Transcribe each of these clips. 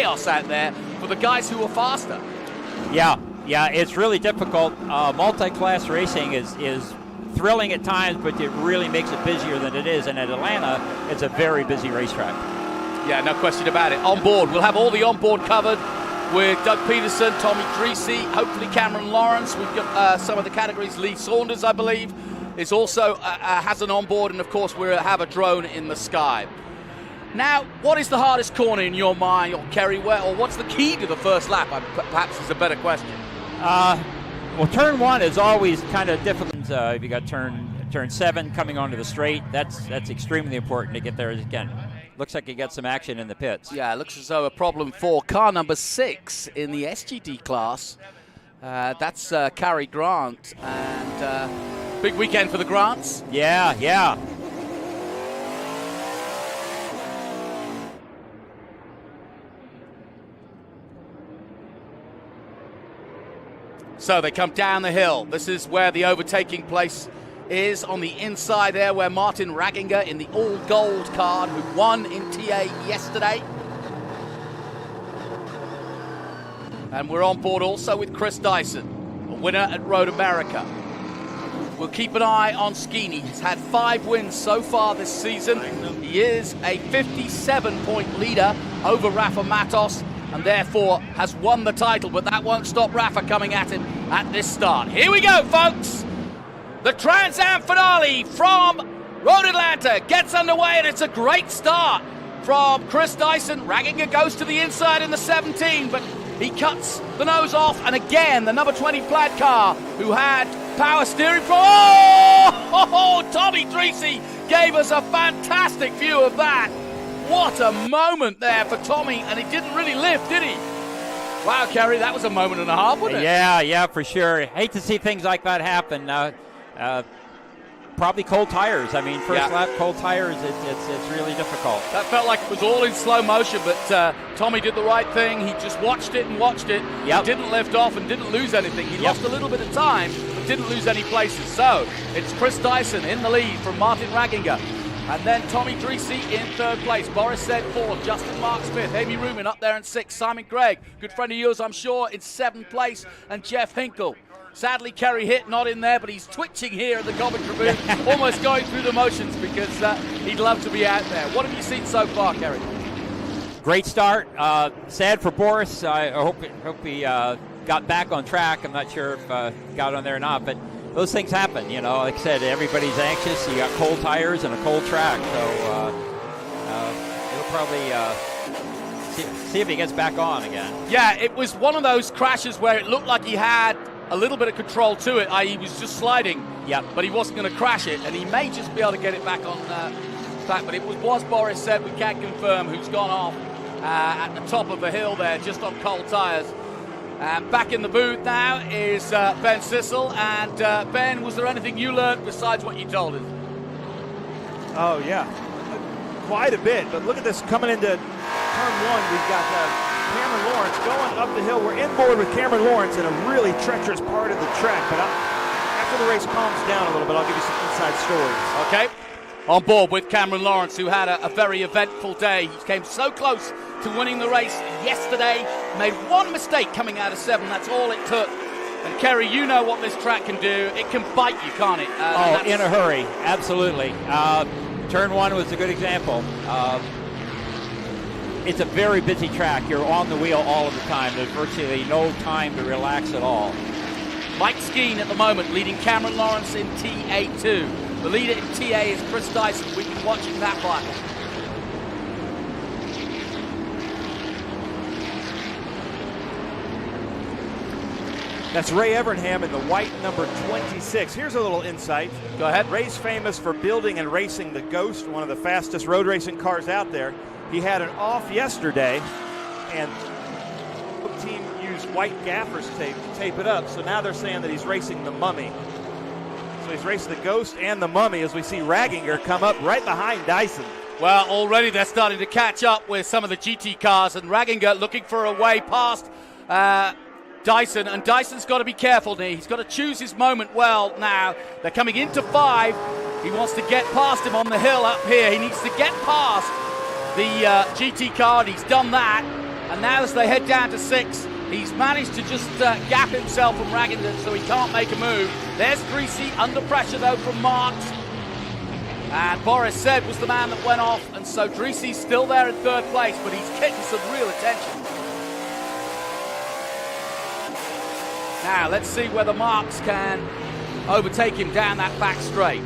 chaos out there for the guys who are faster. Yeah, it's really difficult. Multi-class racing is thrilling at times, but it really makes it busier than it is. And at Atlanta, it's a very busy racetrack. Yeah, no question about it. On board, we'll have all the onboard covered with Doug Peterson, Tommy Dreese, hopefully Cameron Lawrence. We've got some of the categories. Lee Saunders, I believe, is also has an onboard, and of course we have a drone in the sky. Now, what is the hardest corner in your mind, or Kerry? Or what's the key to the first lap? Perhaps is a better question. Well, turn one is always kind of difficult. If you got turn 7 coming onto the straight, that's extremely important to get there again. Looks like you got some action in the pits. Yeah, it looks as though a problem for car number 6 in the SGD class. That's Cary Grant, and big weekend for the Grants. Yeah. So they come down the hill. This is where the overtaking place is, on the inside there, where Martin Ragginger in the all-gold card, who won in TA yesterday. And we're on board also with Chris Dyson, a winner at Road America. We'll keep an eye on Skene. He's had 5 wins so far this season. He is a 57-point leader over Rafa Matos, and therefore has won the title, but that won't stop Rafa coming at him at this start. Here we go, folks! The Trans Am finale from Road Atlanta gets underway, and it's a great start from Chris Dyson. Ragginger goes to the inside in the 17, but he cuts the nose off, and again, the number 20 plaid car, who had power steering from... Tommy Dreese gave us a fantastic view of that. What a moment there for Tommy, and he didn't really lift, did he? Wow, Kerry, that was a moment and a half, wasn't it? Yeah, for sure. Hate to see things like that happen. Probably cold tires. I mean, first lap, cold tires, it's really difficult. That felt like it was all in slow motion, but Tommy did the right thing. He just watched it. Yep. He didn't lift off and didn't lose anything. He lost a little bit of time, but didn't lose any places. So it's Chris Dyson in the lead from Martin Ragginger. And then Tommy Dreese in 3rd place. Boris Said 4th. Justin Mark 5th. Amy Rumin up there in 6th. Simon Gregg, good friend of yours, I'm sure, in 7th place. And Jeff Hinkle. Sadly, Kerry Hitt not in there, but he's twitching here at the Coventry booth, almost going through the motions because he'd love to be out there. What have you seen so far, Kerry? Great start. Sad for Boris. I hope he got back on track. I'm not sure if got on there or not, but those things happen, you know. Like I said, everybody's anxious. You got cold tires and a cold track, so it'll probably see if he gets back on again. Yeah, it was one of those crashes where it looked like he had a little bit of control to it, i.e. he was just sliding, but he wasn't going to crash it, and he may just be able to get it back on track, but it was Boris Said, we can't confirm, who's gone off at the top of the hill there, just on cold tires. Back in the booth now is Ben Sissel, and Ben, was there anything you learned besides what you told us? Oh yeah, quite a bit, but look at this, coming into turn 1, we've got Cameron Lawrence going up the hill. We're inboard with Cameron Lawrence in a really treacherous part of the track, but after the race calms down a little bit, I'll give you some inside stories. Okay. On board with Cameron Lawrence, who had a very eventful day. He came so close to winning the race yesterday, made one mistake coming out of 7, that's all it took. And Kerry, you know what this track can do. It can bite you, can't it? In a hurry, absolutely. Turn 1 was a good example. It's a very busy track. You're on the wheel all of the time. There's virtually no time to relax at all. Mike Skene at the moment leading Cameron Lawrence in TA2. The leader in TA is Chris Dyson. We've been watching that battle. That's Ray Evernham in the white number 26. Here's a little insight. Go ahead. Ray's famous for building and racing the Ghost, one of the fastest road racing cars out there. He had an off yesterday, and the team used white gaffer's tape to tape it up, so now they're saying that he's racing the Mummy. So he's racing the Ghost and the Mummy as we see Ragginger come up right behind Dyson. Well, already they're starting to catch up with some of the GT cars, and Ragginger looking for a way past Dyson, and Dyson's got to be careful now. He's got to choose his moment well now. They're coming into 5. He wants to get past him on the hill up here. He needs to get past the GT car, and he's done that. And now as they head down to 6, he's managed to just gap himself from Ragginger, so he can't make a move. There's Greasy under pressure though from Marks. And Boris Said was the man that went off, and so Dreesy's still there in 3rd place, but he's getting some real attention. Now let's see whether Marks can overtake him down that back straight.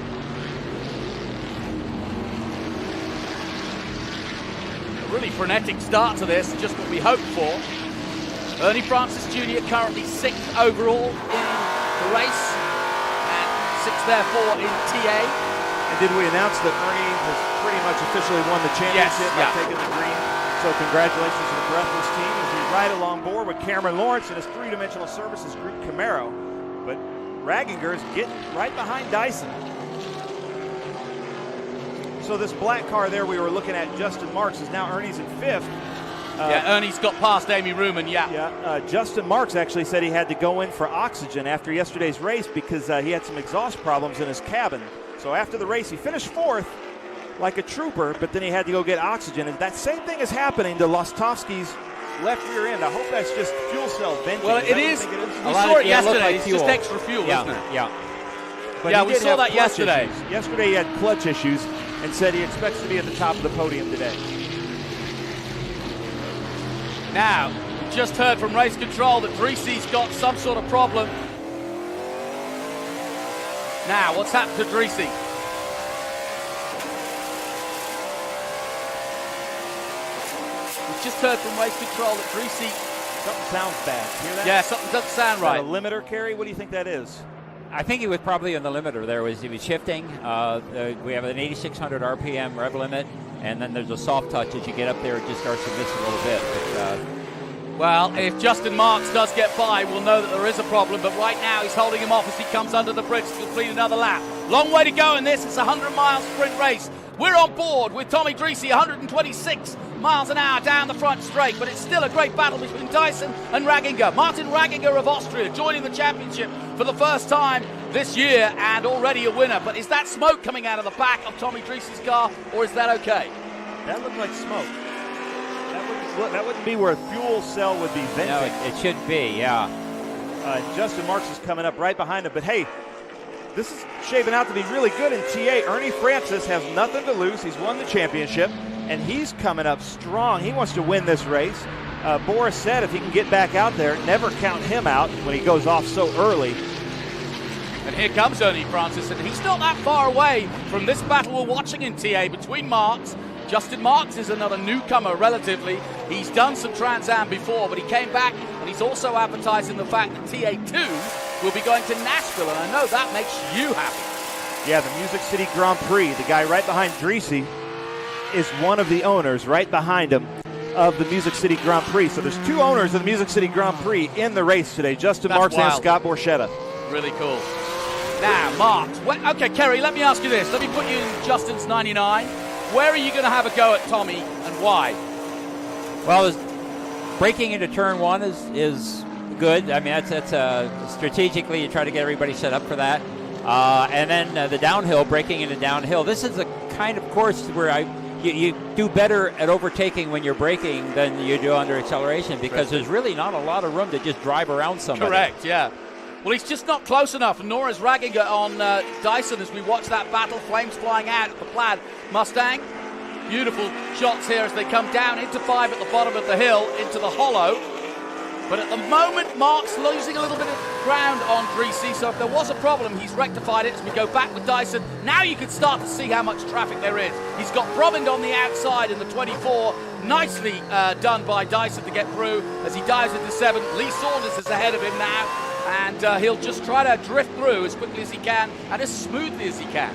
A really frenetic start to this, just what we hoped for. Ernie Francis Jr. currently 6th overall in the race, and 6th therefore in TA. And did we announce that Ernie has pretty much officially won the championship by taking the green? So congratulations to the Breathless team as we ride along board with Cameron Lawrence and his 3-dimensional services group Camaro. But Ragginger is getting right behind Dyson. So this black car there we were looking at, Justin Marks, is now Ernie's in 5th. Ernie's got past Amy Ruman, Justin Marks actually said he had to go in for oxygen after yesterday's race because he had some exhaust problems in his cabin. So after the race, he finished 4th like a trooper, but then he had to go get oxygen. And that same thing is happening to Lostovsky's left rear end. I hope that's just fuel cell venting. Well, it is. We saw it yesterday. It's just extra fuel, isn't it? Yeah. But we saw that yesterday. Issues. Yesterday he had clutch issues and said he expects to be at the top of the podium today. Now, we just heard from race control that Dreesy's got some sort of problem. Now, what's happened to Dreesy? We've just heard from race control that Dreesy... Something sounds bad. Hear that? Yeah, something doesn't sound right. A limiter, Kerry? What do you think that is? I think he was probably on the limiter. He was shifting. We have an 8,600 RPM rev limit, and then there's a soft touch as you get up there. It just starts to miss a little bit. But, well, if Justin Marks does get by, we'll know that there is a problem. But right now, he's holding him off as he comes under the bridge to complete another lap. Long way to go in this. It's a 100-mile sprint race. We're on board with Tommy Dreesy, 126 miles an hour down the front straight, but it's still a great battle between Dyson and Ragginger. Martin Ragginger of Austria joining the championship for the first time this year and already a winner. But is that smoke coming out of the back of Tommy Dreesy's car, or is that okay? That looked like smoke. That wouldn't be where a fuel cell would be venting. No, it should be, yeah. Justin Marks is coming up right behind him, but hey, this is shaping out to be really good in TA. Ernie Francis has nothing to lose. He's won the championship, and he's coming up strong. He wants to win this race. Boris said if he can get back out there, never count him out when he goes off so early. And here comes Ernie Francis, and he's not that far away from this battle we're watching in TA between Marks. Justin Marks is another newcomer relatively. He's done some Trans Am before, but he came back, and he's also advertising the fact that TA2 will be going to Nashville, and I know that makes you happy. Yeah, the Music City Grand Prix, the guy right behind Dreesy is one of the owners right behind him of the Music City Grand Prix. So there's 2 owners of the Music City Grand Prix in the race today, Justin Marks and Scott Borchetta. Really cool. Now, Marks. Okay, Kerry, let me ask you this. Let me put you in Justin's 99. Where are you going to have a go at Tommy, and why? Well, breaking into turn 1 is good. I mean, that's strategically you try to get everybody set up for that. And then the downhill, breaking into downhill. This is a kind of course where you do better at overtaking when you're braking than you do under acceleration because there's really not a lot of room to just drive around somebody. Correct, yeah. Well, he's just not close enough, and nor is Ragginger on Dyson as we watch that battle. Flames flying out at the Plaid Mustang. Beautiful shots here as they come down into 5 at the bottom of the hill, into the hollow. But at the moment, Mark's losing a little bit of ground on Dreesy, so if there was a problem, he's rectified it as we go back with Dyson. Now you can start to see how much traffic there is. He's got Broband on the outside in the 24. Nicely done by Dyson to get through as he dives into 7. Lee Saunders is ahead of him now, and he'll just try to drift through as quickly as he can and as smoothly as he can.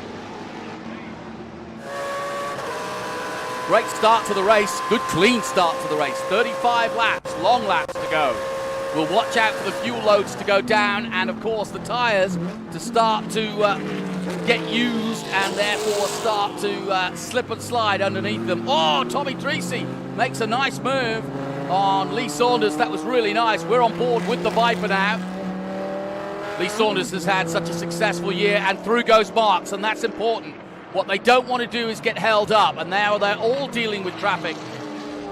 Great start to the race, good clean start to the race. 35 laps, long laps to go. We'll watch out for the fuel loads to go down and of course the tyres to start to get used and therefore start to slip and slide underneath them. Oh, Tommy Dreesy makes a nice move on Lee Saunders. That was really nice. We're on board with the Viper now. Lee Saunders has had such a successful year, and through goes Marks, and that's important. What they don't want to do is get held up, and now they're all dealing with traffic.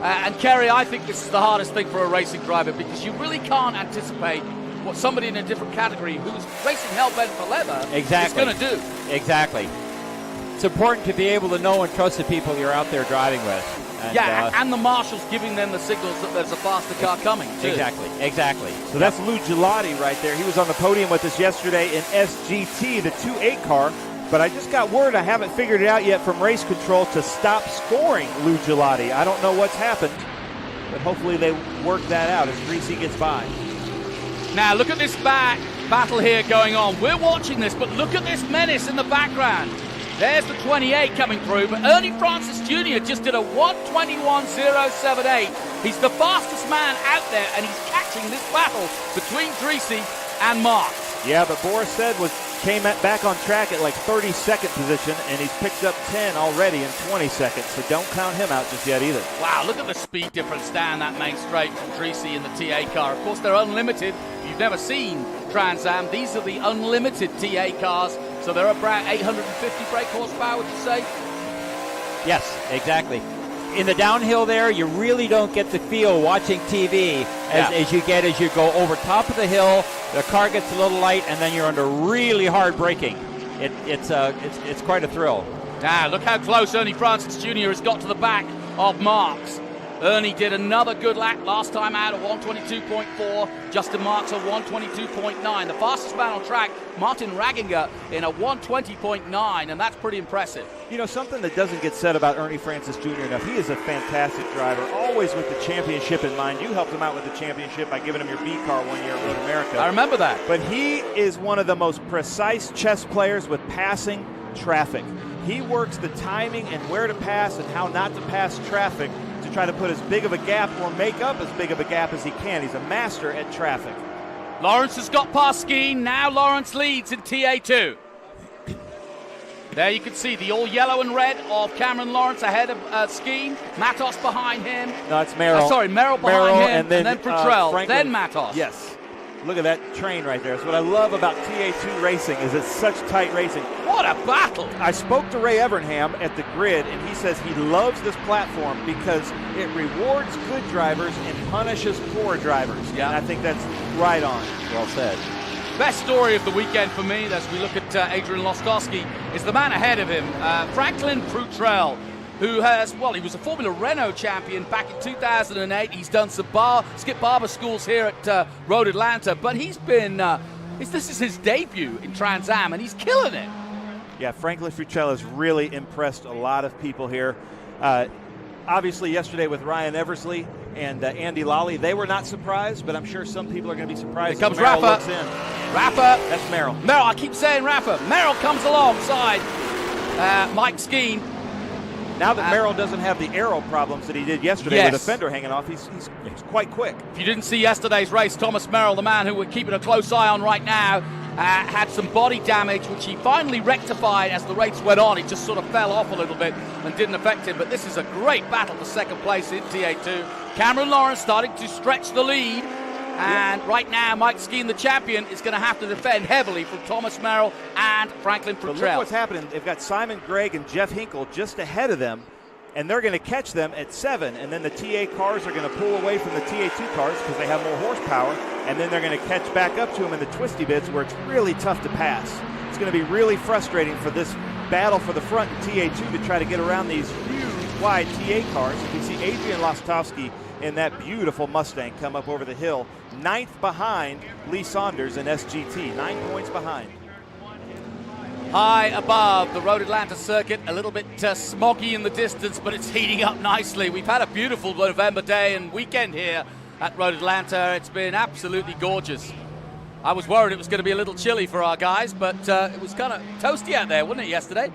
And Kerry, I think this is the hardest thing for a racing driver because you really can't anticipate what somebody in a different category who's racing hell-bent for leather is going to do. Exactly. It's important to be able to know and trust the people you're out there driving with. And, and the marshals giving them the signals that there's a faster car coming, too. Exactly. So that's Lou Gelati right there. He was on the podium with us yesterday in SGT, the 2.8 car. But I just got word, I haven't figured it out yet from race control, to stop scoring Lou Gelati. I don't know what's happened, but hopefully they work that out as Greasy gets by. Now look at this battle here going on. We're watching this, but look at this menace in the background. There's the 28 coming through, but Ernie Francis Jr. just did a 1:21.078. He's the fastest man out there, and he's catching this battle between Greasy and Mark. Yeah, but Boris said came back on track at like 32nd position, and he's picked up 10 already in 20 seconds, so don't count him out just yet either. Wow, look at the speed difference down that main straight from Greasy in the TA car. Of course, they're unlimited. If you've never seen Trans Am, these are the unlimited TA cars, so they're about 850 brake horsepower, would you say? Yes, exactly. In the downhill there, you really don't get the feel watching TV as you go over top of the hill. The car gets a little light, and then you're under really hard braking. It's quite a thrill. Now, look how close Ernie Francis Jr. has got to the back of Marks. Ernie did another good lap last time out at 122.4. Justin Marks at 122.9. The fastest man on track, Martin Ragginger, in a 120.9, and that's pretty impressive. You know, something that doesn't get said about Ernie Francis Jr. enough, he is a fantastic driver, always with the championship in mind. You helped him out with the championship by giving him your B car one year at Road America. I remember that. But he is one of the most precise chess players with passing traffic. He works the timing and where to pass and how not to pass traffic to try to put as big of a gap or make up as big of a gap as he can. He's a master at traffic. Lawrence has got past Skeen. Now Lawrence leads in TA2. There you can see the all yellow and red of Cameron Lawrence ahead of Skeen. Matos behind him. No, it's Merrill. Merrill behind him. And then Futrell. Franklin. Then Matos. Yes. Look at that train right there. That's what I love about TA2 racing, is it's such tight racing. What a battle. I spoke to Ray Evernham at the grid, and he says he loves this platform because it rewards good drivers and punishes poor drivers. Yeah. And I think that's right on. Well said. Best story of the weekend for me, as we look at Adrian Lostowski, is the man ahead of him, Franklin Futrell, who has, well, he was a Formula Renault champion back in 2008. He's done some Skip Barber schools here at Road Atlanta, but he's been, this is his debut in Trans Am, and he's killing it. Yeah, Franklin Futrell has really impressed a lot of people here. Obviously, yesterday with Ryan Eversley and Andy Lally, they were not surprised, but I'm sure some people are going to be surprised. Here comes Merrill Rafa. looks in. Rafa. That's Merrill. Merrill, I keep saying Rafa. Merrill comes alongside Mike Skeen. Now that Merrill doesn't have the aero problems that he did yesterday with the fender hanging off, he's quite quick. If you didn't see yesterday's race, Thomas Merrill, the man who we're keeping a close eye on right now, had some body damage, which he finally rectified as the race went on. It just sort of fell off a little bit and didn't affect him. But this is a great battle for second place in TA2. Cameron Lawrence starting to stretch the lead. And right now, Mike Skeen, the champion, is going to have to defend heavily from Thomas Merrill and Franklin Futrell. But look what's happening. They've got Simon Gregg and Jeff Hinkle just ahead of them, and they're going to catch them at 7. And then the TA cars are going to pull away from the TA2 cars because they have more horsepower, and then they're going to catch back up to them in the twisty bits where it's really tough to pass. It's going to be really frustrating for this battle for the front in TA2 to try to get around these huge, wide TA cars. You can see Adrian Lostowski in that beautiful Mustang come up over the hill, 9th behind Lee Saunders in SGT, 9 points behind. High above the Road Atlanta circuit, a little bit smoggy in the distance, but it's heating up nicely. We've had a beautiful November day and weekend here at Road Atlanta. It's been absolutely gorgeous. I was worried it was going to be a little chilly for our guys, but it was kind of toasty out there, wasn't it, yesterday?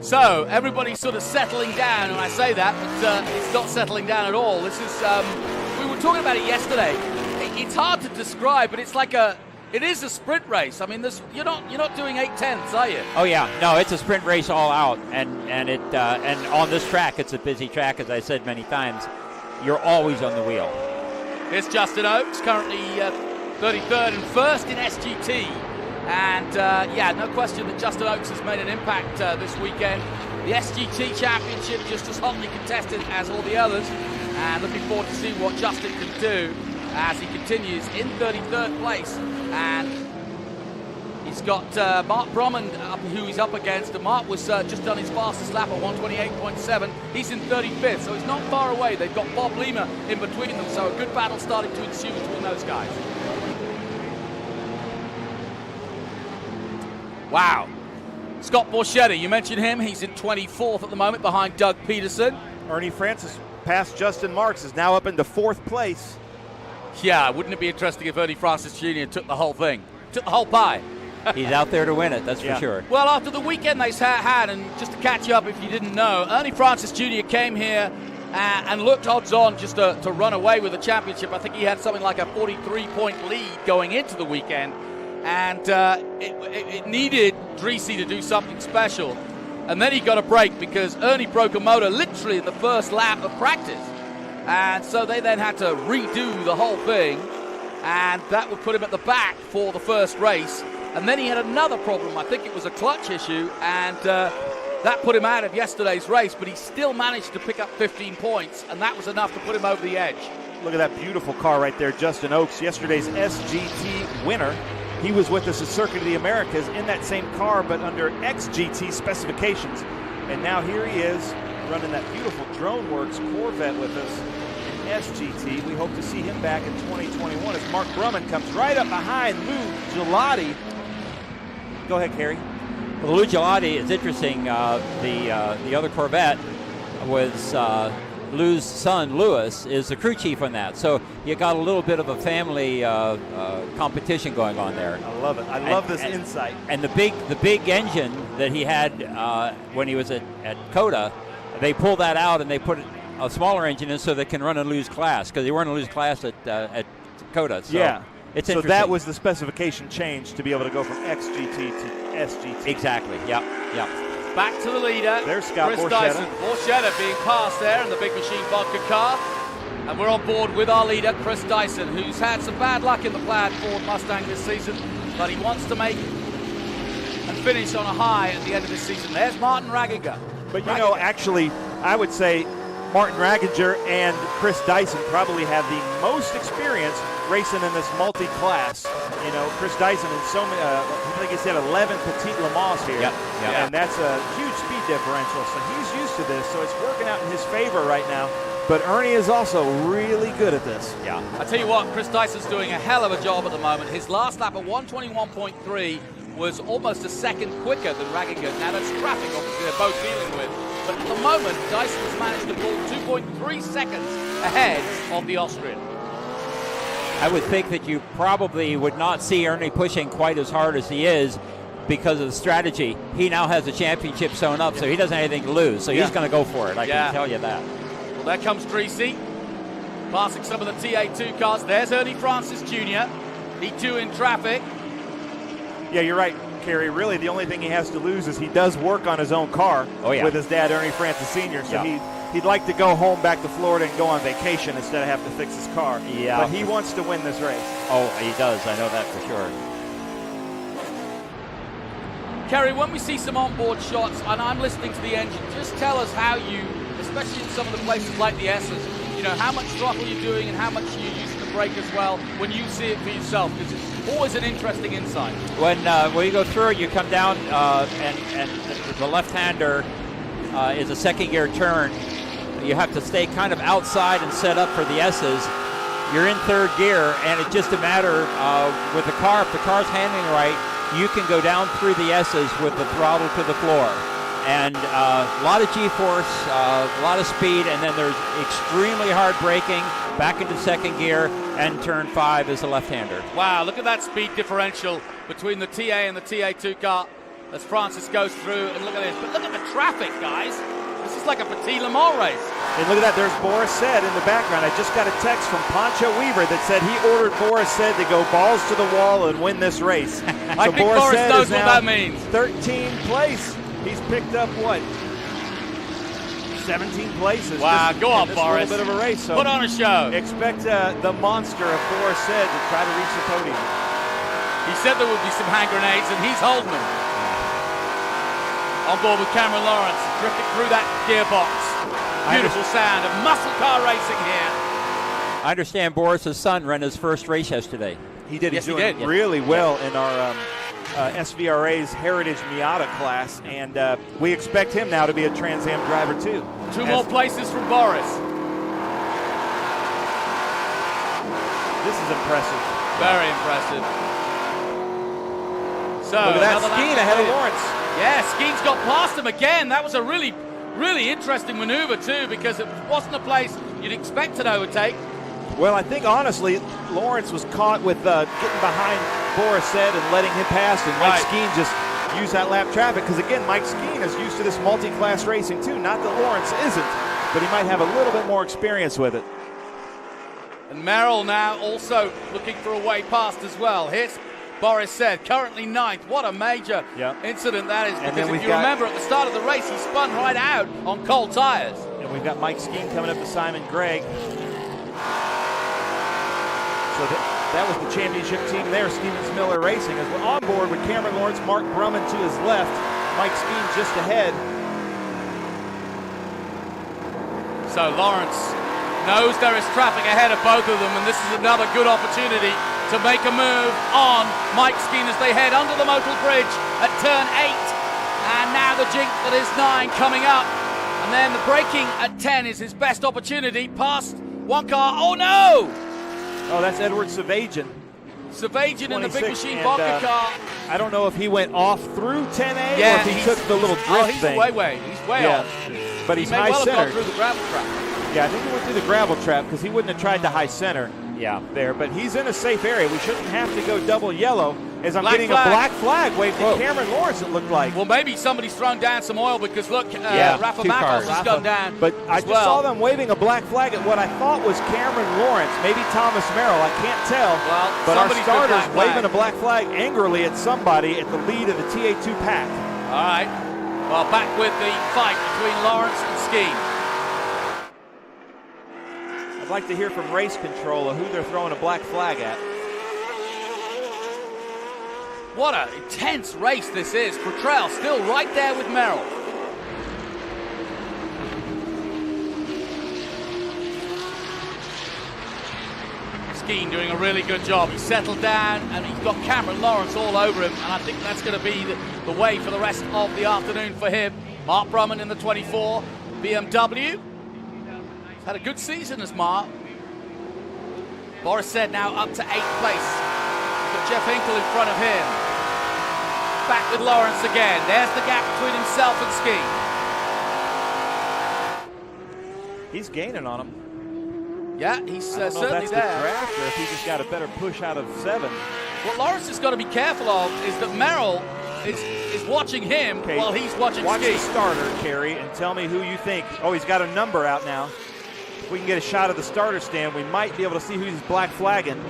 So everybody's sort of settling down, and I say that, but it's not settling down at all. This is, we were talking about it yesterday. It's hard to describe, but it's like it is a sprint race. I mean, you're not doing 8/10ths, are you? Oh yeah, no, it's a sprint race all out, and on this track, it's a busy track, as I said many times. You're always on the wheel. Here's Justin Oakes, currently 33rd and 1st in SGT. And, no question that Justin Oakes has made an impact this weekend. The SGT Championship just as hotly contested as all the others, and looking forward to see what Justin can do as he continues in 33rd place. And he's got Mark Brumman who he's up against, and Mark was just done his fastest lap at 128.7. He's in 35th, so he's not far away. They've got Bob Lima in between them, so a good battle starting to ensue between those guys. Wow. Scott Borchetti, you mentioned him. He's in 24th at the moment behind Doug Peterson. Ernie Francis, past Justin Marks, is now up into 4th place. Yeah, wouldn't it be interesting if Ernie Francis Jr. took the whole thing, took the whole pie? He's out there to win it, that's for sure. Well, after the weekend they had, and just to catch you up if you didn't know, Ernie Francis Jr. came here and looked odds on just to run away with the championship. I think he had something like a 43-point lead going into the weekend. And it needed Dreesy to do something special. And then he got a break because Ernie broke a motor literally in the first lap of practice. And so they then had to redo the whole thing. And that would put him at the back for the first race. And then he had another problem. I think it was a clutch issue. And that put him out of yesterday's race. But he still managed to pick up 15 points. And that was enough to put him over the edge. Look at that beautiful car right there, Justin Oaks, yesterday's SGT winner. He was with us at Circuit of the Americas in that same car, but under XGT specifications. And now here he is running that beautiful DroneWorks Corvette with us in SGT. We hope to see him back in 2021 as Mark Brumman comes right up behind Lou Gelati. Go ahead, Kerry. Well, Lou Gelati is interesting. The other Corvette was Lou's son, Louis, is the crew chief on that. So you got a little bit of a family competition going on there. I love it. I love this insight. And the big engine that he had when he was at COTA, they pulled that out and they put a smaller engine in so they can run in Lou's class, because they weren't in Lou's class at COTA. So yeah. It's so interesting. that was the specification change to be able to go from XGT to SGT. Exactly. Yep. Back to the leader. There's Scott Chris Borchetta. Dyson. Borchetta being passed there in the Big Machine Vodka car. And we're on board with our leader, Chris Dyson, who's had some bad luck in the Plaid Ford Mustang this season, but he wants to make and finish on a high at the end of this season. There's Martin Ragginger. But you know, actually, I would say Martin Ragginger and Chris Dyson probably have the most experience racing in this multi-class. You know, Chris Dyson in so many, I think he said 11 Petit Le Mans here. Yep. And that's a huge speed differential. So he's used to this. So it's working out in his favor right now. But Ernie is also really good at this. Yeah. I tell you what, Chris Dyson's doing a hell of a job at the moment. His last lap at 121.3 was almost a second quicker than Ragginger. Now that's traffic, obviously, they're both dealing with. But at the moment, Dyson has managed to pull 2.3 seconds ahead of the Austrian. I would think that you probably would not see Ernie pushing quite as hard as he is because of the strategy. He now has a championship sewn up, so he doesn't have anything to lose. So he's going to go for it. I can tell you that. Well, there comes Dreesy, passing some of the TA2 cars. There's Ernie Francis Jr. He too in traffic. Yeah, you're right, Kerry. Really, the only thing he has to lose is he does work on his own car with his dad, Ernie Francis Sr. So he'd like to go home back to Florida and go on vacation instead of have to fix his car. Yeah. But he wants to win this race. Oh, he does. I know that for sure. Kerry, when we see some onboard shots, and I'm listening to the engine, just tell us how you, especially in some of the places like the S's, you know, how much throttle you're doing and how much you're using the brake as well when you see it for yourself, because it's always an interesting insight. When you go through it, you come down and the left-hander is a second gear turn. You have to stay kind of outside and set up for the S's. You're in third gear, and it's just a matter with the car, if the car's handling right, you can go down through the S's with the throttle to the floor. And a lot of G-force, a lot of speed, and then there's extremely hard braking, back into second gear, and turn 5 is a left-hander. Wow, look at that speed differential between the TA and the TA2 car as Francis goes through, and look at this. But look at the traffic, guys. This is like a Petit Le Mans race. And look at that, there's Boris Said in the background. I just got a text from Pancho Weaver that said he ordered Boris Said to go balls to the wall and win this race. I think Boris knows what that means. 13th place. He's picked up, what, 17 places. Wow, go on, Boris. A little bit of a race. So put on a show. Expect the monster of Boris Said to try to reach the podium. He said there would be some hand grenades, and he's holding them. on board with Cameron Lawrence, drifting through that gearbox. Beautiful sound of muscle car racing here. I understand Boris's son ran his first race yesterday. He did. Yes, He's he doing did. really well in our SVRA's Heritage Miata class, and we expect him now to be a Trans Am driver too. Two more places from Boris. This is impressive. Very impressive. So Look at that another lap Skeen to ahead of clear. Lawrence. Yeah, Skeen's got past him again. That was a really, really interesting maneuver too, because it wasn't a place you'd expect an overtake. Well, I think honestly, Lawrence was caught with getting behind Boris Said and letting him pass, and Mike Right. Skeen just used that lap traffic. Because again, Mike Skeen is used to this multi-class racing too. Not that Lawrence isn't, but he might have a little bit more experience with it. And Merrill now also looking for a way past as well. Here's Boris Said, currently ninth. What a major incident that is. And Because then if we've you got- remember at the start of the race, he spun right out on cold tires. And we've got Mike Skeen coming up to Simon Gregg. So that was the championship team there, Stevens Miller Racing, as we're on board with Cameron Lawrence, Mark Brumman to his left, Mike Skeen just ahead. So Lawrence knows there is traffic ahead of both of them, and this is another good opportunity to make a move on Mike Skeen as they head under the Motul Bridge at turn 8. And now the jink that is 9 coming up. And then the braking at 10 is his best opportunity past one car. Oh no! Oh, that's Edward Savagian. Savagian in the Big 26, Machine and, Vodka car. I don't know if he went off through 10A Yeah, or if he took the little drift he's thing. He's way off. But He he's may high well have gone centered. through the gravel trap. Yeah, I think he went through the gravel trap because he wouldn't have tried to high center there. But he's in a safe area. We shouldn't have to go double yellow as I'm Black getting flag. a black flag waved to Cameron Lawrence, it looked like. Well, maybe somebody's thrown down some oil because look, Rafa two Makos cars. has gone down. But I as just well. saw them waving a black flag at what I thought was Cameron Lawrence, maybe Thomas Merrill, I can't tell. Well, but our somebody's been starters black flagged. waving a black flag angrily at somebody at the lead of the TA2 pack. All right. Well, back with the fight between Lawrence and Skeen. I'd like to hear from race control of who they're throwing a black flag at. What an intense race this is. Cottrell still right there with Merrill. Skeen doing a really good job. He's settled down and he's got Cameron Lawrence all over him, and I think that's going to be the way for the rest of the afternoon for him. Mark Brumman in the 24 BMW. He's had a good season as Mark. Boris Said now up to 8th place. He's got Jeff Hinkle in front of him. Back with Lawrence again. There's the gap between himself and Skeen. He's gaining on him. Yeah, he's I don't know certainly if there. that's the draft or if he just got a better push out of 7. What Lawrence has got to be careful of is that Merrill is watching him while he's watching Watch Skeen. the starter, Kerry, and tell me who you think. Oh, he's got a number out now. If we can get a shot of the starter stand, we might be able to see who he's black flagging.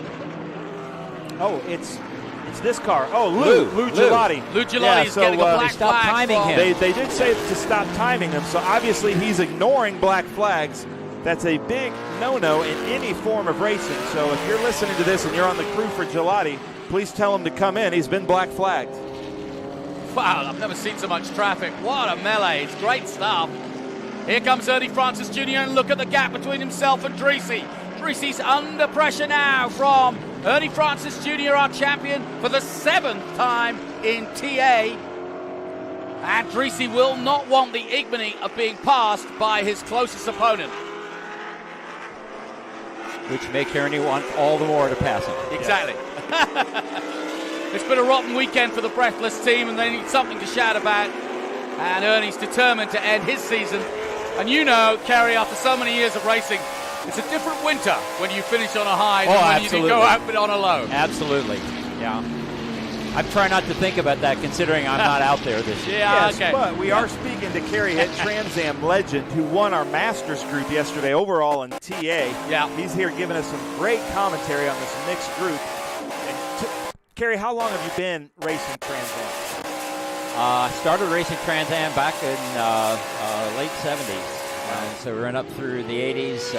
Oh, it's this car. Oh, Lou Gelati. Lou Gelati is getting a black stopped flag. timing from- him. They did say to stop timing them, so obviously he's ignoring black flags. That's a big no-no in any form of racing. So if you're listening to this and you're on the crew for Gelati, please tell him to come in. He's been black flagged. Wow, I've never seen so much traffic. What a melee. It's great stuff. Here comes Ernie Francis Jr. and look at the gap between himself and Dreesy. Dreesy's under pressure now from Ernie Francis Jr., our champion for the 7th time in TA. And Dreesy will not want the ignominy of being passed by his closest opponent. Which makes Ernie want all the more to pass him. Exactly. It's been a rotten weekend for the Breathless team, and they need something to shout about. And Ernie's determined to end his season. And you know, Kerry, after so many years of racing, it's a different winter when you finish on a high than when you can go out but on a low. Absolutely. Yeah. I'm trying not to think about that considering I'm not out there this year. Yeah, Yes, okay. but we are speaking to Kerry Head Trans Am legend who won our Masters group yesterday overall in TA. Yeah. He's here giving us some great commentary on this mixed group. And Kerry, how long have you been racing Trans Am? Started racing Trans Am back in late 70s. So we ran up through the 80s.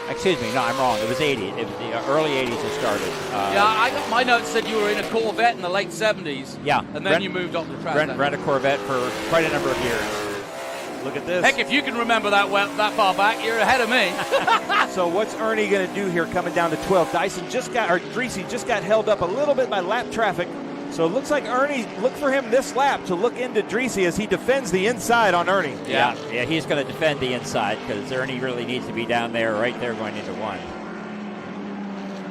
Excuse me, no, I'm wrong. It was 80. It was the early 80s it started. Yeah, I got my notes said you were in a Corvette in the late 70s. Yeah. And then you moved off the track. Ran a Corvette for quite a number of years. Look at this. Heck, if you can remember that far back, you're ahead of me. So what's Ernie going to do here coming down to 12? Dreese just got held up a little bit by lap traffic. So it looks like Ernie, look for him this lap to look into Dreese as he defends the inside on Ernie. Yeah, he's going to defend the inside because Ernie really needs to be down there, right there going into 1.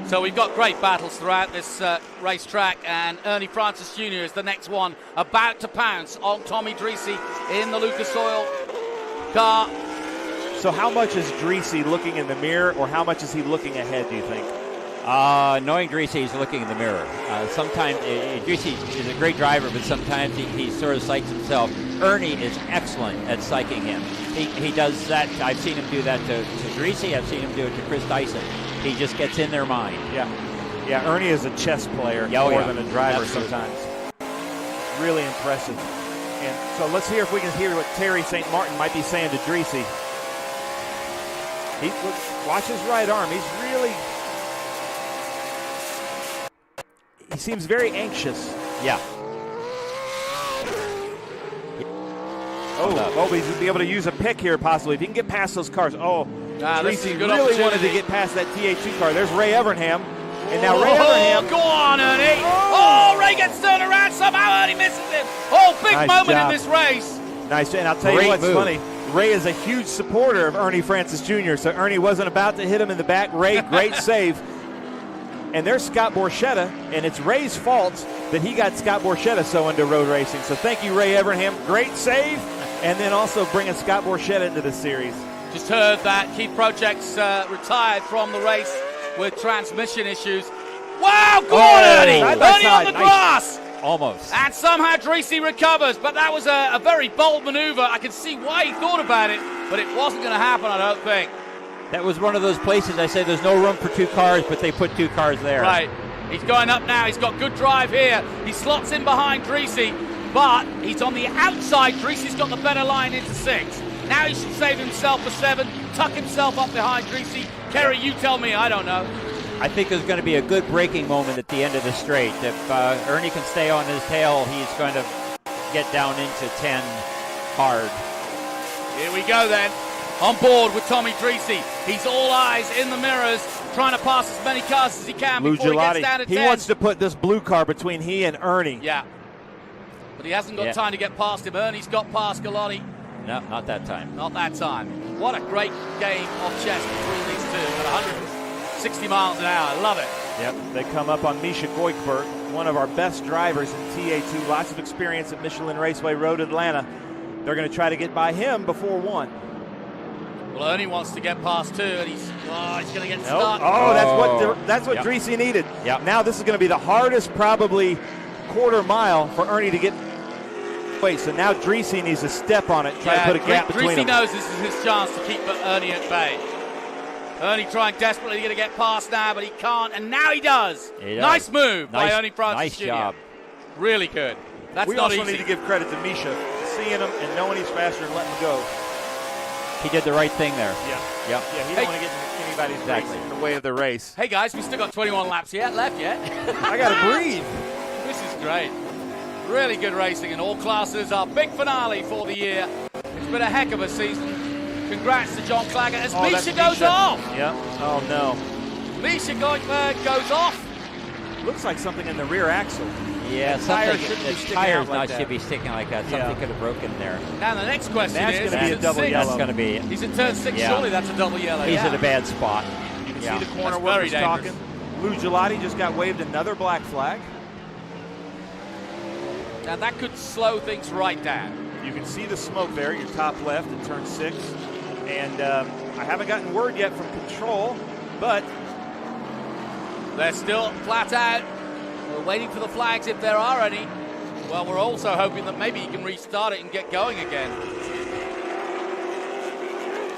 So we've got great battles throughout this racetrack, and Ernie Francis Jr. is the next one, about to pounce on Tommy Dreese in the Lucas Oil car. So how much is Dreese looking in the mirror, or how much is he looking ahead, do you think? Knowing Dreese, he's looking in the mirror. Sometimes Dreese is a great driver, but sometimes he sort of psychs himself. Ernie is excellent at psyching him. He does that. I've seen him do that to Dreese. I've seen him do it to Chris Dyson. He just gets in their mind. Yeah, Ernie is a chess player more than a driver sometimes. Really impressive. And so let's hear if we can hear what Terry St. Martin might be saying to Dreese. Watch his right arm. He seems very anxious. Yeah. Oh, he's going to be able to use a pick here possibly. If he can get past those cars. Dreese really wanted to get past that TA2 car. There's Ray Evernham. And now Ray Evernham. Go on, Ernie. Oh, Ray gets turned around. Somehow Ernie misses him. Oh, big moment in this race. Nice. And I'll tell you what's funny. Ray is a huge supporter of Ernie Francis Jr., so Ernie wasn't about to hit him in the back. Ray, great save. And there's Scott Borchetta, and it's Ray's fault that he got Scott Borchetta so into road racing. So thank you, Ray Evernham. Great save. And then also bringing Scott Borchetta into the series. Just heard that Keith Projects retired from the race with transmission issues. Wow, go on, Ernie! Ernie on the grass! Almost. And somehow Dreese recovers, but that was a very bold maneuver. I can see why he thought about it, but it wasn't going to happen, I don't think. That was one of those places I say there's no room for 2 cars, but they put 2 cars there. Right. He's going up now. He's got good drive here. He slots in behind Dreese, but he's on the outside. Dreese's got the better line into 6. Now he should save himself for 7, tuck himself up behind Dreese. Kerry, you tell me. I don't know. I think there's going to be a good braking moment at the end of the straight. If Ernie can stay on his tail, he's going to get down into 10 hard. Here we go then. On board with Tommy Dreese. He's all eyes in the mirrors, trying to pass as many cars as he can Lou before Gelati. he gets down to 10. He wants to put this blue car between he and Ernie. Yeah. But he hasn't got time to get past him. Ernie's got past Galati. No, not that time. Not that time. What a great game of chess between these two at 160 miles an hour. I love it. Yep, they come up on Misha Goikberg, one of our best drivers in TA2. Lots of experience at Michelin Raceway Road Atlanta. They're going to try to get by him before 1. Well, Ernie wants to get past 2, and he's going to get stuck. That's what Dreese needed. Yep. Now this is going to be the hardest probably quarter mile for Ernie to get. Wait, so now Dreese needs to step on it, try to put a gap between them. Dreese knows this is his chance to keep Ernie at bay. Ernie trying desperately to get past now, but he can't, and now he does. Nice move by Ernie Francis Jr. Nice job. Really good. That's we not also easy. need to give credit to Misha, seeing him and knowing he's faster and letting him go. He did the right thing there. Yeah, he don't want to get in anybody's race in the way of the race. Hey guys, we still got 21 laps left yet. I got to breathe. This is great. Really good racing in all classes. Our big finale for the year. It's been a heck of a season. Congrats to John Claggett as Misha goes off. Yeah. Oh no. Misha Goikberg goes off. Looks like something in the rear axle. Yeah, the tire should be sticking like that. Something could have broken there. Now the next question that's is, going to be a double yellow. That's going to be. He's in turn 6. Surely that's a double yellow. He's in a bad spot. You can see the corner that's where he's very talking. Lou Gelati just got waved another black flag. Now that could slow things right down. You can see the smoke there, your top left in turn 6. And I haven't gotten word yet from control, but they're still flat out. We're waiting for the flags if there are any. Well, we're also hoping that maybe he can restart it and get going again.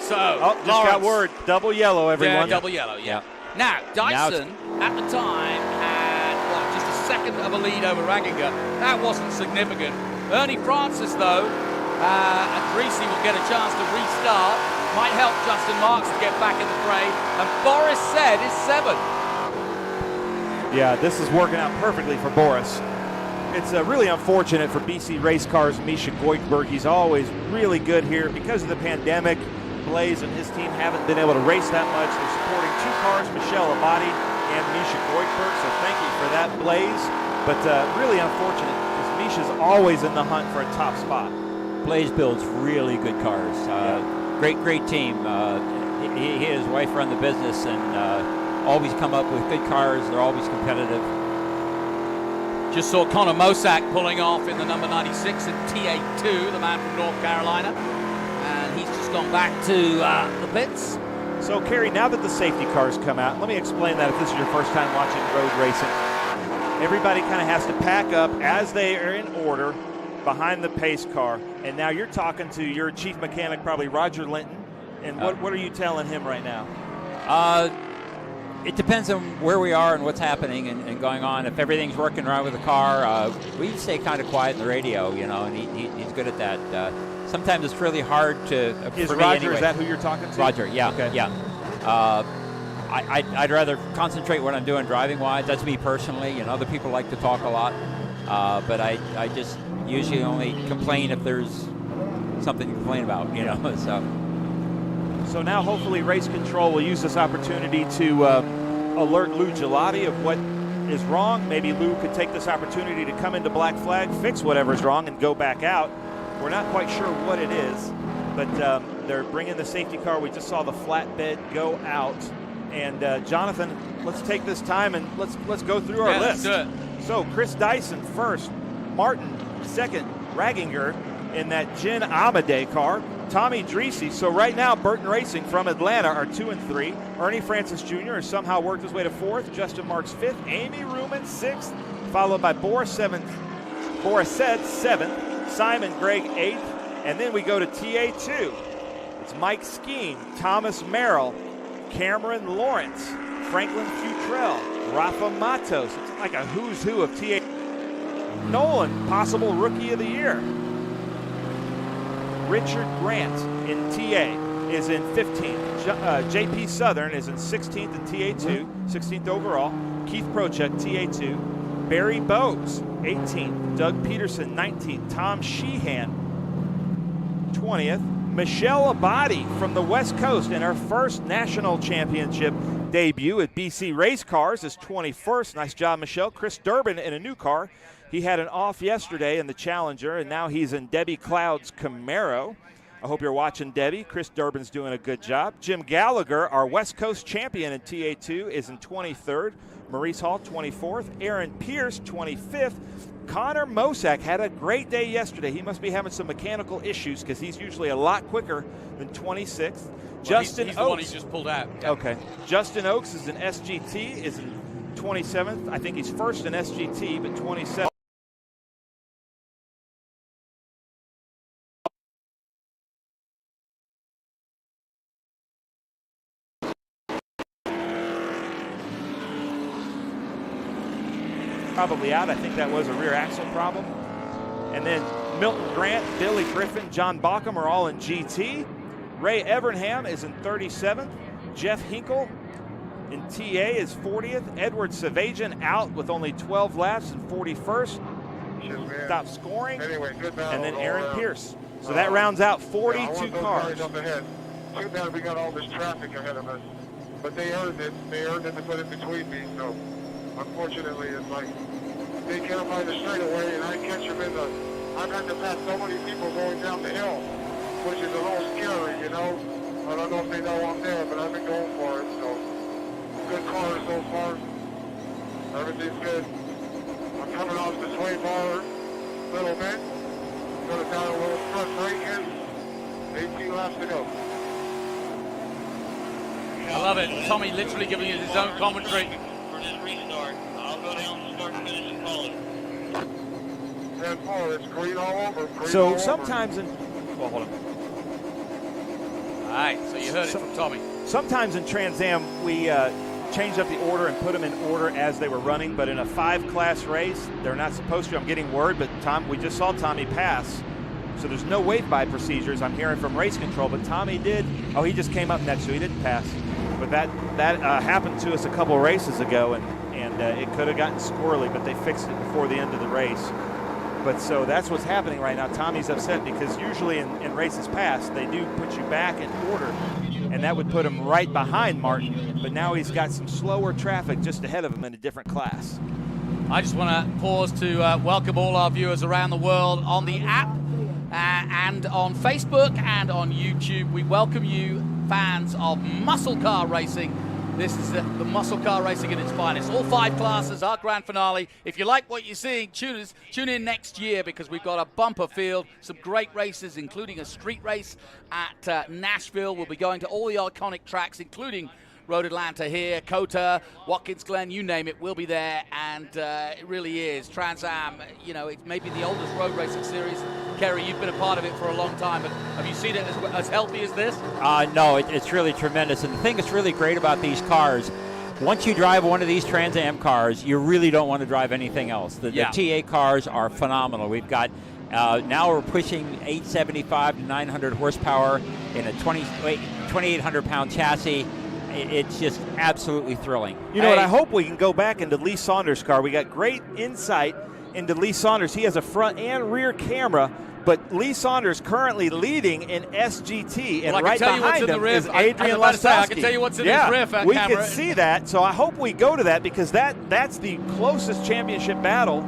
So, just got word. Double yellow, everyone. Yeah, double yellow, yeah. Now, Dyson at the time had just a second of a lead over Ranginger. That wasn't significant. Ernie Francis, though, and Dreese will get a chance to restart. might help Justin Marks to get back in the fray. And Boris Said is 7th. Yeah, this is working out perfectly for Boris. It's really unfortunate for BC Race Cars' Misha Goikhberg. He's always really good here. Because of the pandemic, Blaze and his team haven't been able to race that much. They're supporting 2 cars, Michelle Abadi and Misha Goikhberg, so thank you for that, Blaze. But really unfortunate because Misha's always in the hunt for a top spot. Blaze builds really good cars. Great team. He and his wife run the business and always come up with good cars. They're always competitive. Just saw Connor Mosak pulling off in the number 96 in T82, the man from North Carolina. And he's just gone back to the pits. So, Kerry, now that the safety cars come out, let me explain that if this is your first time watching road racing. Everybody kind of has to pack up as they are in order behind the pace car. And now you're talking to your chief mechanic, probably Roger Linton. And what are you telling him right now? It depends on where we are and what's happening and going on. If everything's working right with the car, we stay kind of quiet in the radio, you know, and he's good at that. Sometimes it's really hard to. Is for Roger, me anyway. Is that who you're talking to? Roger, yeah. Okay. Yeah. I'd rather concentrate what I'm doing driving-wise. That's me personally. You know, other people like to talk a lot. But I just usually only complain if there's something to complain about, you know, So now hopefully Race Control will use this opportunity to alert Lou Gelati of what is wrong. Maybe Lou could take this opportunity to come into Black Flag, fix whatever's wrong, and go back out. We're not quite sure what it is, but they're bringing the safety car. We just saw the flatbed go out. And Jonathan, let's take this time and let's go through our list. Let's do it. So Chris Dyson first, Martin second, Raginger in that Jen Amadei car. Tommy Dreesy. So right now, Burton Racing from Atlanta are 2 and 3. Ernie Francis Jr. has somehow worked his way to 4th. Justin Marks 5th. Amy Ruman 6th, followed by Boris Said 7th. Simon Gregg 8th. And then we go to TA2. It's Mike Skeen, Thomas Merrill, Cameron Lawrence, Franklin Futrell, Rafa Matos. It's like a who's who of TA. Nolan, possible Rookie of the Year. Richard Grant in TA is in 15th. JP Southern is in 16th in TA2, 16th overall. Keith Prochek, TA2. Barry Bowes, 18th. Doug Peterson, 19th. Tom Sheehan, 20th. Michelle Abadi from the West Coast in her first national championship debut at BC Race Cars is 21st. Nice job, Michelle. Chris Durbin in a new car. He had an off yesterday in the Challenger, and now he's in Debbie Cloud's Camaro. I hope you're watching, Debbie. Chris Durbin's doing a good job. Jim Gallagher, our West Coast champion in TA2, is in 23rd. Maurice Hall, 24th. Aaron Pierce, 25th. Connor Mosak had a great day yesterday. He must be having some mechanical issues because he's usually a lot quicker than 26th. Well, Justin he's Oaks. the one he just pulled out. Yeah. Okay. Justin Oaks is in SGT, is in 27th. I think he's first in SGT, but 27th. Probably out. I think that was a rear axle problem. And then Milton Grant, Billy Griffin, John Bauckham are all in GT. Ray Evernham is in 37th. Jeff Hinkle in TA is 40th. Edward Savajian out with only 12 laps in 41st. Stop scoring. Anyway, good battle. And then Aaron Pierce. So that rounds out 42 cars. Up ahead. Too bad we got all this traffic ahead of us. But they earned it. They earned it to put it between me. So unfortunately, it's like they can't find the straightaway, and I catch them in the. I've had to pass so many people going down the hill, which is a little scary, you know. I don't know if they know I'm there, but I've been going for it. So good car so far. Everything's good. I'm coming off the sway bar a little bit. Going down a little front brake here. 18 laps to go. I love it. Tommy literally giving us his own commentary. For this restart, I'll go down and start and finish and call it. 10-4, it's green all over. Green all So over. sometimes in, well, hold on. All right, so you heard it from Tommy. Sometimes in Trans Am, we changed up the order and put them in order as they were running, but in a 5-class race, they're not supposed to. I'm getting word, but we just saw Tommy pass So there's no wave-by procedures I'm hearing from race control, but Tommy did. Oh, he just came up next, so he didn't pass. But that happened to us a couple races ago, and it could have gotten squirrely, but they fixed it before the end of the race. But so that's what's happening right now. Tommy's upset because usually in races past, they do put you back in order, and that would put him right behind Martin. But now he's got some slower traffic just ahead of him in a different class. I just want to pause to welcome all our viewers around the world on the app and on Facebook and on YouTube. We welcome you, fans of muscle car racing. This is the muscle car racing at its finest. All 5 classes, our grand finale. If you like what you're seeing, tune in next year because we've got a bumper field, some great races, including a street race at Nashville. We'll be going to all the iconic tracks, including Road Atlanta here, COTA, Watkins Glen, you name it, we'll be there. And it really is. Trans Am, it may be the oldest road racing series. Kerry, you've been a part of it for a long time, but have you seen it as healthy as this? No, it's really tremendous. And the thing that's really great about these cars, once you drive one of these Trans Am cars, you really don't want to drive anything else. The TA cars are phenomenal. We've got now we're pushing 875 to 900 horsepower in a 2,800-pound chassis. It's just absolutely thrilling. You know what? I hope we can go back into Lee Saunders' car. We got great insight into Lee Saunders. He has a front and rear camera, but Lee Saunders currently leading in SGT, and right behind him is Adrian Lostowski. I can tell you what's in his riff. We can see that, so I hope we go to that because that's the closest championship battle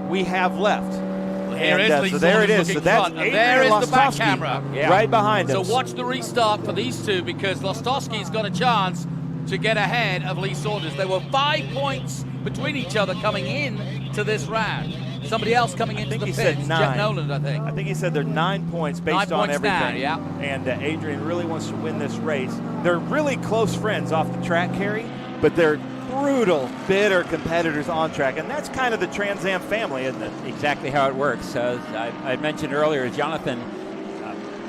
we have left. Here is Lee so there it is. So that's front, and there is the back camera right behind us. So watch the restart for these two because Lostowski's got a chance to get ahead of Lee Saunders. There were 5 points between each other coming in to this round. Somebody else coming into the pits, Jeff Noland, I think. I think he said they're 9 points based on everything. Down, And Adrian really wants to win this race. They're really close friends off the track, Kerry, but they're brutal, bitter competitors on track, and that's kind of the Trans Am family, isn't it? Exactly how it works. I mentioned earlier, Jonathan,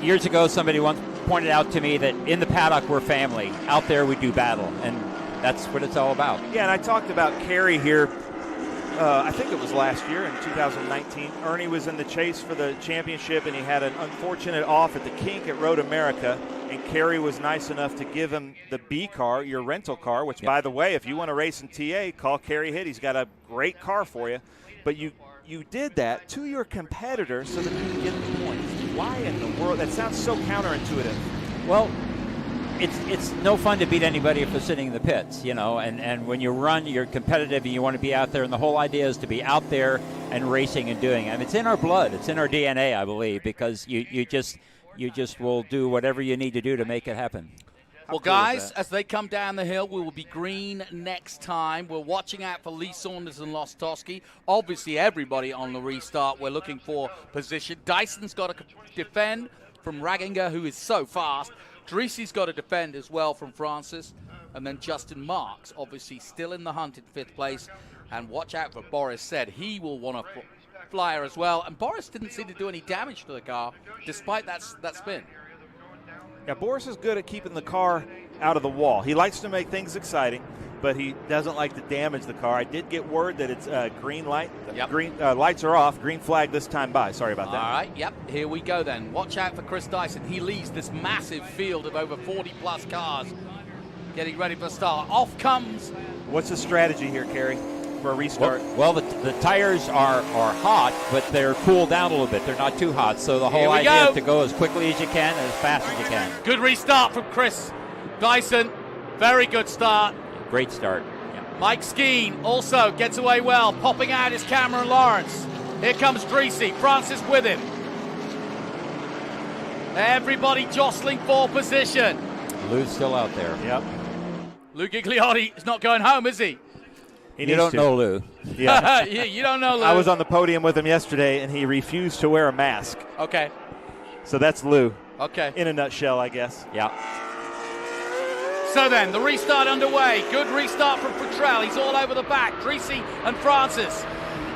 years ago somebody once pointed out to me that in the paddock we're family. Out there we do battle, and that's what it's all about. Yeah, and I talked about Kerry here, I think it was last year in 2019. Ernie was in the chase for the championship, and he had an unfortunate off at the kink at Road America, and Kerry was nice enough to give him the B car, your rental car, which, by the way, if you want to race in TA, call Kerry Hitt. He's got a great car for you. But you did that to your competitor so that you could get the points. Why in the world? That sounds so counterintuitive. Well, it's no fun to beat anybody if they're sitting in the pits, and when you run, you're competitive and you want to be out there, and the whole idea is to be out there and racing and doing it. I mean, it's in our blood. It's in our DNA, I believe, because you just will do whatever you need to do to make it happen. Well, guys, as they come down the hill, we will be green next time. We're watching out for Lee Saunders and Lostowski. Obviously, everybody on the restart, we're looking for position. Dyson's got to defend from Raginger, who is so fast. Dreesy's got to defend as well from Francis. And then Justin Marks, obviously, still in the hunt in 5th place. And watch out for Boris Said. He will want to flyer as well. And Boris didn't seem to do any damage to the car, despite that spin. Yeah, Boris is good at keeping the car out of the wall. He likes to make things exciting, but he doesn't like to damage the car. I did get word that it's green light. Yep. Green lights are off. Green flag this time by. Sorry about that. All right, yep. Here we go then. Watch out for Chris Dyson. He leads this massive field of over 40-plus cars getting ready for the start. Off comes. What's the strategy here, Kerry, for a restart? Well, the tires are hot, but they're cooled down a little bit. They're not too hot, so the whole idea is to go as quickly as you can and as fast as you can. Good restart from Chris Dyson. Very good start. Great start. Yeah. Mike Skeen also gets away well, popping out his Cameron Lawrence. Here comes Dreesy, Francis with him. Everybody jostling for position. Lou's still out there. Yep. Lou Gigliotti is not going home, is he? You don't know Lou. Yeah. You don't know Lou. I was on the podium with him yesterday, and he refused to wear a mask. Okay. So that's Lou. Okay. In a nutshell, I guess. Yeah. So then, the restart underway. Good restart from Futrell. He's all over the back. Dreesy and Francis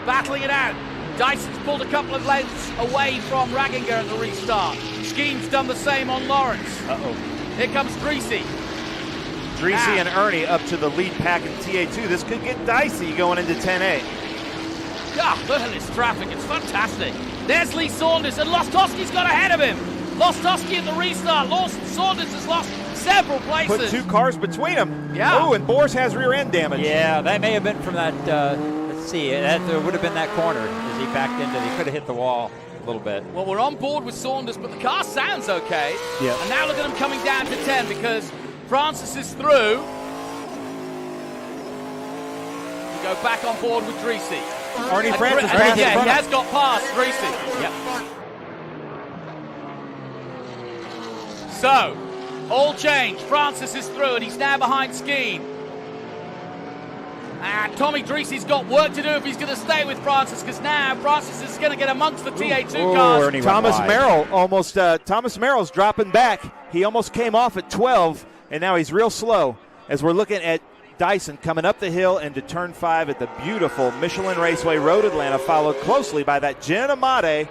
battling it out. Dyson's pulled a couple of lengths away from Raginger at the restart. Skeen's done the same on Lawrence. Uh-oh. Here comes Dreesy. Dreesy and Ernie up to the lead pack in TA2. This could get dicey going into 10A. Yeah, look at this traffic. It's fantastic. There's Lee Saunders, and Lostowski's got ahead of him. Lostowski at the restart. Saunders has lost several places. Put 2 cars between them. Yeah. Oh, and Boris has rear end damage. Yeah, that may have been from that. Let's see, that would have been that corner as he backed into. He could have hit the wall a little bit. Well, we're on board with Saunders, but the car sounds okay. Yeah. And now look at him coming down to 10 because Francis is through. We go back on board with Dreesy. Arnie And Francis Dre- back and in yeah, front he of has got past Dreesy. Yep. So, all changed. Francis is through, and he's now behind Skeen. And Tommy Dreesy's got work to do if he's going to stay with Francis, because now Francis is going to get amongst the TA2 cars. Ernie went Thomas wide. Merrill almost. Thomas Merrill's dropping back. He almost came off at 12, and now he's real slow as we're looking at Dyson coming up the hill into turn 5 at the beautiful Michelin Raceway Road Atlanta, followed closely by that Gianamate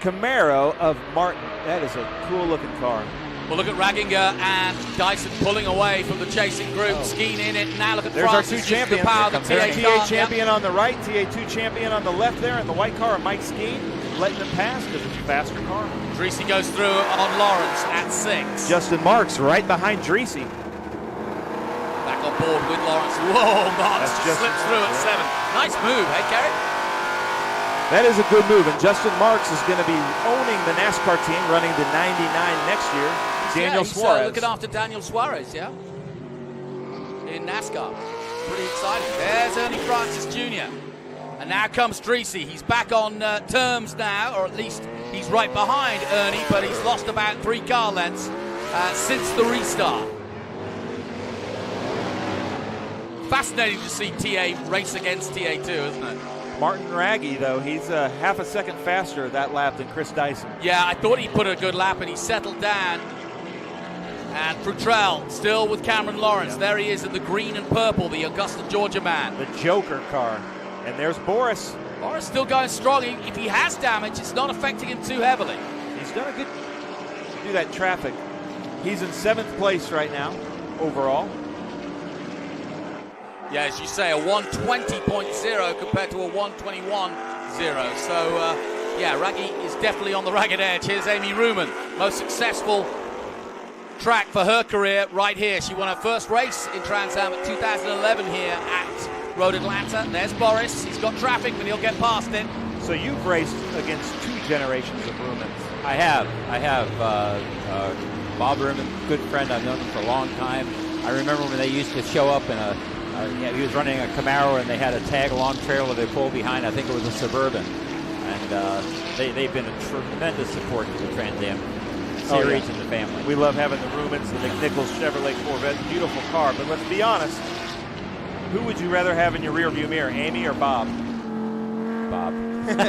Camaro of Martin. That is a cool-looking car. Well, look at Ragginger and Dyson pulling away from the chasing group. Skeen in it. Now look at There's Francis. our 2 using champions. The power of the There's TA TA car. champion on the right, TA2 champion on the left there, and the white car of Mike Skeen letting them pass because it's a faster car. Yep. Dreesy goes through on Lawrence at 6. Justin Marks right behind Dreesy. Back on board with Lawrence. Whoa, Marks That's just slips through at 7. Nice move, hey, Kerry? That is a good move, and Justin Marks is going to be owning the NASCAR team, running the 99 next year. Daniel he's, Suarez. looking after Daniel Suarez, yeah? In NASCAR. Pretty exciting. There's Ernie Francis Jr. And now comes Dreesy. He's back on terms now, or at least he's right behind Ernie, but he's lost about 3 car lengths since the restart. Fascinating to see TA race against TA2, isn't it? Martin Raggi, though, he's half a second faster that lap than Chris Dyson. Yeah, I thought he put a good lap and he settled down. And Futrell still with Cameron Lawrence. Yeah. There he is in the green and purple, the Augusta, Georgia man. The Joker car. And there's Boris. Lawrence still going strong. If he has damage, it's not affecting him too heavily. He's done a good do that traffic. He's in 7th place right now, overall. Yeah, as you say, a 120.0 compared to a 121.0. So, yeah, Raggy is definitely on the ragged edge. Here's Amy Ruman, most successful track for her career right here. She won her first race in Trans Am at 2011 here at Road Atlanta. There's Boris. He's got traffic, but he'll get past it. So you've raced against 2 generations of Rumans. I have. Bob Ruman, good friend. I've known him for a long time. I remember when they used to show up in he was running a Camaro, and they had a tag-along trailer they pulled behind. I think it was a Suburban. And they've been a tremendous support to the Trans Am series and the family. We love having the Rumans, the McNichols Chevrolet Corvette. Beautiful car, but let's be honest. Who would you rather have in your rearview mirror, Amy or Bob? Bob.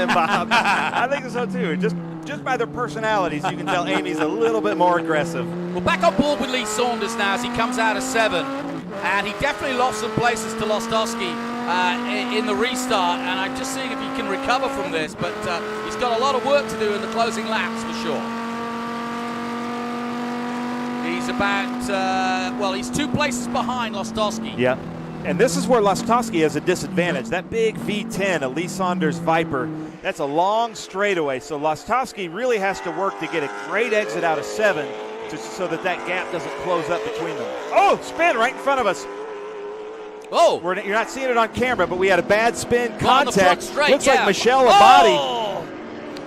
Bob. I think so too. Just by their personalities, you can tell Amy's a little bit more aggressive. Well, back on board with Lee Saunders now as he comes out of 7. And he definitely lost some places to Lostowski in the restart. And I'm just seeing if he can recover from this. But he's got a lot of work to do in the closing laps for sure. He's about, he's 2 places behind Lostowski. Yeah. And this is where Lostowski has a disadvantage. That big V10, a Lee Saunders Viper, that's a long straightaway. So Lostowski really has to work to get a great exit out of 7 so that gap doesn't close up between them. Oh, spin right in front of us. Oh! You're not seeing it on camera, but we had a bad spin On the front contact. straight, Looks yeah. like Michelle Abadi. Oh!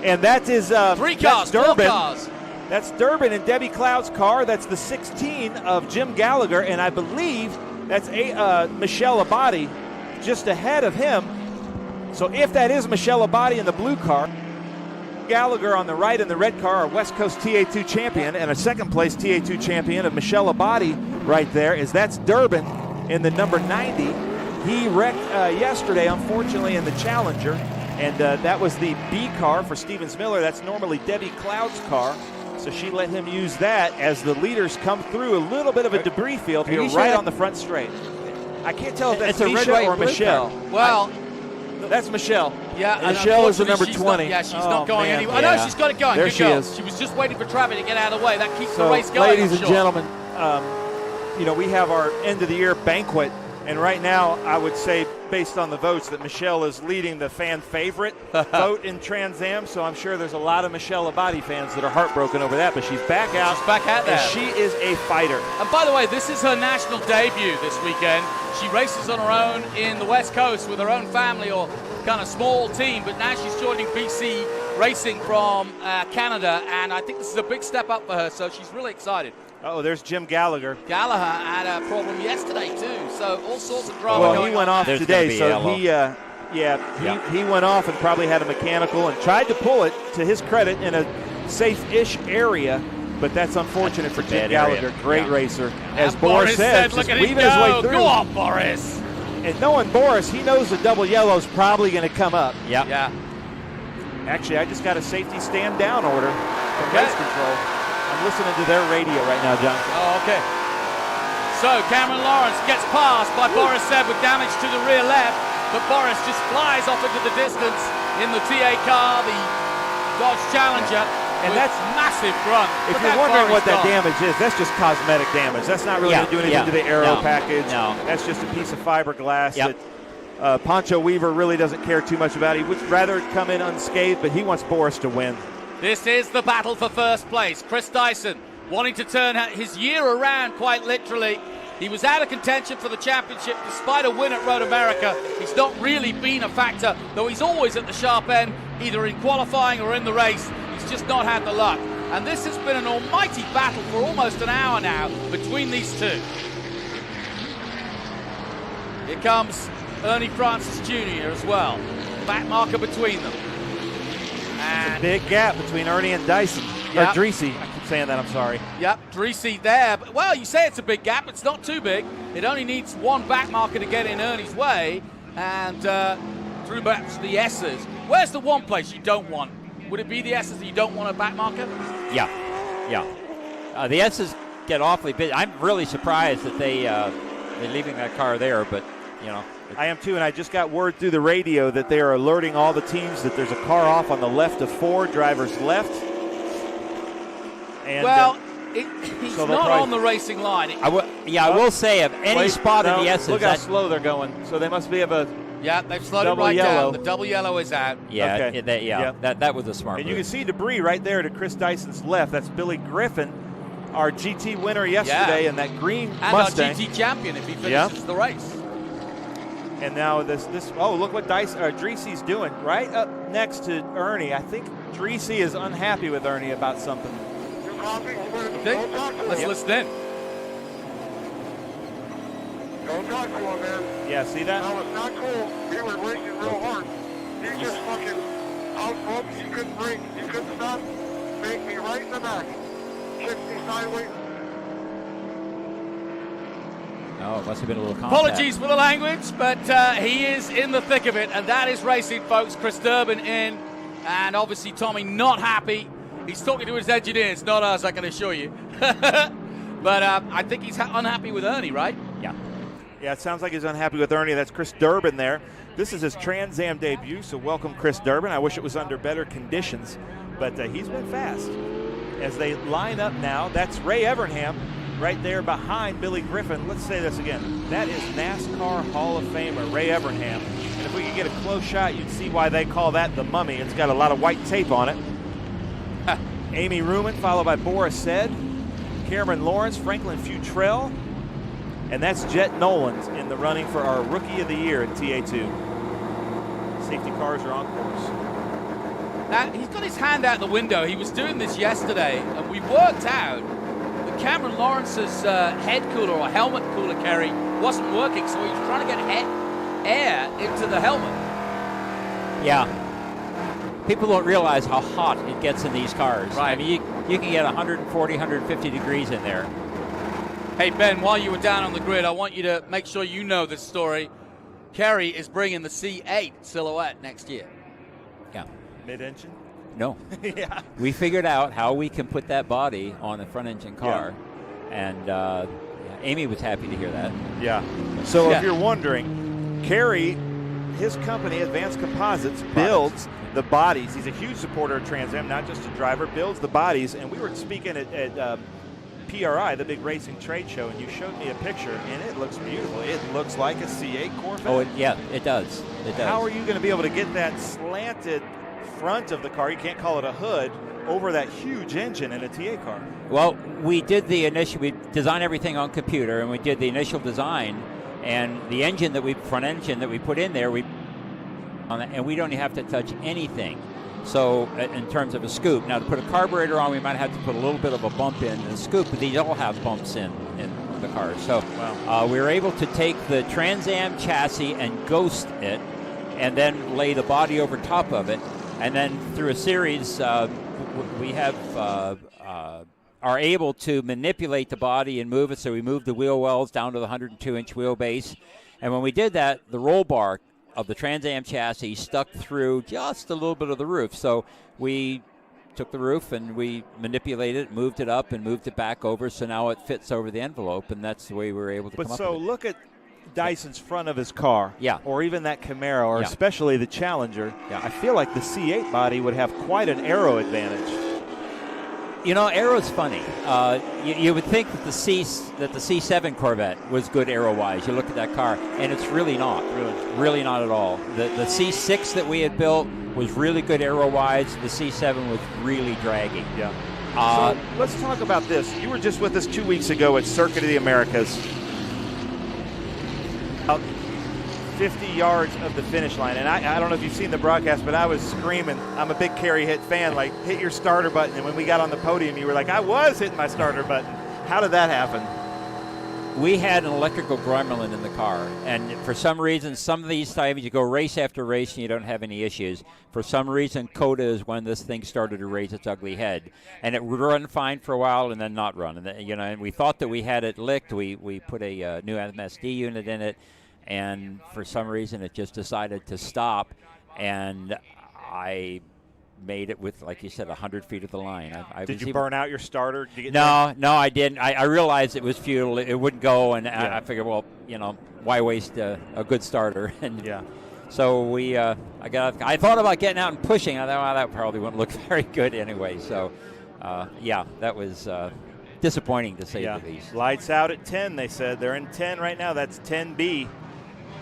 And that is 3 cars, that's 4 Durbin. cars. That's Durbin and Debbie Cloud's car. That's the 16 of Jim Gallagher, and I believe that's Michelle Abadi just ahead of him. So if that is Michelle Abadi in the blue car, Gallagher on the right in the red car, our West Coast TA2 champion, and a 2nd place TA2 champion of Michelle Abadi right there that's Durbin in the number 90. He wrecked yesterday, unfortunately, in the Challenger, and that was the B car for Stevens Miller. That's normally Debbie Cloud's car. So she let him use that as the leaders come through a little bit of a debris field here right on the front straight. I can't tell if that's It's a red, Misha white, or blue Michelle. car. Well, That's Michelle. yeah, and Michelle is the number unfortunately 20. She's not going man. anywhere. I know she's got it going. There Good she girl. is. She was just waiting for traffic to get out of the way. That keeps the So, race going. ladies I'm and sure. gentlemen, we have our end of the year banquet And right now, I would say, based on the votes, that Michelle is leading the fan favorite vote in Trans Am. So I'm sure there's a lot of Michelle Abadi fans that are heartbroken over that. But she's back out. She's back out there. And she is a fighter. And by the way, this is her national debut this weekend. She races on her own in the West Coast with her own family or kind of small team. But now she's joining BC Racing from Canada. And I think this is a big step up for her. So she's really excited. Oh, there's Jim Gallagher. Gallagher had a problem yesterday too, so all sorts of drama. Well, going he went on off There's today, gonna be so yellow. he went off and probably had a mechanical and tried to pull it, to his credit, in a safe-ish area, but that's unfortunate for Jim Gallagher. Great racer. As Boris said, look just at him weaving his way go. through. Go on, Boris. And knowing Boris, he knows the double yellow's probably going to come up. Yep. Yeah. Actually, I just got a safety stand down order from Okay. race control. I'm listening to their radio right now, John. Oh, okay. So Cameron Lawrence gets passed by Boris Said with damage to the rear left, but Boris just flies off into the distance in the TA car, the Dodge Challenger, And with that's massive grunt. If Look you're how wondering far what he's that gone. damage is, that's just cosmetic damage. That's not really Yeah, going to do anything yeah. to the aero No, package. no. That's just a piece of fiberglass Yep. that Pancho Weaver really doesn't care too much about. He would rather come in unscathed, but he wants Boris to win. This is the battle for first place. Chris Dyson wanting to turn his year around quite literally. He was out of contention for the championship despite a win at Road America. He's not really been a factor, though he's always at the sharp end, either in qualifying or in the race. He's just not had the luck. And this has been an almighty battle for almost an hour now between these two. Here comes Ernie Francis Jr. as well. Back marker between them. And Big gap between Ernie and Dyson. Yep. Or Dreesy. I keep saying that, I'm sorry. Yep, Dreesy there. But, well, you say it's a big gap. It's not too big. It only needs one back marker to get in Ernie's way. And through back to the S's. Where's the one place you don't want? Would it be the S's that you don't want a back marker? Yeah. The S's get awfully busy. I'm really surprised that they're leaving that car there, but, you know. I am too, and I just got word through the radio that they are alerting all the teams that there's a car off on the left of 4, driver's left. And, Well, he's so they'll not probably- on the racing line. I will say, of any wait, spot no, in the S's, look how that, slow they're going. So they must be of a. Yeah, they've slowed it Double right yellow. down. The double yellow is out. Okay. that was a smart And move. you can see debris right there to Chris Dyson's left. That's Billy Griffin, our GT winner yesterday, and that green And Mustang. our GT champion if he finishes the race. And now this. Oh, look what Dreesy's doing right up next to Ernie. I think Dreesy is unhappy with Ernie about something. You copy? Okay, Don't talk to let's him. listen in. Don't talk to him, man. Yeah, see that? That was not cool. He was racing real hard. He just fucking out-broke. He couldn't brake. He couldn't stop. Make me right in the back. Kicked me sideways. Oh, it must have been a little contact. Apologies for the language, but he is in the thick of it, and that is racing, folks. Chris Durbin in, and obviously Tommy not happy. He's talking to his engineers, not us, I can assure you. But I think he's unhappy with Ernie, right? Yeah, it sounds like he's unhappy with Ernie. That's Chris Durbin there. This is his Trans Am debut, so welcome Chris Durbin. I wish it was under better conditions, but he's been fast. As they line up now, that's Ray Evernham right there behind Billy Griffin. Let's say this again. That is NASCAR Hall of Famer Ray Evernham. And if we could get a close shot, you'd see why they call that the Mummy. It's got a lot of white tape on it. Amy Ruman, followed by Boris Said, Cameron Lawrence, Franklin Futrell, and that's Jet Nolan's in the running for our Rookie of the Year at TA2. Safety cars are on course. Now, he's got his hand out the window. He was doing this yesterday, and we worked out that Cameron Lawrence's head cooler or helmet cooler, Kerry, wasn't working, so he was trying to get air into the helmet. Yeah. People don't realize how hot it gets in these cars. Right. I mean, you can get 140, 150 degrees in there. Hey, Ben, while you were down on the grid, I want you to make sure you know this story. Kerry is bringing the C8 Silhouette next year. Yeah. Mid-engine? No. Yeah. We figured out how we can put that body on a front-engine car, and Amy was happy to hear that. Yeah. So Yeah. if you're wondering, Kerry, his company, Advanced Composites, builds the bodies. He's a huge supporter of Trans Am, not just a driver, builds the bodies. And we were speaking at PRI, the big racing trade show, and you showed me a picture, and it looks beautiful. It looks like a C8 Corvette. Oh, yeah, it does. It does. How are you going to be able to get that slanted front of the car, you can't call it a hood, over that huge engine in a TA car? Well, we designed everything on computer, and we did the initial design, and the front engine that we put in there, and we don't have to touch anything. So in terms of a scoop, now to put a carburetor on, we might have to put a little bit of a bump in the scoop, but these all have bumps in the cars. So we were able to take the Trans Am chassis and ghost it, and then lay the body over top of it, and then through a series, we are able to manipulate the body and move it. So we moved the wheel wells down to the 102-inch wheelbase, and when we did that, the roll bar of the Trans Am chassis stuck through just a little bit of the roof. So we took the roof and we manipulated it, moved it up, and moved it back over. So now it fits over the envelope, and that's the way we were able to come up with it. But so look at Dyson's front of his car, or even that Camaro, or especially the Challenger. I feel like the C8 body would have quite an aero advantage. You know, aero's funny. You would think that the C7 Corvette was good aero-wise. You look at that car, and it's really not. Really not at all. The C6 that we had built was really good aero-wise. The C7 was really draggy. So let's talk about this. You were just with us 2 weeks ago at Circuit of the Americas. About 50 yards of the finish line, and I don't know if you've seen the broadcast, but I was screaming. I'm a big Kerry Hitt fan, like, hit your starter button. And when we got on the podium, you were like, I was hitting my starter button. How did that happen? We had an electrical gremlin in the car, and for some reason, some of these times you go race after race and you don't have any issues. For some reason, COTA is when this thing started to raise its ugly head, and it would run fine for a while and then not run. And and we thought that we had it licked. We put a new MSD unit in it, and for some reason it just decided to stop, and I made it with, like you said, 100 feet of the line. Did you burn out your starter? No, I didn't. I realized it was futile. It wouldn't go, and I figured, well, why waste a good starter? And so I thought about getting out and pushing. I thought, well, that probably wouldn't look very good anyway. So, that was disappointing to say the least. Lights out at 10, they said. They're in 10 right now. That's 10B.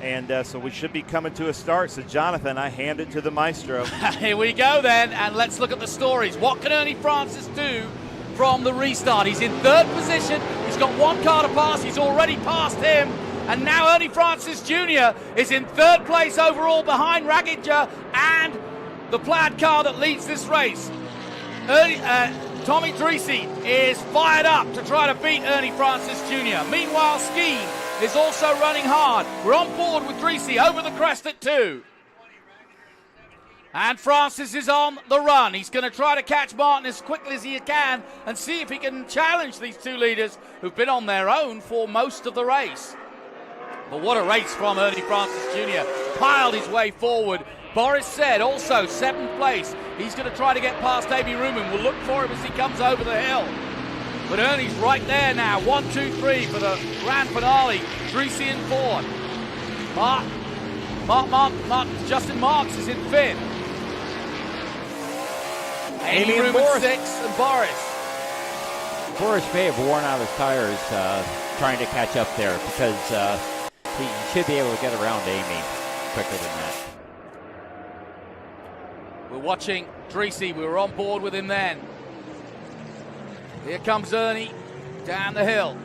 And so we should be coming to a start. So, Jonathan, I hand it to the maestro. Here we go, then, and let's look at the stories. What can Ernie Francis do from the restart? He's in third position. He's got one car to pass. He's already passed him. And now Ernie Francis Jr. is in third place overall behind Raginger and the plaid car that leads this race. Tommy Dreese is fired up to try to beat Ernie Francis Jr. Meanwhile, Skeen is also running hard. We're on board with Dreese over the crest at 2. And Francis is on the run. He's going to try to catch Martin as quickly as he can and see if he can challenge these two leaders who've been on their own for most of the race. But what a race from Ernie Francis Jr. Piled his way forward. Boris said also 7th place. He's going to try to get past Amy Ruman. We'll look for him as he comes over the hill. But Ernie's right there now. 1, 2, 3 for the grand finale. Dreese in 4th. Justin Marks is in 5th. Amy Ruman 6th, and Boris. Boris may have worn out his tires trying to catch up there, because he should be able to get around Amy quicker than that. We're watching Dreese. We were on board with him then. Here comes Ernie down the hill.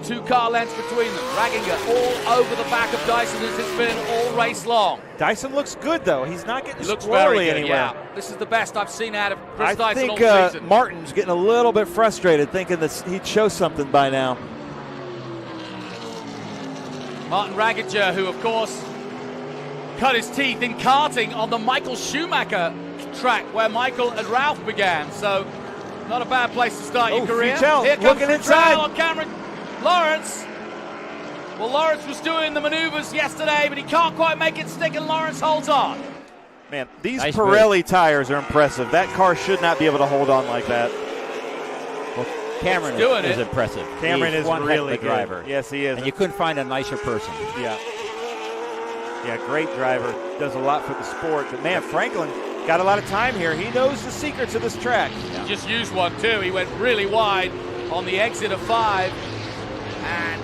2 car lengths between them. Raginger all over the back of Dyson as it's been all race long. Dyson looks good, though. He's not getting looks very squirrely good, anywhere. Yeah. This is the best I've seen out of Chris Dyson all season. I season. think Martin's getting a little bit frustrated, thinking that he'd show something by now. Martin Raginger, who, of course, cut his teeth in karting on the Michael Schumacher track where Michael and Ralph began. So, not a bad place to start your career. Here comes looking inside on Cameron Lawrence. Well, Lawrence was doing the maneuvers yesterday, but he can't quite make it stick, and Lawrence holds on. Man, these nice Pirelli tires are impressive. That car should not be able to hold on like that. Well, Cameron is impressive. Cameron is one really heck of a driver. Yes, he is. And you couldn't find a nicer person. Yeah, great driver. Does a lot for the sport. But, man, Franklin got a lot of time here. He knows the secrets of this track. He just used one, too. He went really wide on the exit of 5, and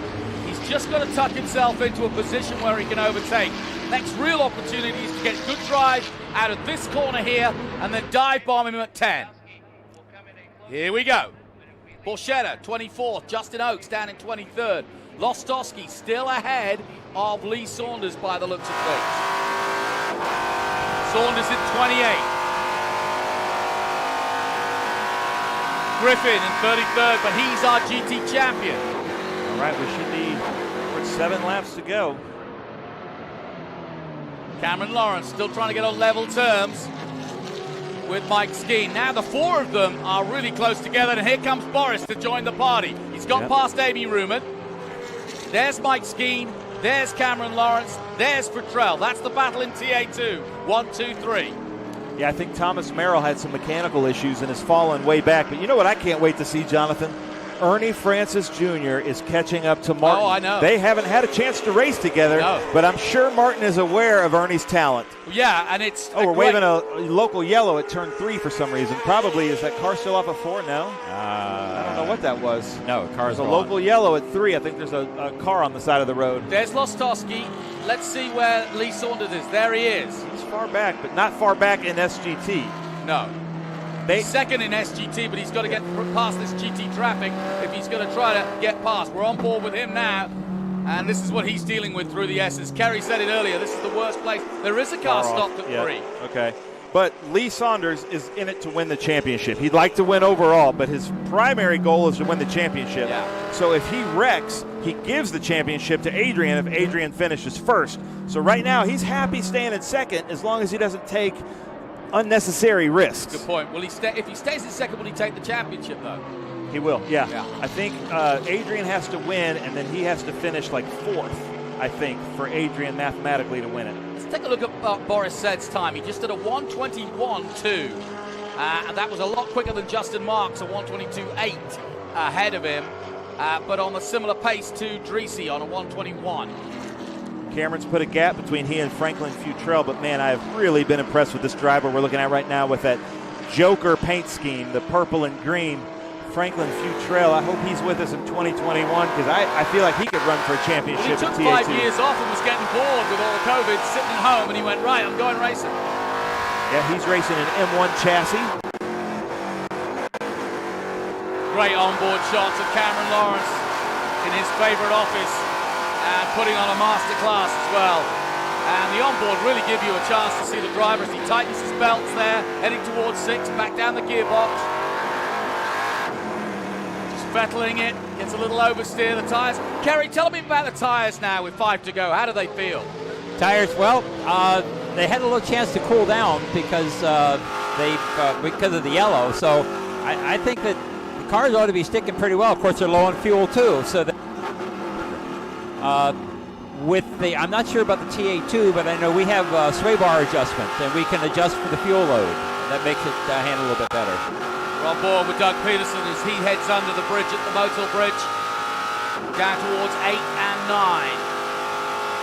he's just got to tuck himself into a position where he can overtake. Next real opportunity is to get a good drive out of this corner here and then dive bomb him at 10. Here we go. Borchetta, 24th. Justin Oakes down in 23rd. Lostowski still ahead of Lee Saunders by the looks of things. Saunders in 28th. Griffin in 33rd, but he's our GT champion. All right, we should be with 7 laps to go. Cameron Lawrence still trying to get on level terms with Mike Skeen. Now the 4 of them are really close together, and here comes Boris to join the party. He's got past Amy Ruman. There's Mike Skeen. There's Cameron Lawrence. There's Futrell. That's the battle in TA2. 1, 2, 3. Yeah, I think Thomas Merrill had some mechanical issues and has fallen way back. But you know what I can't wait to see, Jonathan? Ernie Francis Jr. is catching up to Martin. Oh, I know. They haven't had a chance to race together, but I'm sure Martin is aware of Ernie's talent. Yeah, and it's we're waving a local yellow at turn 3 for some reason. Probably, is that car still off at 4? No? I don't know what that was. No, car's a local yellow at 3. I think there's a car on the side of the road. There's Lostowski. Let's see where Lee Saunders is. There he is. He's far back, but not far back in SGT. No. He's second in SGT, but he's got to get past this GT traffic if he's going to try to get past. We're on board with him now, and this is what he's dealing with through the S's. Kerry said it earlier, this is the worst place. There is a car stopped at 3. Okay. But Lee Saunders is in it to win the championship. He'd like to win overall, but his primary goal is to win the championship. Yeah. So if he wrecks, he gives the championship to Adrian if Adrian finishes first. So right now, he's happy staying in second as long as he doesn't take unnecessary risks. Good point. Will he stay? If he stays in second, will he take the championship, though? He will, yeah. I think Adrian has to win, and then he has to finish like 4th, I think, for Adrian mathematically to win it. Let's take a look at Boris Said's time. He just did a 1:21.2, and that was a lot quicker than Justin Marks, a 1:22.8 ahead of him, but on a similar pace to Dreesy on a 1:21. Cameron's put a gap between he and Franklin Futrell, but man, I have really been impressed with this driver we're looking at right now with that Joker paint scheme, the purple and green. Franklin Futrell, I hope he's with us in 2021 because I feel like he could run for a championship. Well, he took 5 years off and was getting bored with all the COVID, sitting at home, and he went, right, I'm going racing. Yeah, he's racing an M1 chassis. Great onboard shots of Cameron Lawrence in his favorite office and putting on a masterclass as well. And the onboard really give you a chance to see the driver as he tightens his belts there, heading towards 6, back down the gearbox. Just fettling it, gets a little oversteer, the tyres. Kerry, tell me about the tyres now with 5 to go. How do they feel? Tires, well, they had a little chance to cool down because because of the yellow. So I think that the cars ought to be sticking pretty well. Of course, they're low on fuel too. So that, I'm not sure about the TA2, but I know we have sway bar adjustment, and we can adjust for the fuel load. That makes it handle a little bit better. We're on board with Doug Peterson as he heads under the bridge at the Motul Bridge, down towards 8 and 9.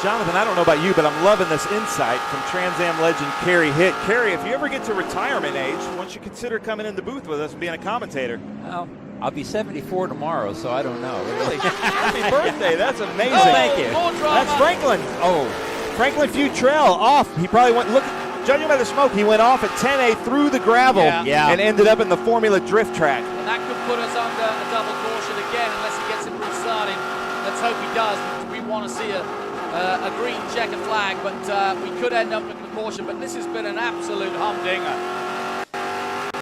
Jonathan, I don't know about you, but I'm loving this insight from Trans Am legend Kerry Hitt. Kerry, if you ever get to retirement age, why don't you consider coming in the booth with us and being a commentator? Well, I'll be 74 tomorrow, so I don't know. Really? Happy birthday. That's amazing. Oh, thank you. That's Franklin. Oh, Franklin Futrell off. He probably went, look, judging by the smoke, he went off at 10A through the gravel and ended up in the Formula Drift track. And that could put us under a double caution again unless he gets it restarted. Let's hope he does. We want to see a green checker flag, but we could end up with a caution. But this has been an absolute humdinger.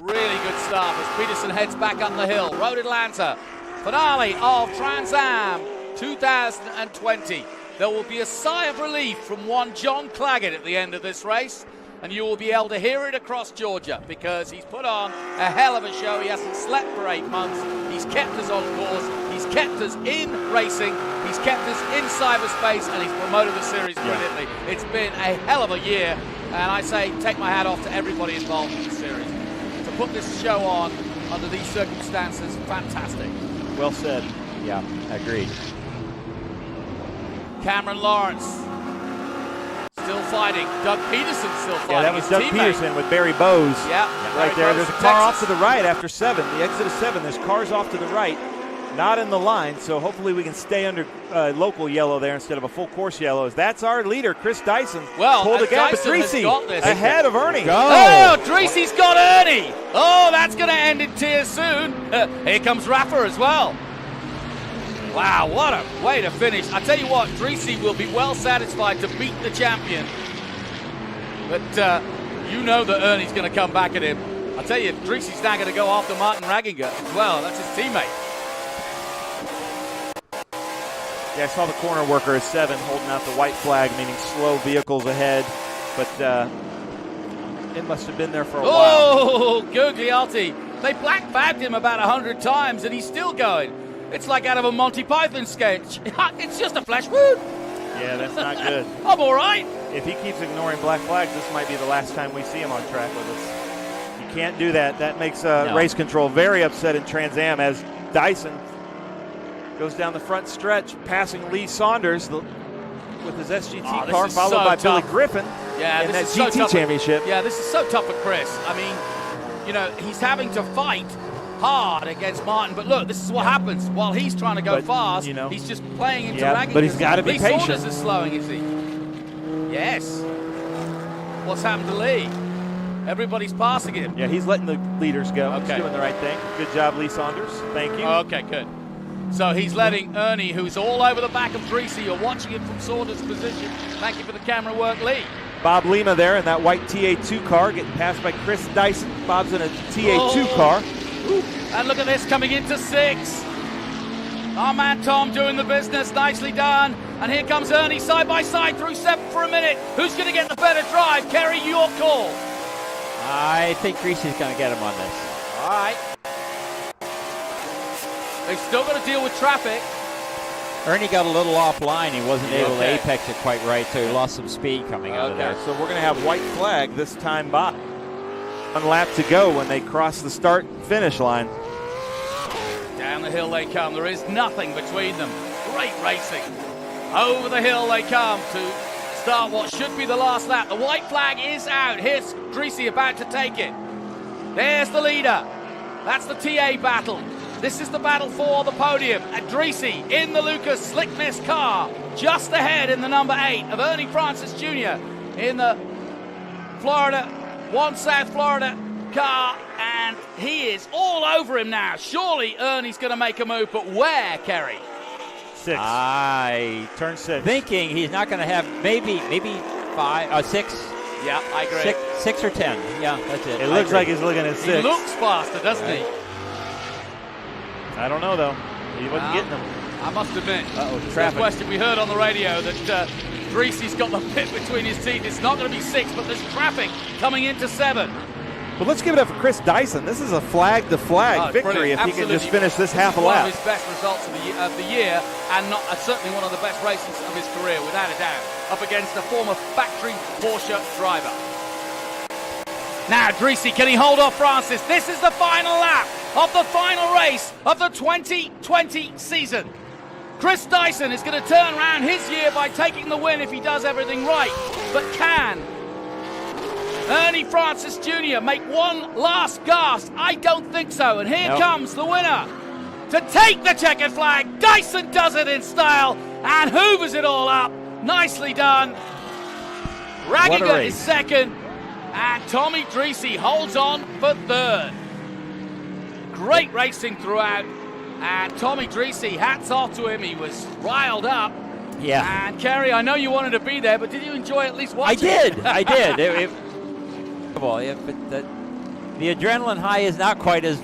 Really good stuff as Peterson heads back up the hill. Road Atlanta, finale of Trans Am 2020. There will be a sigh of relief from one John Claggett at the end of this race, and you will be able to hear it across Georgia because he's put on a hell of a show. He hasn't slept for 8 months. He's kept us on course. He's kept us in racing. He's kept us in cyberspace, and he's promoted the series brilliantly. It's been a hell of a year, and I say take my hat off to everybody involved in the series. To put this show on under these circumstances, fantastic. Well said. Yeah, agreed. Cameron Lawrence still fighting. Doug Peterson still fighting. Yeah, that was his Doug teammate. Peterson with Barry Bowes. Yeah, right Barry there. Bowes There's a from car Texas. off to the right after 7. The exit of 7. There's cars off to the right. not in the line, so hopefully we can stay under local yellow there instead of a full course yellow. As that's our leader, Chris Dyson. Well, pulled a gap, but Dyson has Dreesy got this. ahead of Ernie. Oh, Dreesy's got Ernie. Oh, that's going to end in tears soon. Here comes Rafa as well. Wow, what a way to finish. I tell you what, Dreesy will be well satisfied to beat the champion. But you know that Ernie's going to come back at him. I tell you, Dreesy's now going to go after Martin Raginger as well. That's his teammate. Yeah, I saw the corner worker at 7 holding out the white flag, meaning slow vehicles ahead. But it must have been there for a while. Oh, Gugliotti. They black bagged him about 100 times, and he's still going. It's like out of a Monty Python sketch. It's just a flash wound. Yeah, that's not good. I'm all right. If he keeps ignoring black flags, this might be the last time we see him on track with us. You can't do that. That makes race control very upset in Trans Am as Dyson goes down the front stretch, passing Lee Saunders with his SGT car, followed by Billy Griffin in that GT championship. Yeah, this is so tough for Chris. I mean, you know, he's having to fight hard against Martin, but look, this is what happens. While he's trying to go fast, you know, he's just playing into Ragging. But he's got to be patient. Lee Saunders is slowing, is he? Yes. What's happened to Lee? Everybody's passing him. Yeah, he's letting the leaders go. Okay. He's doing the right thing. Good job, Lee Saunders. Thank you. Okay, good. So he's letting Ernie, who's all over the back of Dreesy, you're watching him from Saunders' position. Thank you for the camera work, Lee. Bob Lima there in that white TA2 car, getting passed by Chris Dyson. Bob's in a TA2 car. And look at this, coming into 6. Our man Tom doing the business, nicely done. And here comes Ernie side by side through 7 for a minute. Who's going to get the better drive? Kerry, your call. I think Dreesy's going to get him on this. All right. They've still got to deal with traffic. Ernie got a little offline. He wasn't able to apex it quite right, so he lost some speed coming out of there. So we're going to have white flag this time by. 1 lap to go when they cross the start-finish line. Down the hill they come. There is nothing between them. Great racing. Over the hill they come to start what should be the last lap. The white flag is out. Here's Dreesy about to take it. There's the leader. That's the TA battle. This is the battle for the podium. And Dreesy in the Lucas Slick Miss car, just ahead in the number 8 of Ernie Francis Jr. in the Florida, South Florida car. And he is all over him now. Surely Ernie's going to make a move, but where, Kerry? 6. Turn 6. Thinking he's not going to have maybe 5, 6. Yeah, I agree. 6 or 10. Yeah, that's it. It looks like he's looking at 6. He looks faster, doesn't he? I don't know, though. He wasn't getting them. I must admit, traffic. the question we heard on the radio that Dreesy's got the pit between his teeth. It's not going to be 6, but there's traffic coming into 7. But let's give it up for Chris Dyson. This is a flag-to-flag victory if he can just finish this half a lap. One of his best results of the year, and certainly one of the best races of his career, without a doubt, up against a former factory Porsche driver. Now, Dreesy, can he hold off Francis? This is the final lap of the final race of the 2020 season. Chris Dyson is going to turn around his year by taking the win if he does everything right. But can Ernie Francis Jr. make one last gasp? I don't think so. And here comes the winner to take the checkered flag. Dyson does it in style and hoovers it all up. Nicely done. Raginger is second. And Tommy Dreesy holds on for 3rd. Great racing throughout. And Tommy Dreesy, hats off to him. He was riled up. Yeah. And Kerry, I know you wanted to be there, but did you enjoy at least watching it? I did. But the adrenaline high is not quite as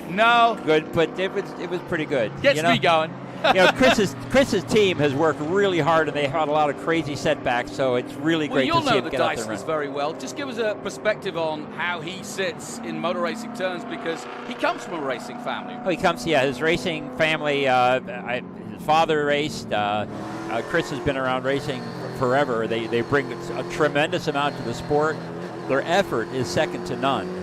good, but it was pretty good. Gets me going. Chris's team has worked really hard, and they had a lot of crazy setbacks, so it's really great to see him get out there. Dyson's very well. Just give us a perspective on how he sits in motor racing terms, because he comes from a racing family. Oh, he comes, his racing family, his father raced. Chris has been around racing forever. They bring a tremendous amount to the sport. Their effort is second to none.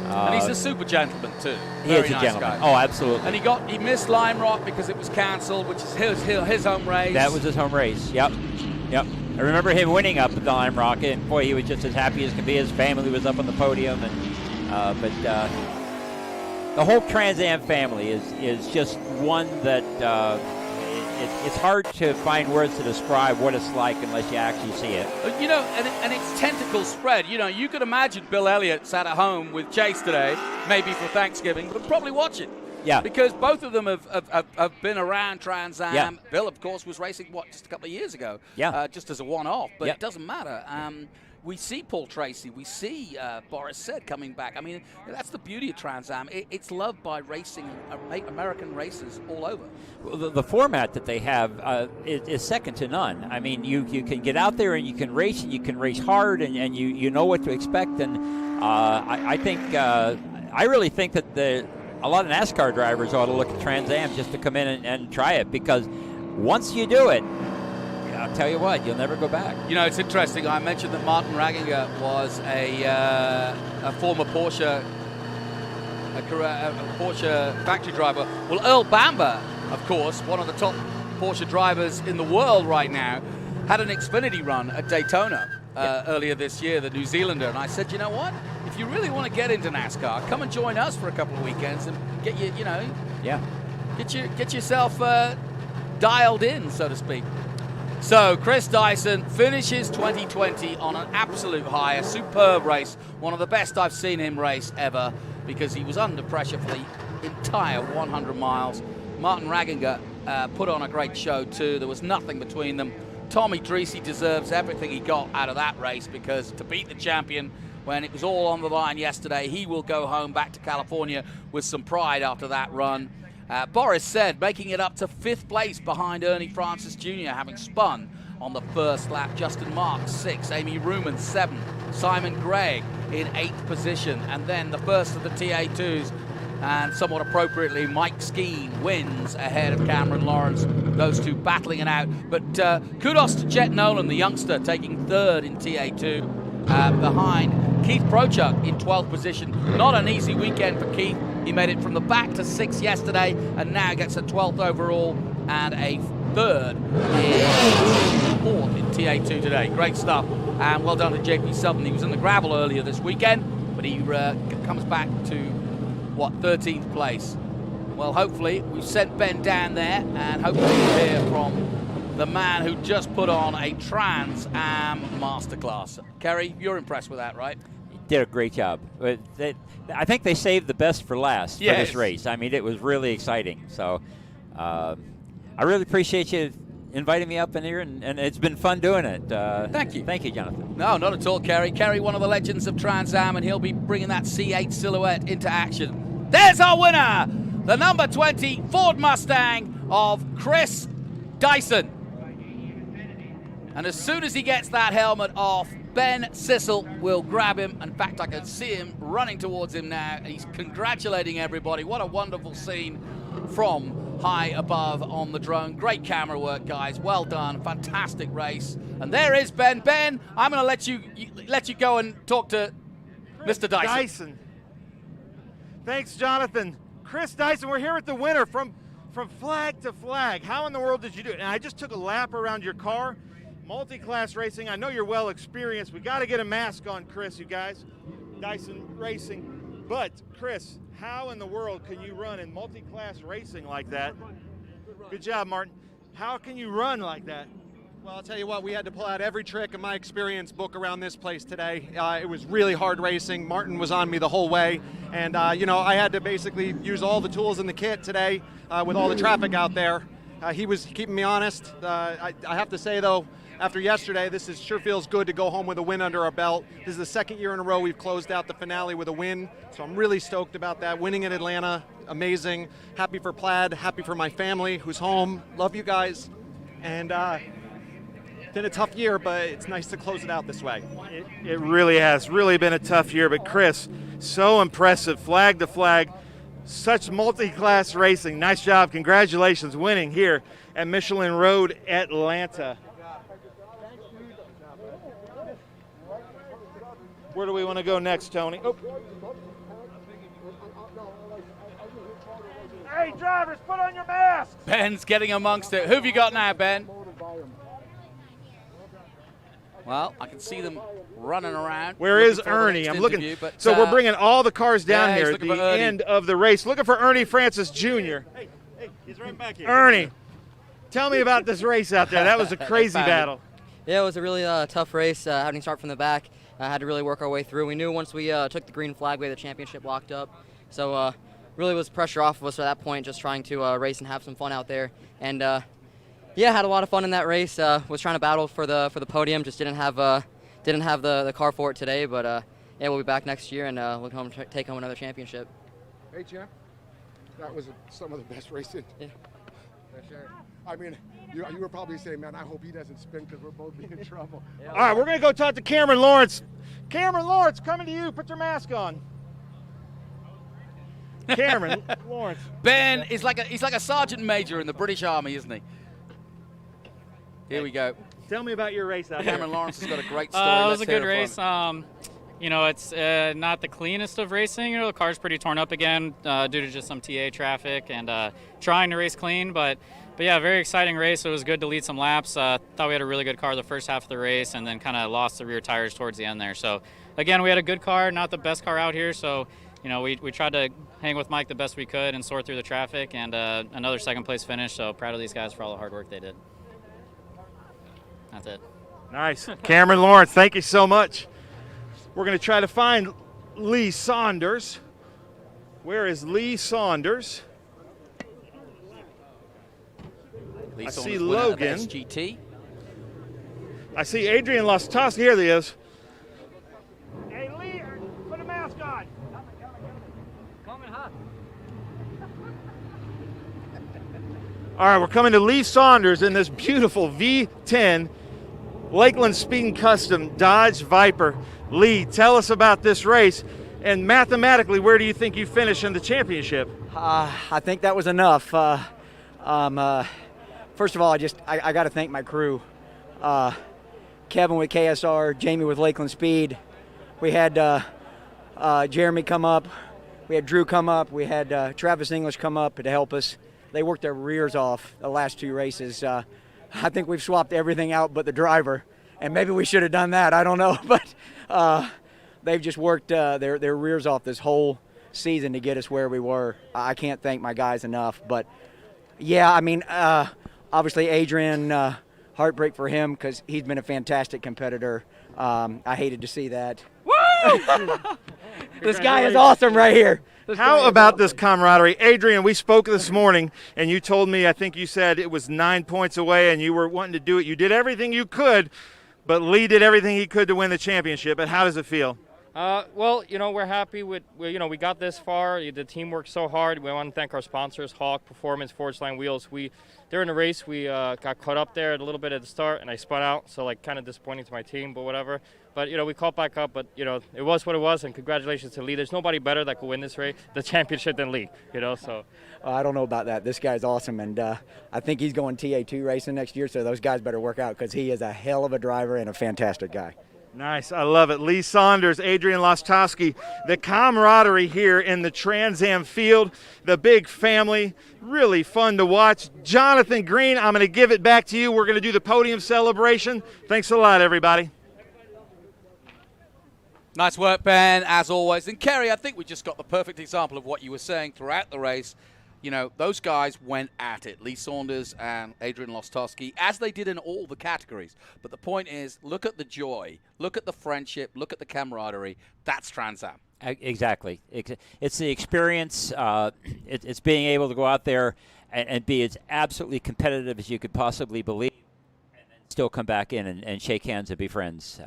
And he's a super gentleman too. He is a gentleman. Guy. Oh, absolutely. And he missed Lime Rock because it was cancelled, which is his home race. That was his home race. Yep. I remember him winning up at the Lime Rock, and boy, he was just as happy as can be. His family was up on the podium, and but the whole Trans Am family is just one that it's hard to find words to describe what it's like unless you actually see it. You know, and its tentacles spread. You know, you could imagine Bill Elliott sat at home with Chase today, maybe for Thanksgiving, but probably watching. Yeah. Because both of them have been around Trans Am. Yeah. Bill, of course, was racing, just a couple of years ago? Yeah. Just as a one-off, but Yeah. it doesn't matter. We see Paul Tracy. We see Boris Said coming back. I mean, that's the beauty of Trans Am. It's loved by racing, American racers all over. Well, the format that they have is second to none. I mean, you can get out there and you can race, and you can race hard, and you know what to expect. And I really think that a lot of NASCAR drivers ought to look at Trans Am just to come in and try it, because once you do it, I'll tell you what, you'll never go back. You know, it's interesting. I mentioned that Martin Raginger was a former Porsche factory driver. Well, Earl Bamber, of course, one of the top Porsche drivers in the world right now, had an Xfinity run at Daytona earlier this year, the New Zealander. And I said, you know what? If you really want to get into NASCAR, come and join us for a couple of weekends and get yourself dialed in, so to speak. So Chris Dyson finishes 2020 on an absolute high, a superb race, one of the best I've seen him race ever, because he was under pressure for the entire 100 miles. Martin Raginger put on a great show too. There was nothing between them. Tommy Dreese deserves everything he got out of that race, because to beat the champion when it was all on the line yesterday, he will go home back to California with some pride after that run. Boris Said making it up to 5th place behind Ernie Francis Jr., having spun on the first lap. Justin Marks 6, Amy Ruman 7, Simon Gregg in 8th position, and then the first of the TA2s, and somewhat appropriately, Mike Skeen wins ahead of Cameron Lawrence. Those two battling it out, but kudos to Jet Nolan, the youngster, taking 3rd in TA2 behind Keith Prochuk in 12th position. Not an easy weekend for Keith. He made it from the back to 6th yesterday, and now gets a 12th overall and a 3rd in 4th in TA2 today. Great stuff, and well done to JP Sutton. He was in the gravel earlier this weekend, but he comes back to, 13th place. Well, hopefully, we've sent Ben down there, and hopefully we'll hear from the man who just put on a Trans Am masterclass. Kerry, you're impressed with that, right? Did a great job. I think they saved the best for last for this race. I mean, it was really exciting. So I really appreciate you inviting me up in here, and it's been fun doing it. Thank you. Thank you, Jonathan. No, not at all, Kerry. Kerry, one of the legends of Trans Am, and he'll be bringing that C8 Silhouette into action. There's our winner, the number 20 Ford Mustang of Chris Dyson. And as soon as he gets that helmet off, Ben Sissel will grab him. In fact, I can see him running towards him now. He's congratulating everybody. What a wonderful scene from high above on the drone. Great camera work, guys. Well done. Fantastic race. And there is Ben. Ben, I'm going to let you go and talk to Mr. Dyson. Thanks, Jonathan. Chris Dyson, we're here with the winner from flag to flag. How in the world did you do it? And I just took a lap around your car. Multi-class racing. I know you're well experienced. We got to get a mask on, Chris, you guys. Dyson Racing. But, Chris, how in the world can you run in multi-class racing like that? Good job, Martin. How can you run like that? Well, I'll tell you what, we had to pull out every trick in my experience book around this place today. It was really hard racing. Martin was on me the whole way. And, I had to basically use all the tools in the kit today with all the traffic out there. He was keeping me honest. I have to say, though, after yesterday, sure feels good to go home with a win under our belt. This is the second year in a row we've closed out the finale with a win, so I'm really stoked about that. Winning in Atlanta, amazing. Happy for Plaid, happy for my family who's home. Love you guys. And it's been a tough year, but it's nice to close it out this way. It really has. Really been a tough year, but Chris, so impressive, flag to flag. Such multi-class racing. Nice job. Congratulations winning here at Michelin Road, Atlanta. Where do we want to go next, Tony? Oh. Hey, drivers, put on your masks. Ben's getting amongst it. Who have you got now, Ben? Well, I can see them running around. Where is Ernie? I'm looking. So we're bringing all the cars down here at the end of the race. Looking for Ernie Francis Jr. Hey, he's right back here. Ernie, tell me about this race out there. That was a crazy battle. Yeah, it was a really tough race, having to start from the back. Had to really work our way through. We knew once we took the green flag, we had the championship locked up. So really was pressure off of us at that point, just trying to race and have some fun out there. And yeah, had a lot of fun in that race. Was trying to battle for the podium, just didn't have the car for it today. But yeah, we'll be back next year and look home take home another championship. Hey, champ, that was some of the best racing. Yeah. I mean, you were probably saying, man, I hope he doesn't spin because we're both in trouble. All right, we're going to go talk to Cameron Lawrence. Cameron Lawrence, coming to you. Put your mask on. Cameron Lawrence. Ben is he's like a sergeant major in the British Army, isn't he? Here we go. Tell me about your race out there. Cameron Lawrence has got a great story. It was Let's a good hear it race. from him. You know, it's not the cleanest of racing. You know, the car's pretty torn up again due to just some TA traffic and trying to race clean. But yeah, very exciting race. It was good to lead some laps. Thought we had a really good car the first half of the race and then kind of lost the rear tires towards the end there. So, again, we had a good car, not the best car out here. So, you know, we tried to hang with Mike the best we could and sort through the traffic and another second-place finish. So, proud of these guys for all the hard work they did. That's it. Nice. Cameron Lawrence, thank you so much. We're going to try to find Lee Saunders. Where is Lee Saunders? I see Logan. SGT. I see Adrian Lostowski. Here he is. Hey, Lee, put a mask on. All right, we're coming to Lee Saunders in this beautiful V10 Lakeland Speed & Custom Dodge Viper. Lee, tell us about this race, and mathematically, where do you think you finish in the championship? I think that was enough. First of all, I got to thank my crew. Kevin with KSR, Jamie with Lakeland Speed. We had Jeremy come up. We had Drew come up. We had Travis English come up to help us. They worked their rears off the last two races. I think we've swapped everything out but the driver, and maybe we should have done that. I don't know, but they've just worked their rears off this whole season to get us where we were. I can't thank my guys enough. But yeah, I mean, obviously Adrian, heartbreak for him because he's been a fantastic competitor. I hated to see that. Woo! This guy is awesome right here. How about this camaraderie? Adrian, we spoke this morning, and you told me, I think you said it was 9 points away, and you were wanting to do it. You did everything you could, but Lee did everything he could to win the championship. But how does it feel? Well, you know, we're happy with, we got this far. The team worked so hard. We want to thank our sponsors, Hawk Performance, Forge Line Wheels. During the race, we got caught up there a little bit at the start, and I spun out, so, kind of disappointing to my team, but whatever. But, we caught back up, but, it was what it was, and congratulations to Lee. There's nobody better that could win this race, the championship, than Lee, so. I don't know about that. This guy's awesome, and I think he's going TA2 racing next year, so those guys better work out because he is a hell of a driver and a fantastic guy. Nice. I love it. Lee Saunders, Adrian Lostowski, the camaraderie here in the Trans Am field, the big family, really fun to watch. Jonathan Green, I'm going to give it back to you. We're going to do the podium celebration. Thanks a lot, everybody. Nice work, Ben, as always. And Kerry, I think we just got the perfect example of what you were saying throughout the race. Those guys went at it, Lee Saunders and Adrian Lostowski, as they did in all the categories. But the point is, look at the joy, look at the friendship, look at the camaraderie. That's Trans Am. Exactly. It's the experience. It's being able to go out there and be as absolutely competitive as you could possibly believe, and then still come back in and shake hands and be friends.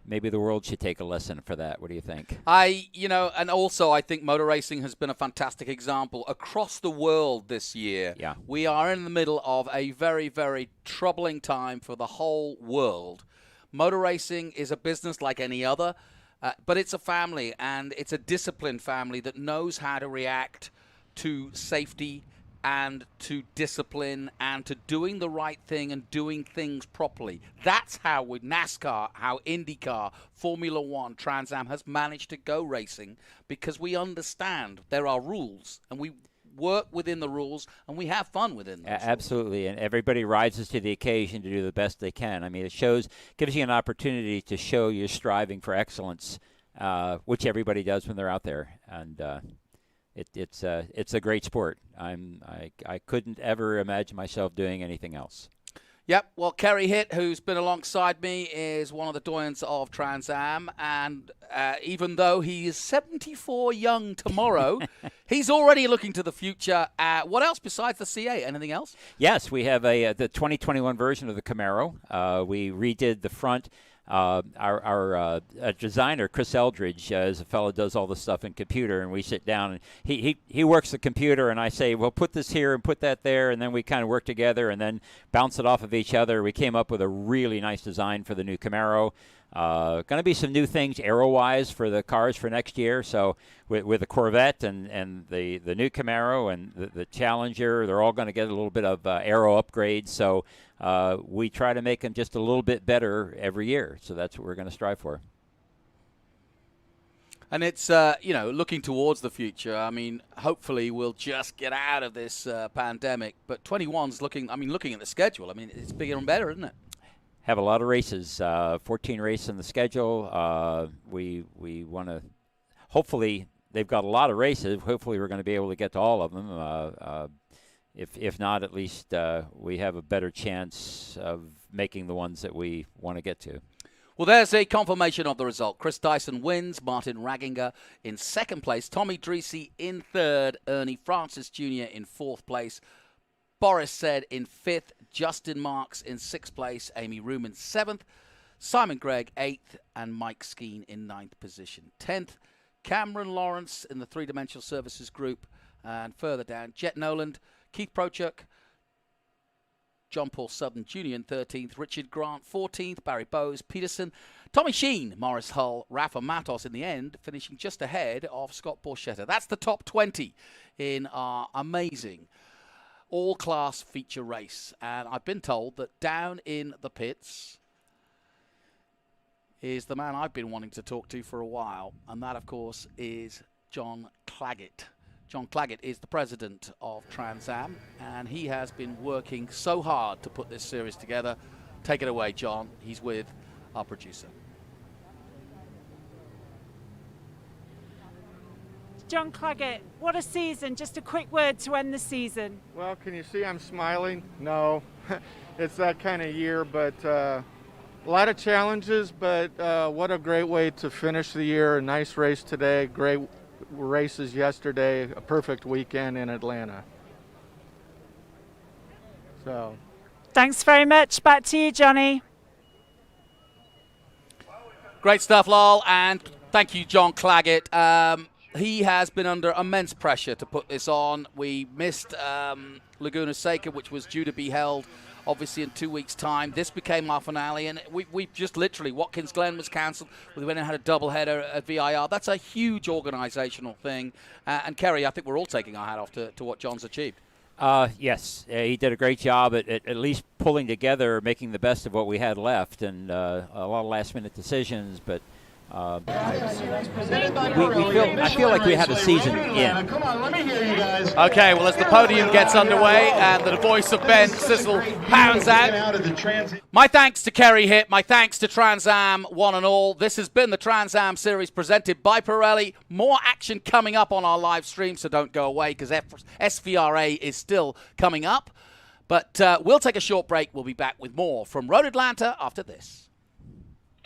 Maybe the world should take a lesson for that. What do you think? And also I think motor racing has been a fantastic example across the world this year. Yeah. We are in the middle of a very, very troubling time for the whole world. Motor racing is a business like any other, but it's a family, and it's a disciplined family that knows how to react to safety and to discipline and to doing the right thing and doing things properly. That's how with NASCAR, how IndyCar, Formula One, Trans Am has managed to go racing, because we understand there are rules and we work within the rules and we have fun within those rules. Absolutely, and everybody rises to the occasion to do the best they can. I mean, gives you an opportunity to show you're striving for excellence, which everybody does when they're out there, and it's a great sport. I couldn't ever imagine myself doing anything else. Yep, well, Kerry Hitt, who's been alongside me, is one of the doyens of Trans Am, and even though he is 74 young tomorrow, he's already looking to the future. What else besides the CA? Anything else? Yes, we have the 2021 version of the Camaro. We redid the front. Our designer, Chris Eldridge, is a fellow who does all the stuff in computer, and we sit down and he works the computer, and I say, well, put this here and put that there, and then we kind of work together and then bounce it off of each other. We came up with a really nice design for the new Camaro. Going to be some new things aero-wise for the cars for next year. So with the Corvette and the new Camaro and the Challenger, they're all going to get a little bit of aero upgrades. So we try to make them just a little bit better every year. So that's what we're going to strive for. And it's, looking towards the future. I mean, hopefully we'll just get out of this pandemic. But 21's looking at the schedule, I mean, it's bigger and better, isn't it? Have a lot of races, 14 races in the schedule. We want to, hopefully, they've got a lot of races. Hopefully we're going to be able to get to all of them. If not, at least we have a better chance of making the ones that we want to get to. Well, there's a confirmation of the result. Chris Dyson wins, Martin Ragginger in second place, Tommy Dreese in third, Ernie Francis Jr. in fourth place, Boris Said in fifth, Justin Marks in sixth place, Amy Ruman seventh, Simon Gregg eighth, and Mike Skeen in ninth position. 10th, Cameron Lawrence in the three-dimensional services group, and further down, Jet Noland, Keith Prochuk, John Paul Sutton Jr. in 13th, Richard Grant 14th, Barry Bowes, Peterson, Tommy Sheen, Morris Hull, Rafa Matos in the end, finishing just ahead of Scott Borchetta. That's the top 20 in our amazing all-class feature race. And I've been told that down in the pits is the man I've been wanting to talk to for a while, and that, of course, is John Claggett. John Claggett is the president of Trans Am, and he has been working so hard to put this series together. Take it away, John. He's with our producer. John Claggett, what a season. Just a quick word to end the season. Well, can you see I'm smiling? No, it's that kind of year, but a lot of challenges, but what a great way to finish the year. A nice race today, great races yesterday, a perfect weekend in Atlanta. So, thanks very much. Back to you, Johnny. Great stuff, Lal, and thank you, John Claggett. He has been under immense pressure to put this on. We missed Laguna Seca, which was due to be held, obviously, in 2 weeks' time. This became our finale, and we just literally, Watkins Glen was cancelled. We went and had a doubleheader at VIR. That's a huge organisational thing. And Kerry, I think we're all taking our hat off to what John's achieved. Yes, he did a great job at least pulling together, making the best of what we had left, and a lot of last-minute decisions, but I feel like we had a season in. Come on, let me hear you guys. Okay, well, as the podium gets underway and the voice of Ben Sissel pounds out, my thanks to Kerry Hitt, my thanks to Trans Am, one and all. This has been the Trans Am series presented by Pirelli. More action coming up on our live stream, so don't go away because SVRA is still coming up. But we'll take a short break. We'll be back with more from Road Atlanta after this.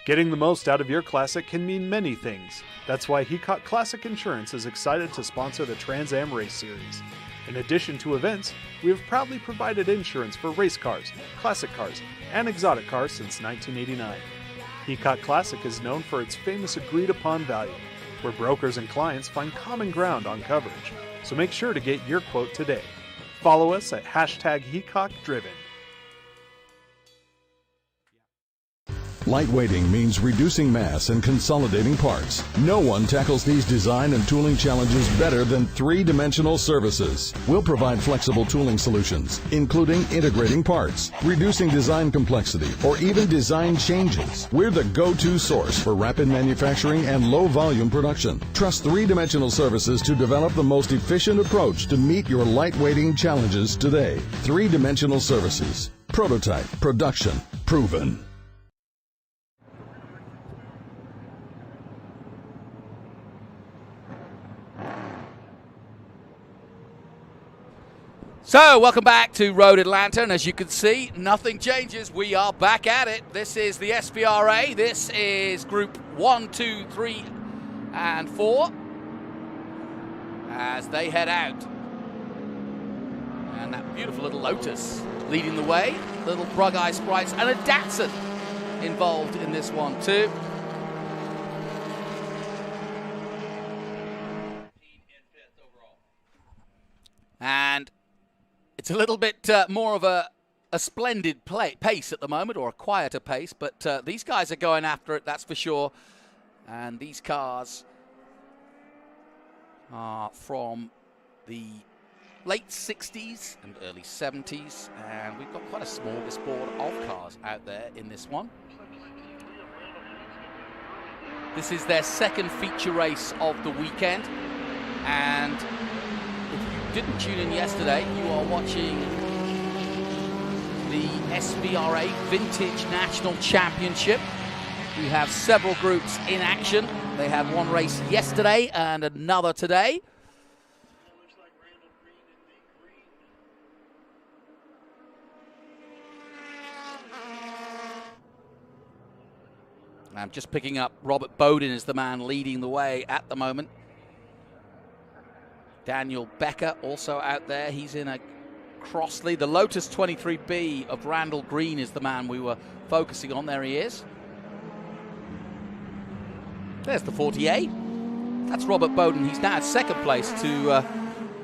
Getting the most out of your Classic can mean many things. That's why Heacock Classic Insurance is excited to sponsor the Trans Am Race Series. In addition to events, we have proudly provided insurance for race cars, classic cars, and exotic cars since 1989. Heacock Classic is known for its famous agreed-upon value, where brokers and clients find common ground on coverage. So make sure to get your quote today. Follow us at #HeacockDriven. Lightweighting means reducing mass and consolidating parts. No one tackles these design and tooling challenges better than 3-Dimensional Services. We'll provide flexible tooling solutions, including integrating parts, reducing design complexity, or even design changes. We're the go-to source for rapid manufacturing and low-volume production. Trust 3-Dimensional Services to develop the most efficient approach to meet your lightweighting challenges today. 3-Dimensional Services. Prototype, production, proven. So, welcome back to Road Atlanta, and as you can see, nothing changes. We are back at it. This is the SVRA. This is Group 1, 2, 3, and 4 as they head out. And that beautiful little Lotus leading the way. Little Bug-Eye Sprites and a Datsun involved in this one too. And it's a little bit more of a splendid pace at the moment, or a quieter pace, but these guys are going after it, that's for sure. And these cars are from the late 60s and early 70s, and we've got quite a smorgasbord of cars out there in this one. This is their second feature race of the weekend, and if you didn't tune in yesterday, you are watching the SVRA Vintage National Championship. We have several groups in action. They had one race yesterday and another today. I'm just picking up Robert Bowden is the man leading the way at the moment. Daniel Becker also out there. He's in a Crossley. The Lotus 23B of Randall Green is the man we were focusing on. There he is. There's the 40A. That's Robert Bowden. He's now at second place to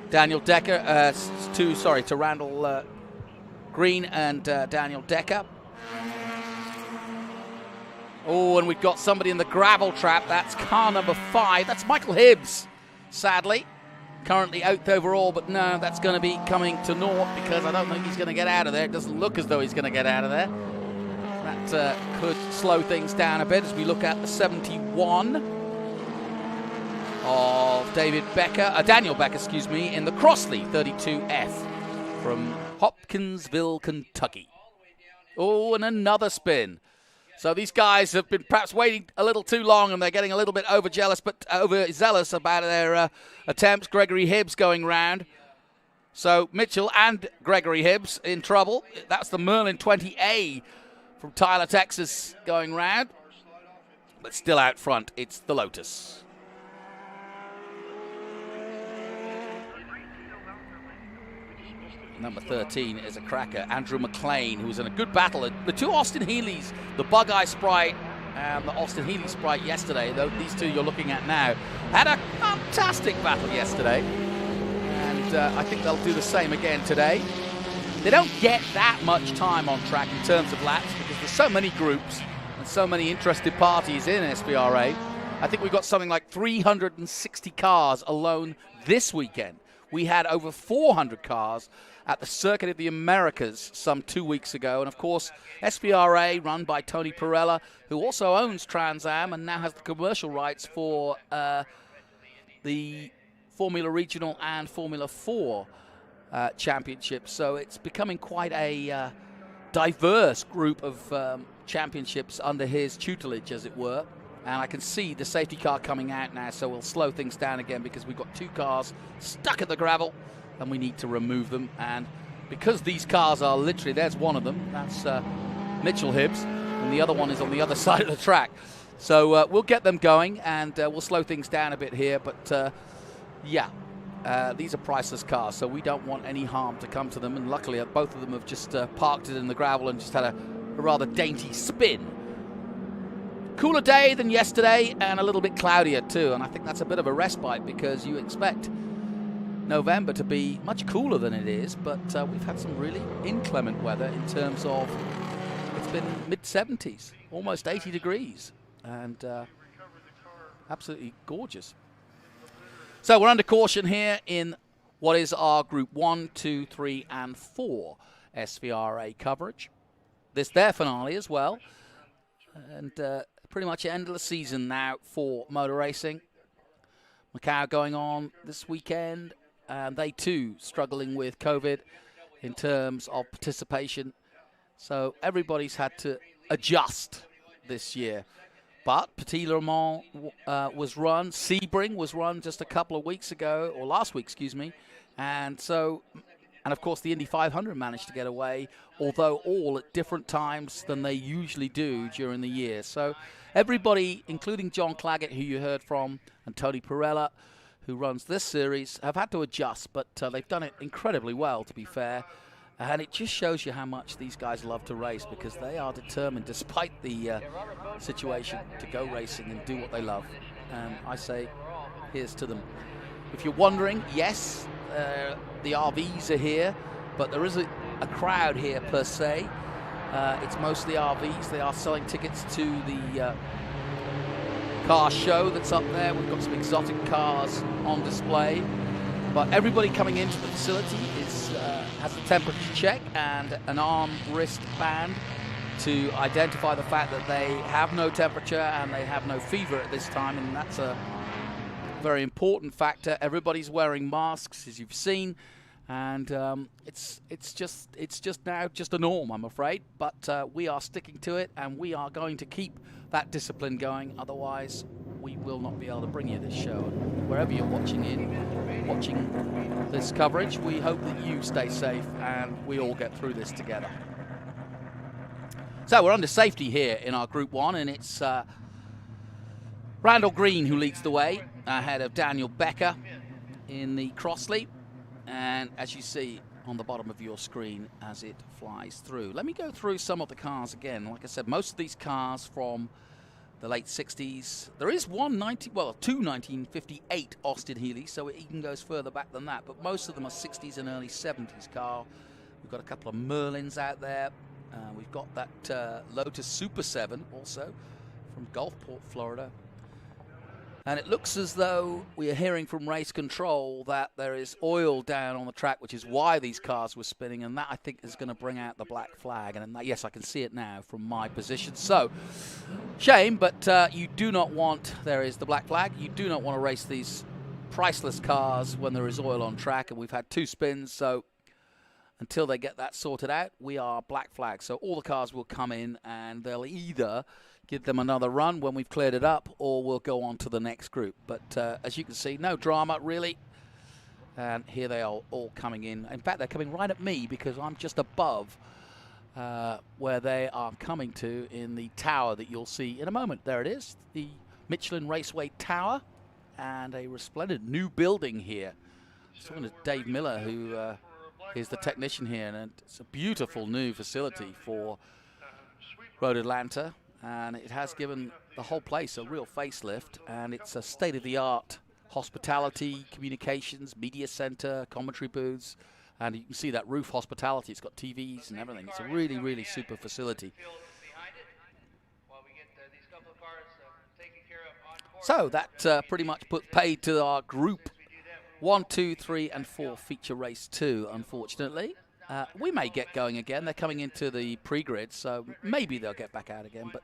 Daniel Decker. To Randall Green and Daniel Decker. Oh, and we've got somebody in the gravel trap. That's car number 5. That's Michael Hibbs, sadly. Currently out overall, but no, that's going to be coming to naught because I don't think he's going to get out of there. It doesn't look as though he's going to get out of there. That could slow things down a bit as we look at the 71 of Daniel Becker, in the Crossley 32F from Hopkinsville, Kentucky. Oh, and another spin. So these guys have been perhaps waiting a little too long, and they're getting a little bit overzealous about their attempts. Gregory Hibbs going round. So Mitchell and Gregory Hibbs in trouble. That's the Merlin 20A from Tyler, Texas going round. But still out front, it's the Lotus. Number 13 is a cracker, Andrew McLean, who was in a good battle. The two Austin Healey's, the Bug-Eye Sprite and the Austin Healey Sprite yesterday, though these two you're looking at now, had a fantastic battle yesterday. And I think they'll do the same again today. They don't get that much time on track in terms of laps because there's so many groups and so many interested parties in SVRA. I think we've got something like 360 cars alone this weekend. We had over 400 cars at the Circuit of the Americas some 2 weeks ago. And, of course, SVRA, run by Tony Perella, who also owns Trans Am and now has the commercial rights for the Formula Regional and Formula 4 championships. So it's becoming quite a diverse group of championships under his tutelage, as it were. And I can see the safety car coming out now, so we'll slow things down again because we've got two cars stuck at the gravel and we need to remove them. And because these cars are literally, there's one of them, that's Mitchell Hibbs, and the other one is on the other side of the track. So we'll get them going and we'll slow things down a bit here. But these are priceless cars, so we don't want any harm to come to them. And luckily, both of them have just parked it in the gravel and just had a rather dainty spin. Cooler day than yesterday and a little bit cloudier too, and I think that's a bit of a respite because you expect November to be much cooler than it is, but we've had some really inclement weather in terms of it's been mid-70s, almost 80 degrees, and absolutely gorgeous. So we're under caution here in what is our Group 1, 2, 3, and 4 SVRA coverage. Their finale as well, and pretty much end of the season now for motor racing. Macau going on this weekend, and they too struggling with COVID in terms of participation. So everybody's had to adjust this year. But Petit Le Mans was run, Sebring was run just a couple of weeks ago, or last week, excuse me. And of course the Indy 500 managed to get away, although all at different times than they usually do during the year. So everybody, including John Claggett, who you heard from, and Tony Perella, who runs this series, have had to adjust, but they've done it incredibly well, to be fair. And it just shows you how much these guys love to race, because they are determined, despite the situation, to go racing and do what they love. And I say, here's to them. If you're wondering, yes, the RVs are here, but there is a crowd here per se. It's mostly RVs. They are selling tickets to the car show that's up there. We've got some exotic cars on display. But everybody coming into the facility has a temperature check and an arm wrist band to identify the fact that they have no temperature and they have no fever at this time, and that's a very important factor. Everybody's wearing masks, as you've seen, and it's just now just a norm, I'm afraid. But we are sticking to it, and we are going to keep that discipline going. Otherwise, we will not be able to bring you this show. Wherever you're watching this coverage, we hope that you stay safe and we all get through this together. So we're under safety here in our Group 1, and it's Randall Green who leads the way ahead of Daniel Becker in the Crossley. And as you see on the bottom of your screen as it flies through. Let me go through some of the cars again. Like I said, most of these cars from the late 60s. There is two 1958 Austin Healey, so it even goes further back than that. But most of them are 60s and early 70s car. We've got a couple of Merlins out there. We've got that Lotus Super 7 also from Gulfport, Florida. And it looks as though we are hearing from race control that there is oil down on the track, which is why these cars were spinning, and that, I think, is going to bring out the black flag. And yes, I can see it now from my position. So, shame, but you do not want, there is the black flag, you do not want to race these priceless cars when there is oil on track, and we've had 2 spins, so until they get that sorted out, we are black flag. So all the cars will come in, and they'll either give them another run when we've cleared it up, or we'll go on to the next group. But as you can see, no drama really. And here they are all coming in. In fact, they're coming right at me because I'm just above where they are coming to in the tower that you'll see in a moment. There it is, the Michelin Raceway Tower, and a resplendent new building here. I was talking to Dave Miller, who is the technician here, and it's a beautiful new facility for Road Atlanta. And it has given the whole place a real facelift, and it's a state-of-the-art hospitality, communications, media center, commentary booths, and you can see that roof hospitality. It's got TVs and everything. It's a really, really super facility. So that pretty much put paid to our Group 1, 2, 3, and 4 feature race 2, unfortunately. We may get going again. They're coming into the pre-grid, so maybe they'll get back out again. But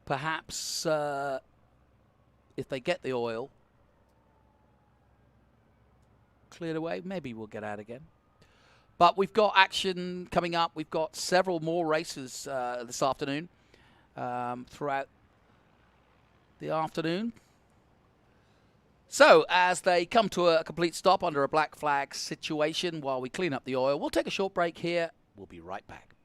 perhaps if they get the oil cleared away, maybe we'll get out again. But we've got action coming up. We've got several more races this afternoon, throughout the afternoon. So, as they come to a complete stop under a black flag situation while we clean up the oil, we'll take a short break here. We'll be right back.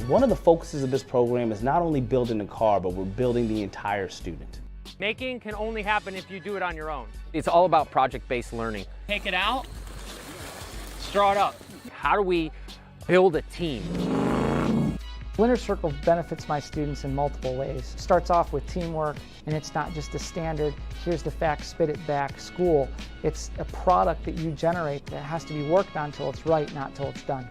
One of the focuses of this program is not only building the car, but we're building the entire student. Making can only happen if you do it on your own. It's all about project-based learning. Take it out, straw it up. How do we build a team. Winner's Circle benefits my students in multiple ways. It starts off with teamwork, and it's not just a standard, here's the facts, spit it back, school. It's a product that you generate that has to be worked on till it's right, not till it's done.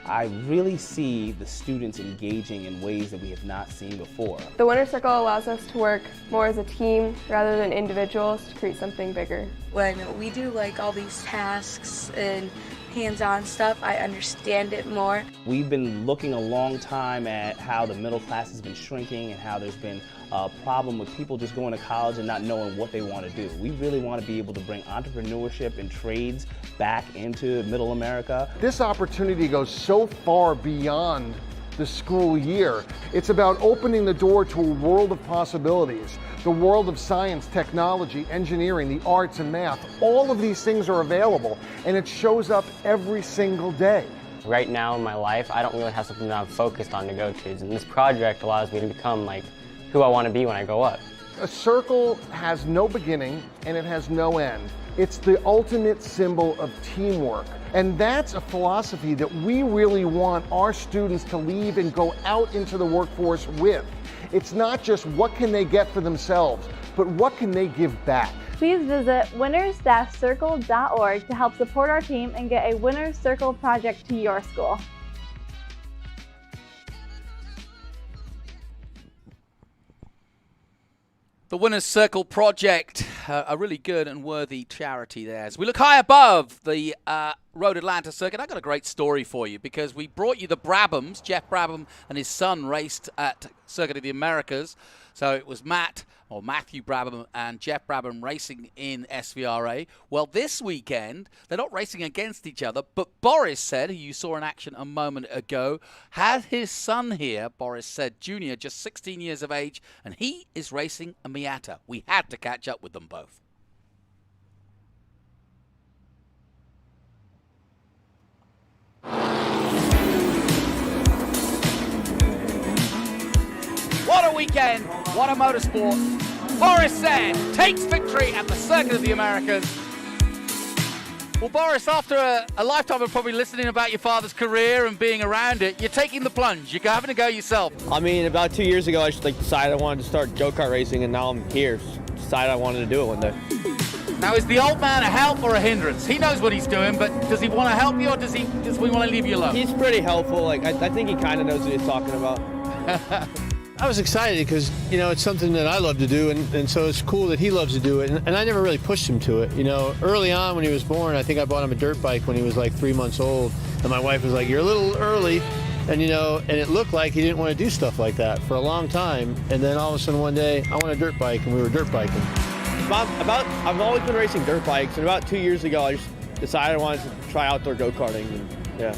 I really see the students engaging in ways that we have not seen before. The Winner's Circle allows us to work more as a team rather than individuals to create something bigger. When we do like all these tasks and hands-on stuff, I understand it more. We've been looking a long time at how the middle class has been shrinking and how there's been a problem with people just going to college and not knowing what they want to do. We really want to be able to bring entrepreneurship and trades back into middle America. This opportunity goes so far beyond the school year. It's about opening the door to a world of possibilities. The world of science, technology, engineering, the arts and math, all of these things are available, and it shows up every single day. Right now in my life, I don't really have something that I'm focused on to go to, and this project allows me to become like who I want to be when I grow up. A circle has no beginning and it has no end. It's the ultimate symbol of teamwork. And that's a philosophy that we really want our students to leave and go out into the workforce with. It's not just what can they get for themselves, but what can they give back. Please visit winners-circle.org to help support our team and get a Winner's Circle project to your school. The Winner's Circle Project, a really good and worthy charity there. As we look high above the Road Atlanta circuit, I got a great story for you because we brought you the Brabhams. Jeff Brabham and his son raced at Circuit of the Americas. So it was Matthew Brabham and Jeff Brabham racing in SVRA. Well, this weekend, they're not racing against each other, but Boris Said, who you saw in action a moment ago, had his son here, Boris Said Jr., just 16 years of age, and he is racing a Miata. We had to catch up with them both. What a weekend, what a motorsport. Boris Said takes victory at the Circuit of the Americas. Well, Boris, after a lifetime of probably listening about your father's career and being around it, you're taking the plunge. You're having to go yourself. I mean, about 2 years ago, I just decided I wanted to start go-kart racing, and now I'm here. Decided I wanted to do it one day. Now, is the old man a help or a hindrance? He knows what he's doing, but does he want to help you or does we want to leave you alone? He's pretty helpful. Like I think he kind of knows what he's talking about. I was excited because, you know, it's something that I love to do, and so it's cool that he loves to do it, and I never really pushed him to it. You know, early on when he was born, I think I bought him a dirt bike when he was like 3 months old, and my wife was like, "You're a little early," and you know, and it looked like he didn't want to do stuff like that for a long time, and then all of a sudden one day, I want a dirt bike, and we were dirt biking. I've always been racing dirt bikes, and about 2 years ago, I just decided I wanted to try outdoor go-karting, and yeah.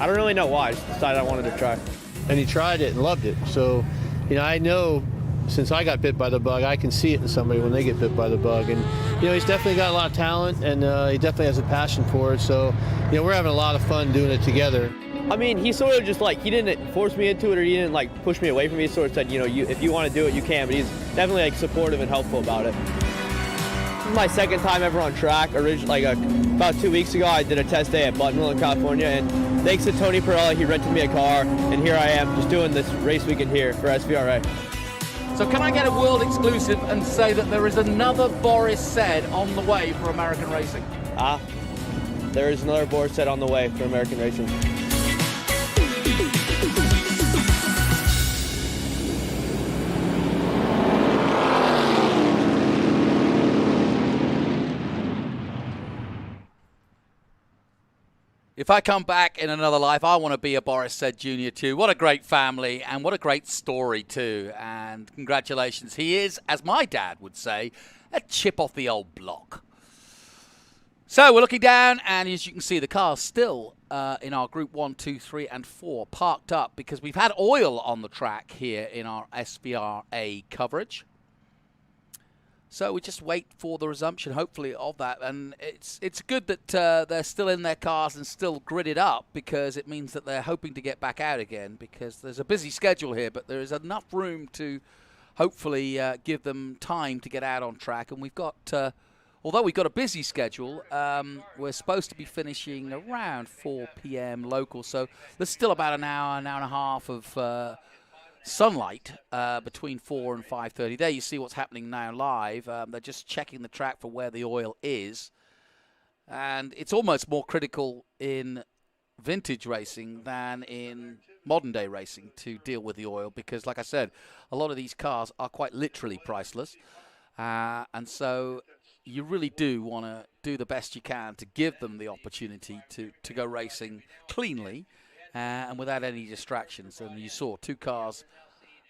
I don't really know why, I just decided I wanted to try. And he tried it and loved it, so you know, I know since I got bit by the bug, I can see it in somebody when they get bit by the bug. And, you know, he's definitely got a lot of talent, and he definitely has a passion for it. So, you know, we're having a lot of fun doing it together. I mean, he sort of just like, he didn't force me into it, or he didn't like push me away from me. He sort of said, you know, if you want to do it, you can. But he's definitely like supportive and helpful about it. This is my second time ever on track. About 2 weeks ago, I did a test day at Buttonville in California, and thanks to Tony Perella, he rented me a car, and here I am just doing this race weekend here for SVRA. So can I get a world exclusive and say that there is another Boris Said on the way for American racing? There is another Boris Said on the way for American racing. If I come back in another life, I want to be a Boris Said Jr. too. What a great family and what a great story too. And congratulations. He is, as my dad would say, a chip off the old block. So we're looking down, and as you can see, the car's still in our Group 1, 2, 3, and 4 parked up because we've had oil on the track here in our SVRA coverage. So we just wait for the resumption, hopefully, of that. And it's good that they're still in their cars and still gridded up, because it means that they're hoping to get back out again, because there's a busy schedule here, but there is enough room to hopefully give them time to get out on track. And we've got although we've got a busy schedule, we're supposed to be finishing around 4 p.m. local, so there's still about an hour and a half of sunlight between 4 and 5:30. There you see what's happening now live. They're just checking the track for where the oil is. And it's almost more critical in vintage racing than in modern day racing to deal with the oil because, like I said, a lot of these cars are quite literally priceless. And so you really do want to do the best you can to give them the opportunity to go racing cleanly and without any distractions. And you saw 2 cars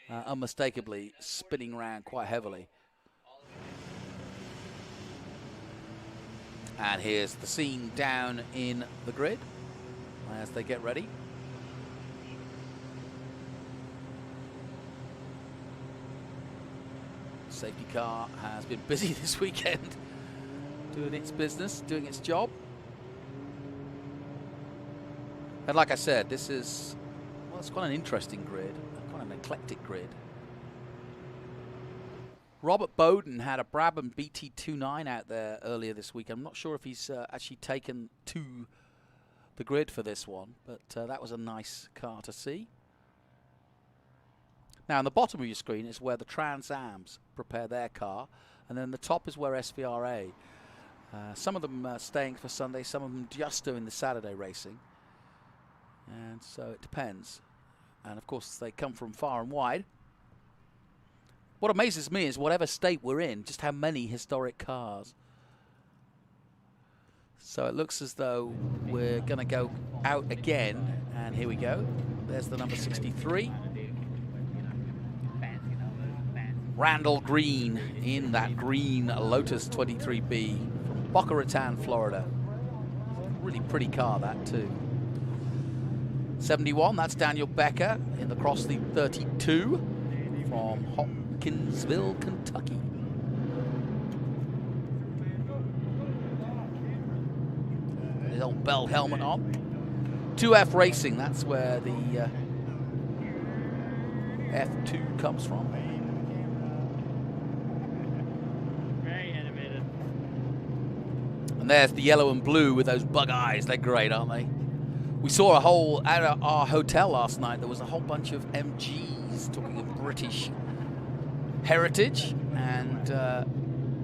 unmistakably spinning around quite heavily. And here's the scene down in the grid as they get ready. Safety car has been busy this weekend, doing its business, doing its job. And like I said, this is, well, it's quite an interesting grid, quite an eclectic grid. Robert Bowden had a Brabham BT29 out there earlier this week. I'm not sure if he's actually taken to the grid for this one, but that was a nice car to see. Now, on the bottom of your screen is where the Trans Ams prepare their car, and then the top is where SVRA. Some of them staying for Sunday, some of them just doing the Saturday racing. And so it depends. And, of course, they come from far and wide. What amazes me is whatever state we're in, just how many historic cars. So it looks as though we're going to go out again. And here we go. There's the number 63. Randall Green in that green Lotus 23B from Boca Raton, Florida. Really pretty car, that too. 71, that's Daniel Becker in the Crossley 32 from Hopkinsville, Kentucky. His old bell helmet on. 2F Racing, that's where the F2 comes from. And there's the yellow and blue with those bug eyes. They're great, aren't they? We saw a whole, at our hotel last night, there was a whole bunch of MGs talking of British heritage, and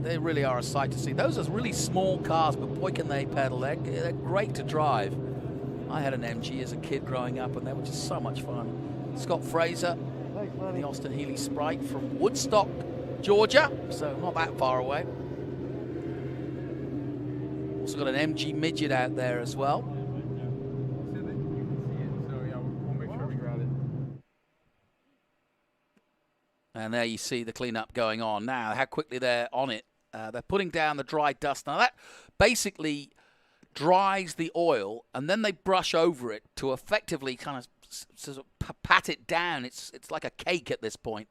they really are a sight to see. Those are really small cars, but boy can they pedal. They're great to drive. I had an MG as a kid growing up, and they were just so much fun. Scott Fraser, the Austin Healey Sprite from Woodstock, Georgia, so not that far away. Also got an MG Midget out there as well. And there you see the cleanup going on now, how quickly they're on it. They're putting down the dry dust. Now that basically dries the oil, and then they brush over it to effectively kind of sort of pat it down. It's like a cake at this point.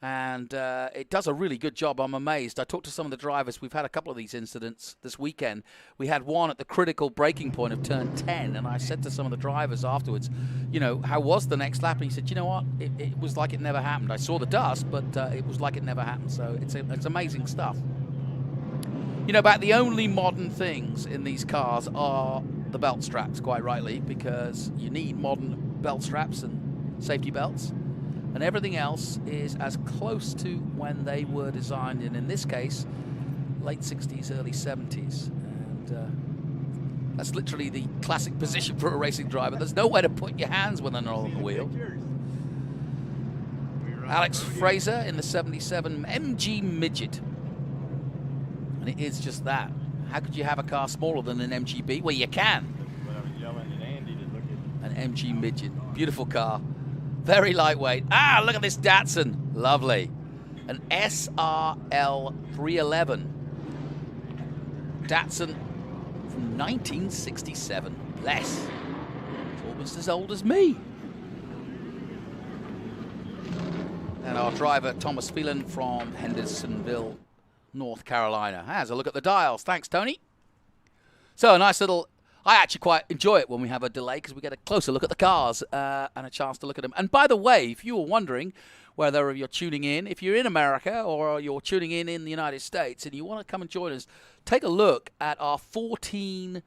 And it does a really good job. I'm amazed. I talked to some of the drivers. We've had a couple of these incidents this weekend. We had one at the critical braking point of turn 10, and I said to some of the drivers afterwards, you know, how was the next lap? And he said, you know what? It was like it never happened. I saw the dust, but it was like it never happened. So it's amazing stuff. You know, about the only modern things in these cars are the belt straps, quite rightly, because you need modern belt straps and safety belts. And everything else is as close to when they were designed in this case, late 60s, early 70s. And that's literally the classic position for a racing driver. There's nowhere to put your hands when they're not on the wheel. Alex Fraser in the 77 MG Midget. And it is just that. How could you have a car smaller than an MGB? Well, you can. An MG Midget. Beautiful car. Very lightweight. Ah, look at this Datsun. Lovely. An SRL 311. Datsun from 1967. Bless. It's almost as old as me. And our driver, Thomas Phelan from Hendersonville, North Carolina. Has a look at the dials. Thanks, Tony. So a nice little I actually quite enjoy it when we have a delay because we get a closer look at the cars and a chance to look at them. And by the way, if you were wondering whether you're tuning in, if you're in America or you're tuning in the United States and you want to come and join us, take a look at our 14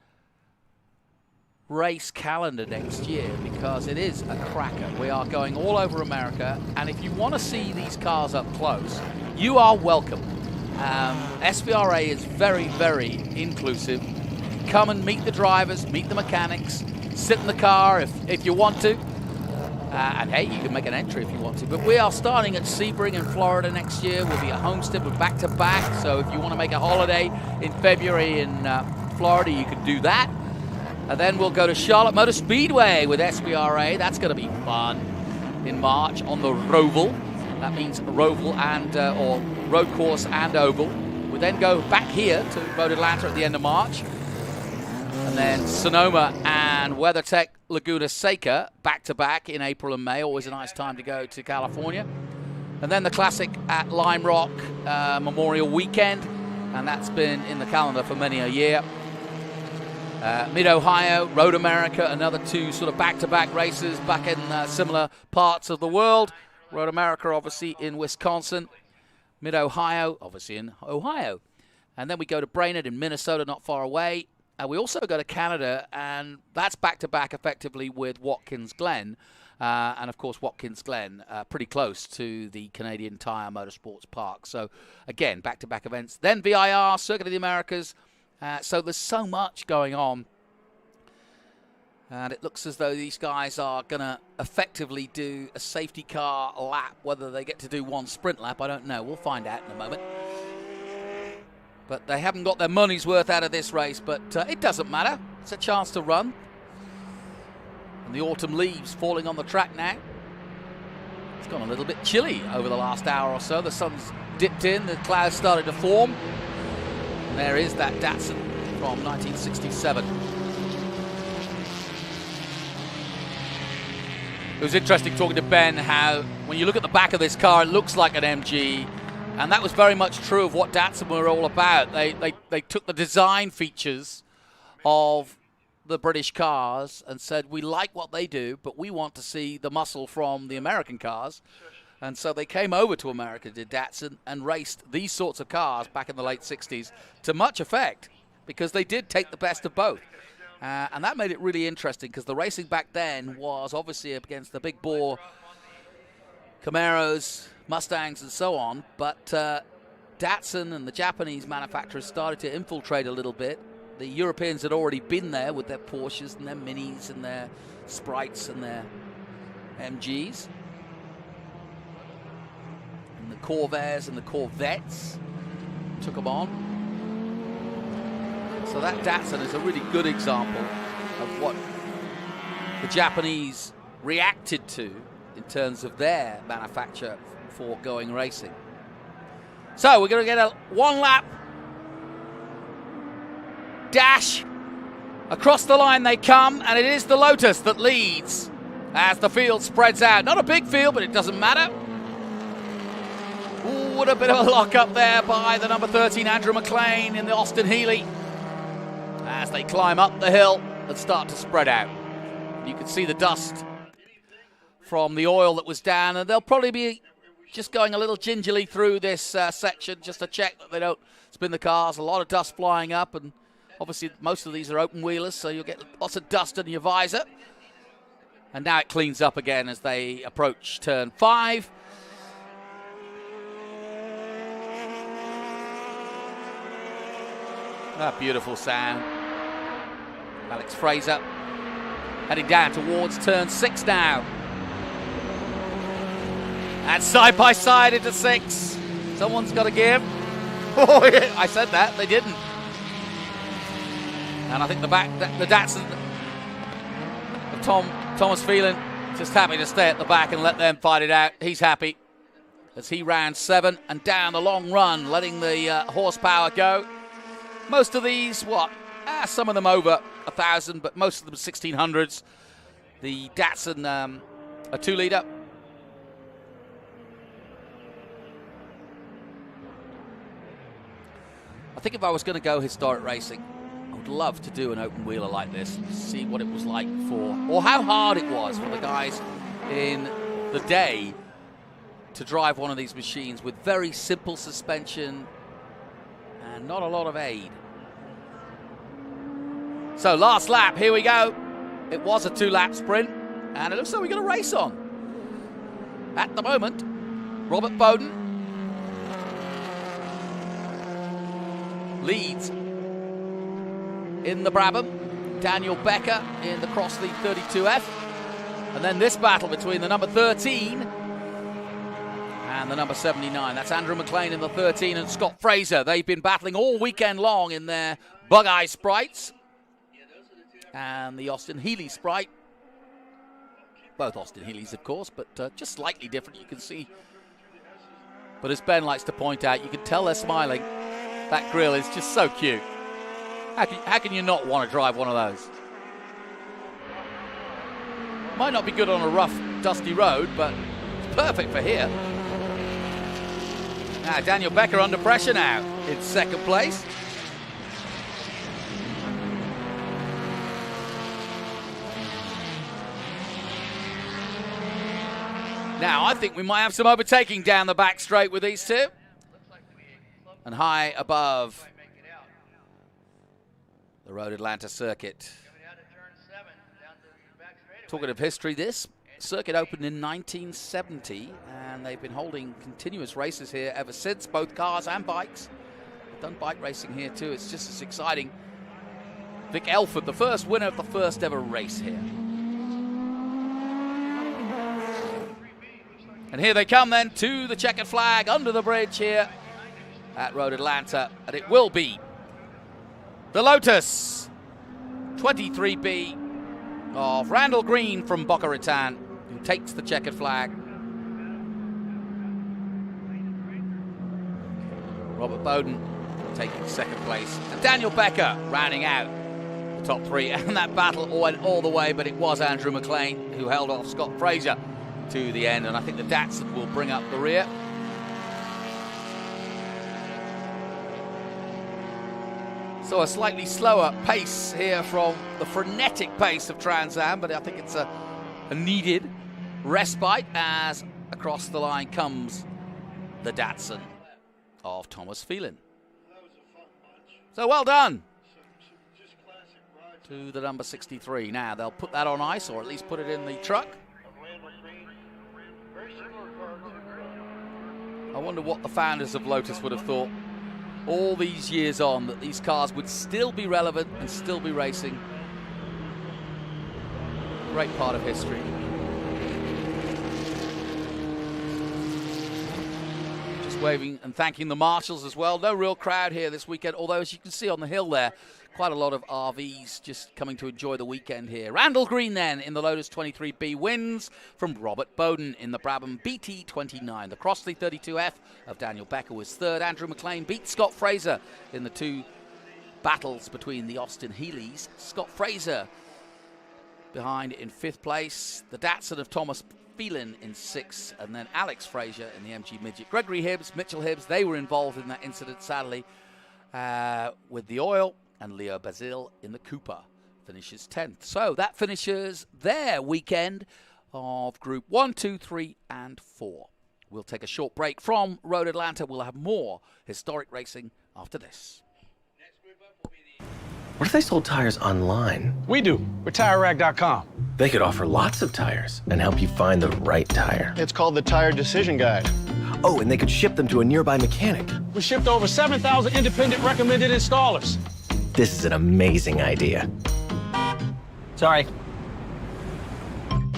race calendar next year because it is a cracker. We are going all over America, and if you want to see these cars up close, you are welcome. SVRA is very, very inclusive. Come and meet the drivers, meet the mechanics, sit in the car if you want to. And hey, you can make an entry if you want to. But we are starting at Sebring in Florida next year. We'll be at Homestead. We're back-to-back. So if you want to make a holiday in February in Florida, you can do that. And then we'll go to Charlotte Motor Speedway with SVRA. That's going to be fun in March on the Roval. That means Roval and or road course and oval. We then go back here to Road Atlanta at the end of March. And then Sonoma and WeatherTech Laguna Seca back-to-back in April and May. Always a nice time to go to California. And then the Classic at Lime Rock Memorial Weekend. And that's been in the calendar for many a year. Mid-Ohio, Road America, another 2 sort of back-to-back races back in similar parts of the world. Road America, obviously, in Wisconsin. Mid-Ohio, obviously, in Ohio. And then we go to Brainerd in Minnesota, not far away. We also go to Canada, and that's back-to-back effectively with Watkins Glen. And, of course, Watkins Glen, pretty close to the Canadian Tire Motorsports Park. So, again, back-to-back events. Then VIR, Circuit of the Americas. So there's so much going on. And it looks as though these guys are going to effectively do a safety car lap. Whether they get to do one sprint lap, I don't know. We'll find out in a moment. But they haven't got their money's worth out of this race. But it doesn't matter. It's a chance to run. And the autumn leaves falling on the track now. It's gone a little bit chilly over the last hour or so. The sun's dipped in. The clouds started to form. And there is that Datsun from 1967. It was interesting talking to Ben how when you look at the back of this car, it looks like an MG. And that was very much true of what Datsun were all about. They took the design features of the British cars and said, we like what they do, but we want to see the muscle from the American cars. And so they came over to America, did Datsun, and raced these sorts of cars back in the late 60s to much effect because they did take the best of both. And that made it really interesting because the racing back then was obviously against the big bore Camaros, Mustangs, and so on. But Datsun and the Japanese manufacturers started to infiltrate a little bit. The Europeans had already been there with their Porsches and their Minis and their Sprites and their MGs. And the Corvairs and the Corvettes took them on. So that Datsun is a really good example of what the Japanese reacted to in terms of their manufacture for going racing. So we're going to get a one lap dash. Across the line they come, and it is the Lotus that leads as the field spreads out. Not a big field, but it doesn't matter. Ooh, what a bit of a lock up there by the number 13 Andrew McLean in the Austin Healey as they climb up the hill and start to spread out. You can see the dust from the oil that was down, and they'll probably be just going a little gingerly through this section just to check that they don't spin the cars. A lot of dust flying up, and obviously most of these are open wheelers, so you'll get lots of dust in your visor. And now it cleans up again as they approach turn 5. That beautiful sound. Alex Fraser heading down towards turn 6 now. And side by side into 6. Someone's got to give. Oh, yeah, I said that. They didn't. And I think the Datsun of Thomas Phelan just happy to stay at the back and let them fight it out. He's happy as he rounds 7 and down the long run, letting the horsepower go. Most of these, some of them over 1,000, but most of them 1,600s. The Datsun, a 2-litre. I think if I was going to go historic racing, I would love to do an open wheeler like this and see what it was like or how hard it was for the guys in the day to drive one of these machines with very simple suspension and not a lot of aid. So last lap, here we go. It was a 2-lap sprint, and it looks like we're going to race on. At the moment, Robert Bowden leads in the Brabham, Daniel Becker in the Crossley 32F, and then this battle between the number 13 and the number 79. That's Andrew McLean in the 13 and Scott Fraser. They've been battling all weekend long in their Bug-Eye Sprites. And the Austin Healey Sprite. Both Austin Healeys, of course, but just slightly different, you can see. But as Ben likes to point out, you can tell they're smiling. That grill is just so cute. How can you not want to drive one of those? Might not be good on a rough, dusty road, but it's perfect for here. Now, Daniel Becker under pressure now in second place. Now, I think we might have some overtaking down the back straight with these two. And high above the Road Atlanta circuit. Talking of history, this circuit opened in 1970, and they've been holding continuous races here ever since, both cars and bikes. They've done bike racing here too. It's just as exciting. Vic Elford, the first winner of the first ever race here. And here they come then to the checkered flag under the bridge here at Road Atlanta. And it will be the Lotus 23B of Randall Green from Boca Raton, who takes the checkered flag. Robert Bowden taking second place. And Daniel Becker rounding out the top three. And that battle went all the way, but it was Andrew McLean who held off Scott Fraser to the end, and I think the Datsun will bring up the rear. So a slightly slower pace here from the frenetic pace of Trans Am, but I think it's a needed respite as across the line comes the Datsun of Thomas Phelan. So well done to the number 63. Now they'll put that on ice, or at least put it in the truck. I wonder what the founders of Lotus would have thought all these years on, that these cars would still be relevant and still be racing. Great part of history. Just waving and thanking the marshals as well. No real crowd here this weekend, although as you can see on the hill there, quite a lot of RVs just coming to enjoy the weekend here. Randall Green then in the Lotus 23B wins from Robert Bowden in the Brabham BT29. The Crossley 32F of Daniel Becker was third. Andrew McLean beat Scott Fraser in the two battles between the Austin Healeys. Scott Fraser behind in fifth place. The Datsun of Thomas Phelan in sixth, and then Alex Fraser in the MG Midget. Gregory Hibbs, Mitchell Hibbs, they were involved in that incident sadly with the oil. And Leo Bazil in the Cooper finishes 10th. So that finishes their weekend of Group 1, 2, 3, and 4. We'll take a short break from Road Atlanta. We'll have more historic racing after this. What if they sold tires online? We do. We're TireRack.com. They could offer lots of tires and help you find the right tire. It's called the Tire Decision Guide. Oh, and they could ship them to a nearby mechanic. We shipped to over 7,000 independent recommended installers. This is an amazing idea. Sorry.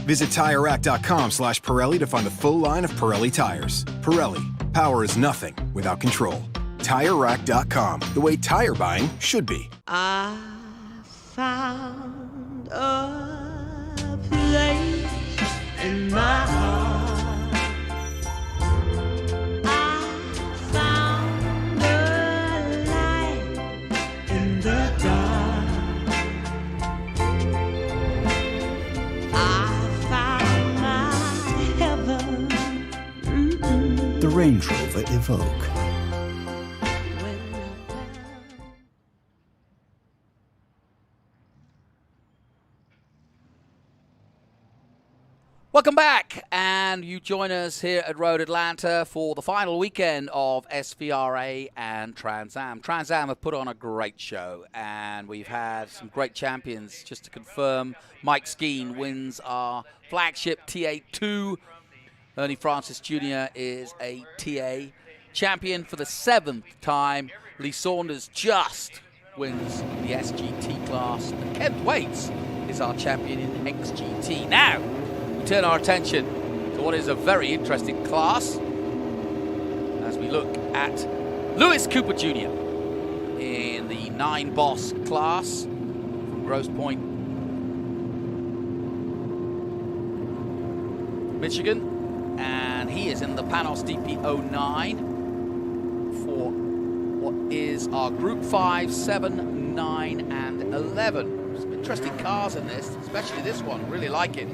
Visit TireRack.com/Pirelli to find the full line of Pirelli tires. Pirelli, power is nothing without control. TireRack.com, the way tire buying should be. I found a place in my heart. The Range Rover Evoque. Welcome back, and you join us here at Road Atlanta for the final weekend of SVRA and Trans Am. Trans Am have put on a great show, and we've had some great champions. Just to confirm, Mike Skeen wins our flagship TA2. Ernie Francis Jr. is a TA champion for the 7th time. Lee Saunders just wins the SGT class. And Kent Waits is our champion in XGT. Now, we turn our attention to what is a very interesting class as we look at Lewis Cooper Jr. in the 9 boss class from Grosse Pointe, Michigan. And he is in the Panos DP09 for what is our Group 5, 7, 9, and 11. Some interesting cars in this, especially this one. Really like it.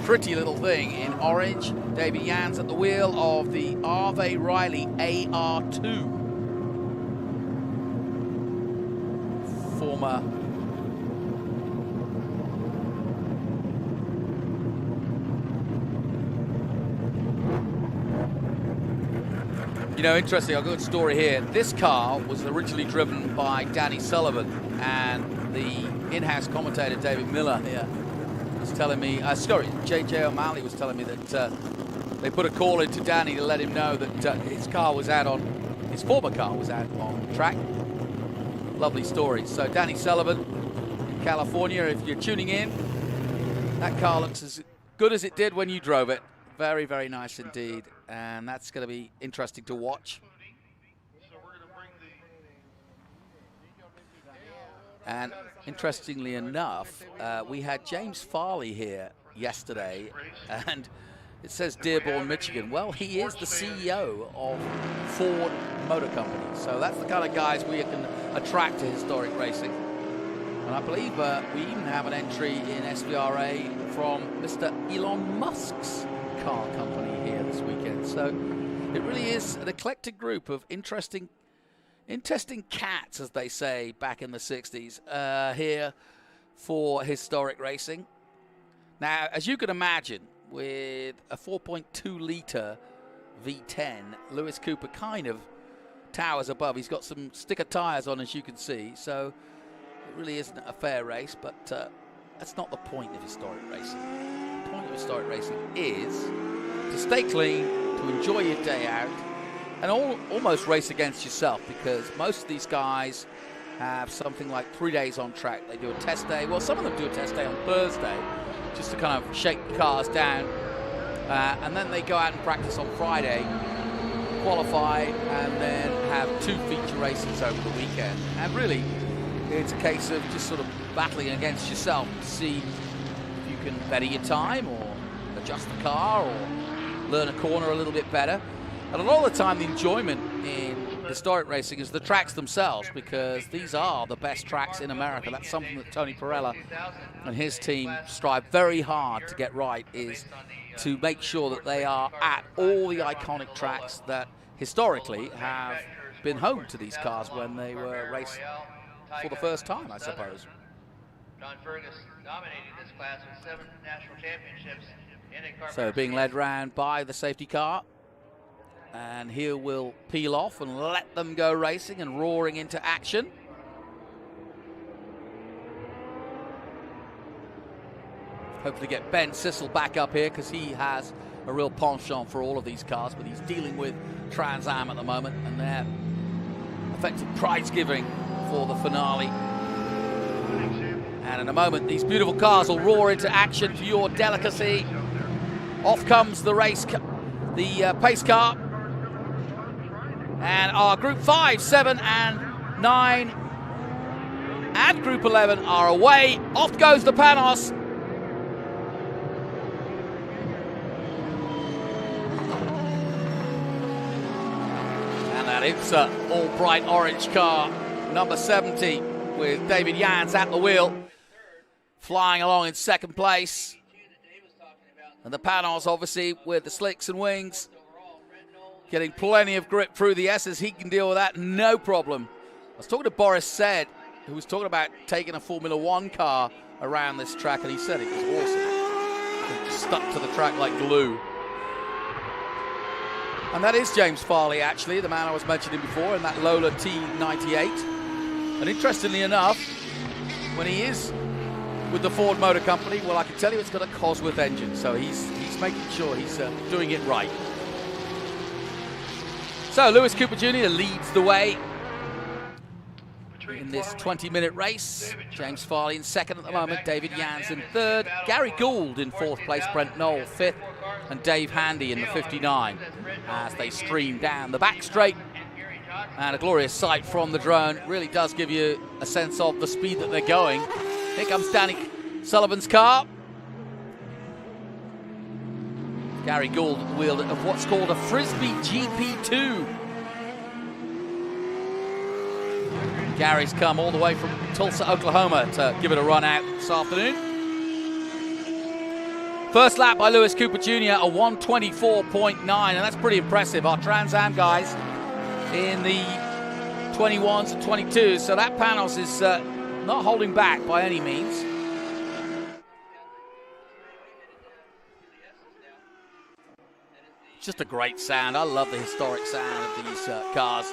Pretty little thing in orange. David Jans at the wheel of the Arve Riley AR2. Former interesting, I've got a story here. This car was originally driven by Danny Sullivan, and the in-house commentator David Miller here was telling me, JJ O'Malley was telling me that they put a call into Danny to let him know that his former car was out on track. Lovely story. So Danny Sullivan in California, if you're tuning in, that car looks as good as it did when you drove it. Very, very nice indeed, and that's going to be interesting to watch. And interestingly enough, we had James Farley here yesterday, and it says Dearborn, Michigan. Well, he is the CEO of Ford Motor Company, so that's the kind of guys we can attract to historic racing. And I believe we even have an entry in SVRA from Mr. Elon Musk's car company here this weekend. So it really is an eclectic group of interesting cats, as they say back in the 60s, here for historic racing. Now, as you can imagine, with a 4.2 litre V10, Lewis Cooper kind of towers above. He's got some sticker tyres on, as you can see, so it really isn't a fair race, but that's not the point of historic racing. The point of historic racing is to stay clean, to enjoy your day out, and almost race against yourself, because most of these guys have something like 3 days on track. They do a test day. Well, some of them do a test day on Thursday just to kind of shake the cars down, and then they go out and practice on Friday, qualify, and then have 2 feature races over the weekend. And really, it's a case of just sort of battling against yourself to see if you can better your time or adjust the car or learn a corner a little bit better. And a lot of the time, the enjoyment in historic racing is the tracks themselves, because these are the best tracks in America. That's something that Tony Parella and his team strive very hard to get right, is to make sure that they are at all the iconic tracks that historically have been home to these cars when they were raced for the first time, I suppose. John Fergus dominating this class with 7 national championships. So being led round by the safety car, and he will peel off and let them go racing and roaring into action. Hopefully get Ben Sissel back up here, because he has a real penchant for all of these cars, but he's dealing with Trans Am at the moment, and they're effective prize giving for the finale. And in a moment, these beautiful cars will roar into action for your delicacy. Off comes the pace car. And our Group 5, 7, and 9 and Group 11 are away. Off goes the Panos. And that IMSA all bright orange car, number 70, with David Jans at the wheel, flying along in second place. And the Panos, obviously, with the slicks and wings, getting plenty of grip through the S's. He can deal with that, no problem. I was talking to Boris Said, who was talking about taking a Formula One car around this track, and he said it was awesome. stuck to the track like glue. And that is James Farley, actually, the man I was mentioning before, in that Lola T98. And interestingly enough, when he is with the Ford Motor Company, well, I can tell you it's got a Cosworth engine, so he's making sure he's doing it right. So Lewis Cooper Jr. leads the way in this 20-minute race. James Farley in second at the moment, David Jans in third, Gary Gould in fourth place, Brent Knoll fifth, and Dave Handy in the 59 as they stream down the back straight. And a glorious sight from the drone. Really does give you a sense of the speed that they're going. Here comes Danny Sullivan's car. Gary Gould at the wheel of what's called a Frisbee GP2. Gary's come all the way from Tulsa, Oklahoma to give it a run out this afternoon. First lap by Lewis Cooper Jr., a 1:24.9, and that's pretty impressive. Our Trans Am guys in the 21s and 22s, so that Panos is not holding back by any means. Just a great sound. I love the historic sound of these cars.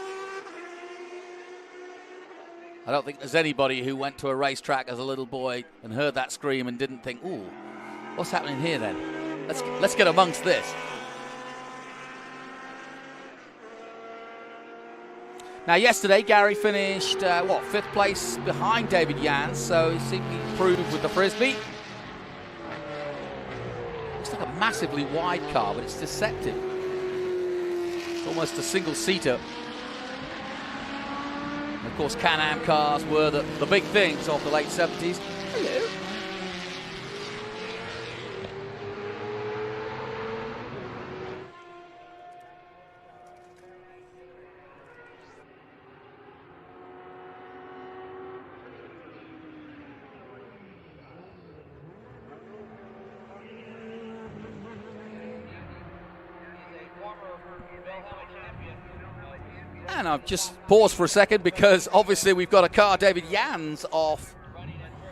I don't think there's anybody who went to a racetrack as a little boy and heard that scream and didn't think, ooh, what's happening here then? Let's get amongst this. Now, yesterday, Gary finished, fifth place behind David Jans, so he seemed to improve with the Frisbee. Looks like a massively wide car, but it's deceptive. It's almost a single-seater. And of course, Can-Am cars were the big things of the late 70s. Hello. And I've just paused for a second because obviously we've got a car, David Jans, off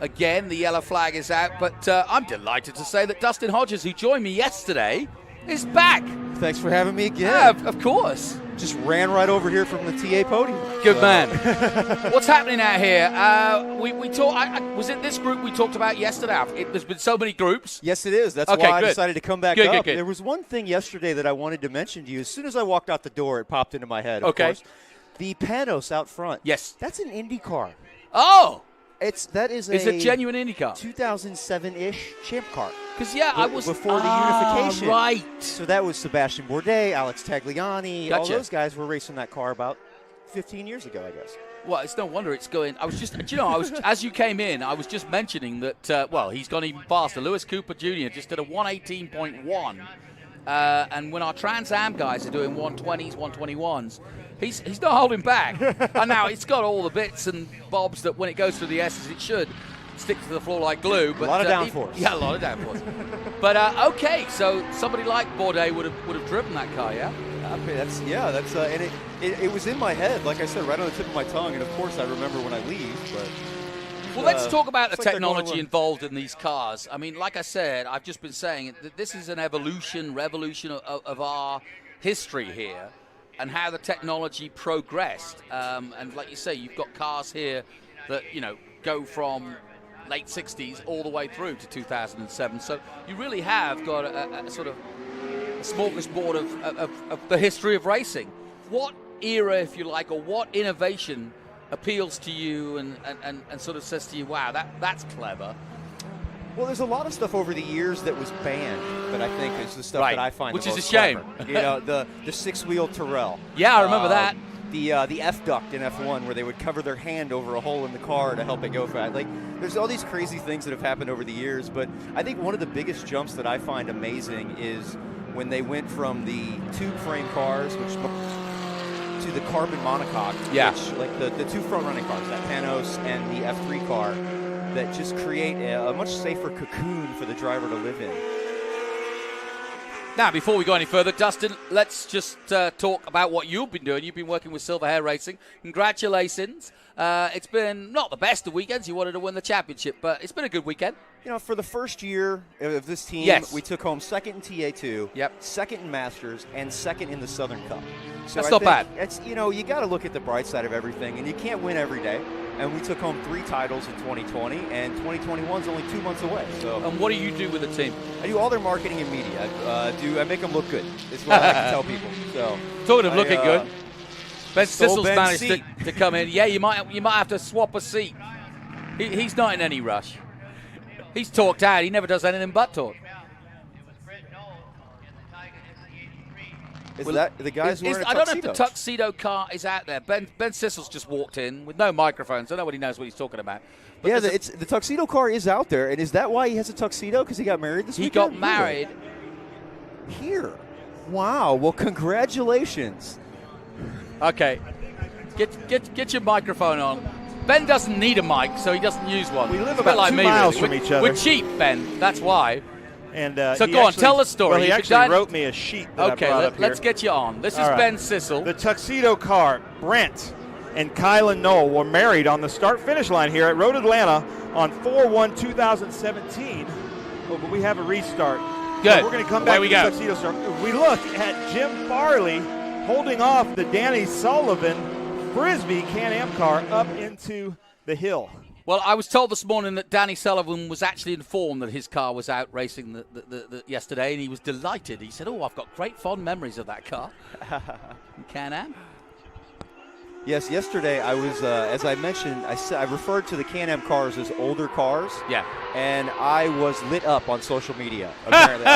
again. The yellow flag is out, but I'm delighted to say that Dustin Hodges, who joined me yesterday, is back. Thanks for having me again. Yeah, of course. Just ran right over here from the TA podium. Good man. What's happening out here? We talked. Was it this group we talked about yesterday? There's been so many groups. Yes, it is. That's why I decided to come back up. There was one thing yesterday that I wanted to mention to you. As soon as I walked out the door, it popped into my head. Of course. The Panos out front. Yes. That's an Indy car. Oh. That is a genuine Indy car. 2007-ish Champ car. Because I was before the unification. Right. So that was Sebastian Bourdais, Alex Tagliani. Gotcha. All those guys were racing that car about 15 years ago, I guess. Well, it's no wonder it's going. I was just, as you came in, I was just mentioning that. He's gone even faster. Lewis Cooper Jr. just did a 1:18.1, and when our Trans Am guys are doing 1:20s, 1:21s. He's not holding back. And now it's got all the bits and bobs that when it goes through the S's, it should stick to the floor like glue. But a lot of downforce. A lot of downforce. But okay, so somebody like Bourdais would have driven that car, yeah? And it was in my head, like I said, right on the tip of my tongue. And of course, I remember when I leave. But well, let's talk about the technology involved in these cars. I mean, like I said, I've just been saying that this is an revolution of our history here. And how the technology progressed. And like you say, you've got cars here that, go from late 60s all the way through to 2007. So you really have got a sort of a smorgasbord of the history of racing. What era, if you like, or what innovation appeals to you and sort of says to you, wow, that's clever? Well, there's a lot of stuff over the years that was banned, but I think is the stuff that I find which the is most a shame. Clever. The six-wheel Tyrrell. Yeah, I remember that. The F-duct in F1 where they would cover their hand over a hole in the car to help it go fast. Like, there's all these crazy things that have happened over the years, but I think one of the biggest jumps that I find amazing is when they went from the tube-frame cars, to the carbon monocoque. Yeah. Which, like the two front-running cars, that Panos and the F3 car, that just create a much safer cocoon for the driver to live in. Now, before we go any further, Dustin, let's just talk about what you've been doing. You've been working with Silver Hair Racing. Congratulations. It's been not the best of weekends. You wanted to win the championship, but it's been a good weekend. For the first year of this team, Yes. we took home second in TA2, Yep. second in Masters, and second in the Southern Cup. So That's I not think bad. It's, you got to look at the bright side of everything, and you can't win every day. And we took home 3 titles in 2020, and 2021 is only 2 months away. So. And what do you do with the team? I do all their marketing and media. I make them look good. Is what I like to tell people. So. Talking of looking good, Ben stole Sissel's Ben's managed seat. to come in. Yeah, you might have to swap a seat. He's not in any rush. He's talked out. He never does anything but talk. Is that the guys wearing a tuxedo? I don't know if the tuxedo car is out there. Ben Sissel's just walked in with no microphone, so nobody knows what he's talking about. But Yeah, the tuxedo car is out there. And is that why he has a tuxedo? Because he got married this weekend? He got married. Here. Wow. Well, congratulations. Okay. Get your microphone on. Ben doesn't need a mic, so he doesn't use one. We live It's a bit about like 2 me, miles really. from each other. We're cheap, Ben. That's why. And so he go on, actually- tell the story. Well, he You actually done- wrote me a sheet that Okay, I brought up here. let's get you on. This is All right. Ben Sissel. The tuxedo car, Brent and Kylan Knoll were married on the start-finish line here at Road Atlanta on 4/1/2017. Oh, but we have a restart. Good. So we're going to come back Away we to the go. tuxedo start. We look at Jim Farley holding off the Danny Sullivan Frisbee Can-Am car up into the hill. Well, I was told this morning that Danny Sullivan was actually informed that his car was out racing the yesterday, and he was delighted. He said, "Oh, I've got great fond memories of that car." Can-Am. Yes, yesterday I was, as I mentioned, I referred to the Can-Am cars as older cars. Yeah. And I was lit up on social media, apparently.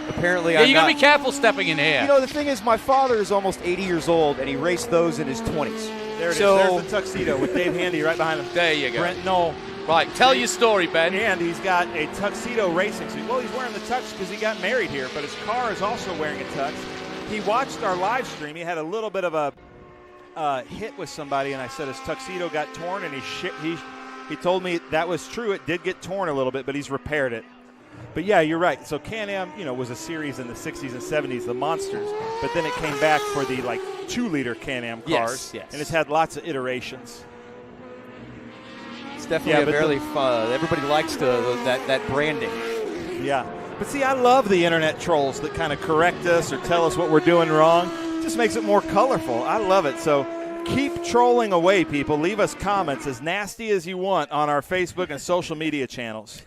Apparently, Yeah, I'm you got to not- be careful stepping in here. The thing is, my father is almost 80 years old, and he raced those in his 20s. There it is. So- There's the tuxedo with Dave Handy right behind him. There you go. Brent Knoll. Right, tell your story, Ben. And he's got a tuxedo racing suit. Well, he's wearing the tux because he got married here, but his car is also wearing a tux. He watched our live stream. He had a little bit of a hit with somebody, and I said his tuxedo got torn, and he told me that was true. It did get torn a little bit, but he's repaired it. But yeah, you're right. So Can-Am, was a series in the 60s and 70s, the Monsters, but then it came back for the 2-liter Can-Am cars, Yes. and it's had lots of iterations. It's definitely but fairly fun. Everybody likes that branding. Yeah. But see, I love the internet trolls that kind of correct us or tell us what we're doing wrong. It just makes it more colorful. I love it. So keep trolling away, people. Leave us comments as nasty as you want on our Facebook and social media channels.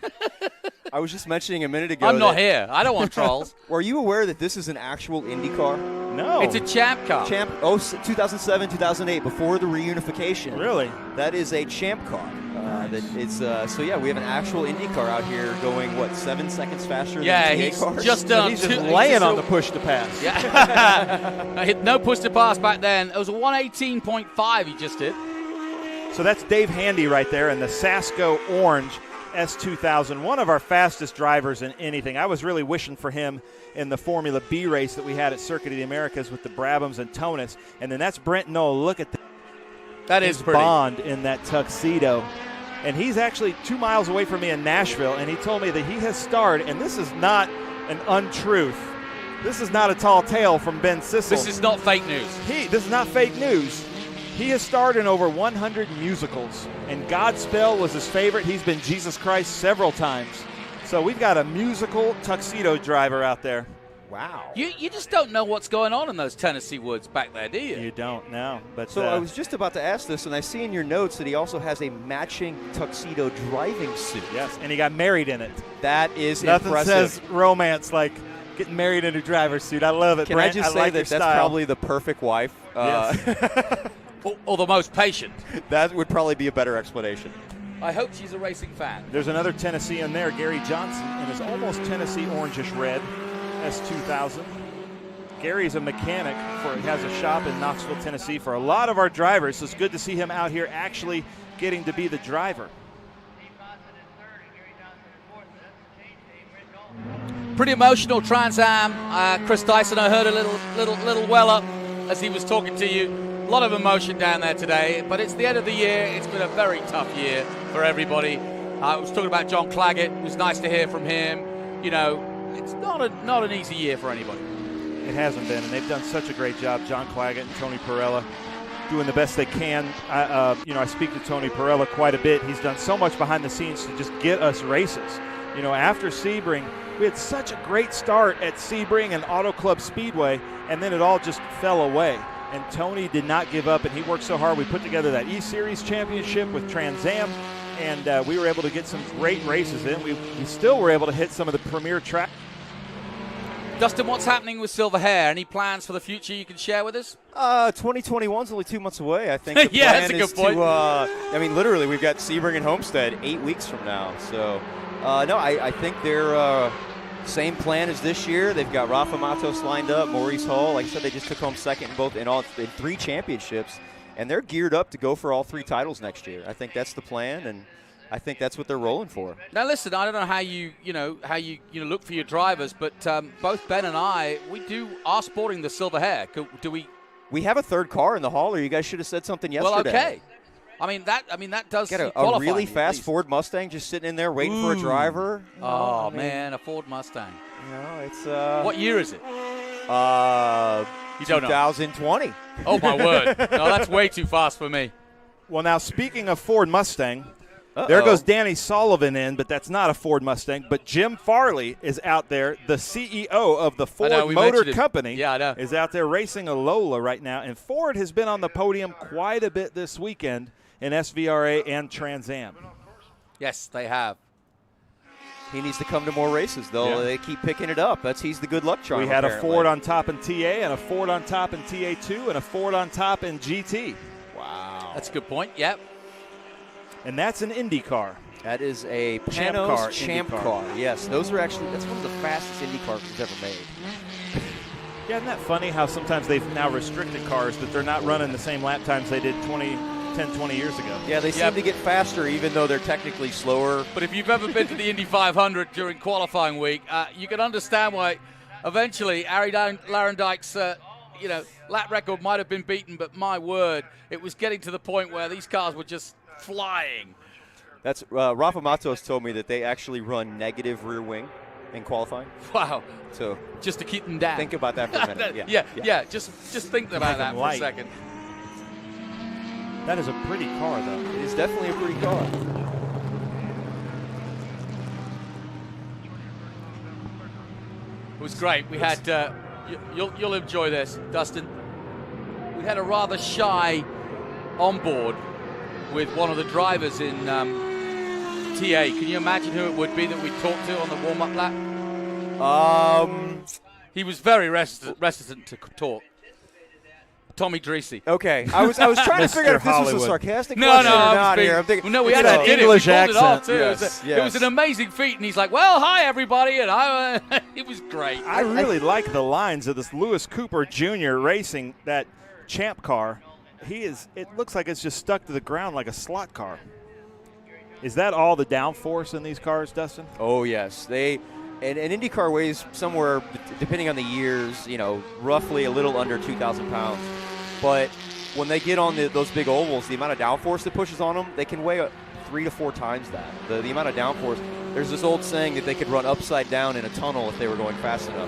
I was just mentioning a minute ago. I'm not here. I don't want trolls. Were you aware that this is an actual Indy car? No. It's a Champ car. 2007, 2008, before the reunification. Really? That is a Champ car. So yeah, we have an actual Indy car out here going 7 seconds faster than TA he's cars? just done. He's just laying on the push to pass. Yeah. I hit no push to pass back then. It was a 118.5 he just did. So that's Dave Handy right there in the Sasco Orange S2000, one of our fastest drivers in anything. I was really wishing for him in the Formula B race that we had at Circuit of the Americas with the Brabhams and Tonus. And then that's Brent Knoll. Look at that his is pretty. Bond in that tuxedo. And he's actually 2 miles away from me in Nashville, and he told me that he has starred, and this is not an untruth. This is not a tall tale from Ben Sissel. This is not fake news. This is not fake news. He has starred in over 100 musicals, and Godspell was his favorite. He's been Jesus Christ several times. So we've got a musical tuxedo driver out there. Wow. You just don't know what's going on in those Tennessee woods back there, do you? You don't know. But So I was just about to ask this, and I see in your notes that he also has a matching tuxedo driving suit. Yes, and he got married in it. That is Nothing impressive. says romance like getting married in a driver's suit. I love it, Can Brent. I just say like that your that's style. probably the perfect wife? Yes. Or the most patient. That would probably be a better explanation. I hope she's a racing fan. There's another Tennessean there, Gary Johnson, in his almost Tennessee orangish red S2000. Gary's a mechanic. He has a shop in Knoxville, Tennessee for a lot of our drivers. So it's good to see him out here actually getting to be the driver. Pretty emotional Trans Am. Chris Dyson, I heard a little well up as he was talking to you. A lot of emotion down there today, but it's the end of the year. It's been a very tough year for everybody. I was talking about John Claggett. It was nice to hear from him. It's not an easy year for anybody. It hasn't been, and they've done such a great job, John Claggett and Tony Perella. doing the best they can. I speak to Tony Parella quite a bit. He's done so much behind the scenes to just get us races. After Sebring, we had such a great start at Sebring and Auto Club Speedway, and then it all just fell away. And Tony did not give up, and he worked so hard. We put together that E-Series championship with Trans Am, and we were able to get some great races in. We still were able to hit some of the premier tracks. Dustin, what's happening with Silver Hair? Any plans for the future you can share with us? 2021's only 2 months away. I think the yeah, plan that's a is good point. literally, we've got Sebring and Homestead 8 weeks from now. So, I think they're same plan as this year. They've got Rafa Matos lined up, Maurice Hall. Like I said, they just took home second in 3 championships, and they're geared up to go for all 3 titles next year. I think that's the plan, and I think that's what they're rolling for. Now, listen, I don't know how you look for your drivers, but both Ben and I, we are sporting the Silver Hair. Do we? We have a 3rd car in the hauler. You guys should have said something yesterday. Well, okay. I mean that does get a really fast Ford Mustang just sitting in there waiting for a driver. Oh man, a Ford Mustang. It's what year is it? You don't know. 2020. Oh my word! No, that's way too fast for me. Well, now speaking of Ford Mustang, there goes Danny Sullivan in, but that's not a Ford Mustang. But Jim Farley is out there, the CEO of the Ford Motor Company. Yeah, I know. Is out there racing a Lola right now, and Ford has been on the podium quite a bit this weekend in SVRA and Trans Am. Yes, they have. He needs to come to more races, though. Yeah. They keep picking it up. He's the good luck charm. We had apparently. a Ford on top in TA, and a Ford on top in TA2, and a Ford on top in GT. Wow. That's a good point, yep. And that's an Indy car. That is a Panos Champ car. Yes, that's one of the fastest Indy cars we've ever made. Yeah, isn't that funny how sometimes they've now restricted cars that they're not running the same lap times they did 10, 20 years ago. Yeah, they seem to get faster even though they're technically slower. But if you've ever been to the Indy 500 during qualifying week, you can understand why eventually Arie Luyendyk's lap record might have been beaten, but my word, it was getting to the point where these cars were just flying. That's Rafa Matos told me that they actually run negative rear wing in qualifying. Wow. So just to keep them down. Think about that for a minute. Yeah. Just think about that for a second. That is a pretty car, though. It is definitely a pretty car. It was great. We had, you'll enjoy this, Dustin. We had a rather shy onboard with one of the drivers in TA. Can you imagine who it would be that we talked to on the warm-up lap? He was very reticent to talk. Tommy Dreesy. Okay, I was trying to figure out if this was a sarcastic question or not here. I'm thinking, we had an English accent. It off too. Yes. It was an amazing feat, and he's like, "Well, hi everybody," and it was great. I really like the lines of this Lewis Cooper Jr. racing that Champ car. It looks like it's just stuck to the ground like a slot car. Is that all the downforce in these cars, Dustin? Oh yes, an IndyCar weighs somewhere, depending on the years, roughly a little under 2,000 pounds. But when they get on those big ovals, the amount of downforce that pushes on them, they can weigh 3 to 4 times that. The amount of downforce. There's this old saying that they could run upside down in a tunnel if they were going fast enough.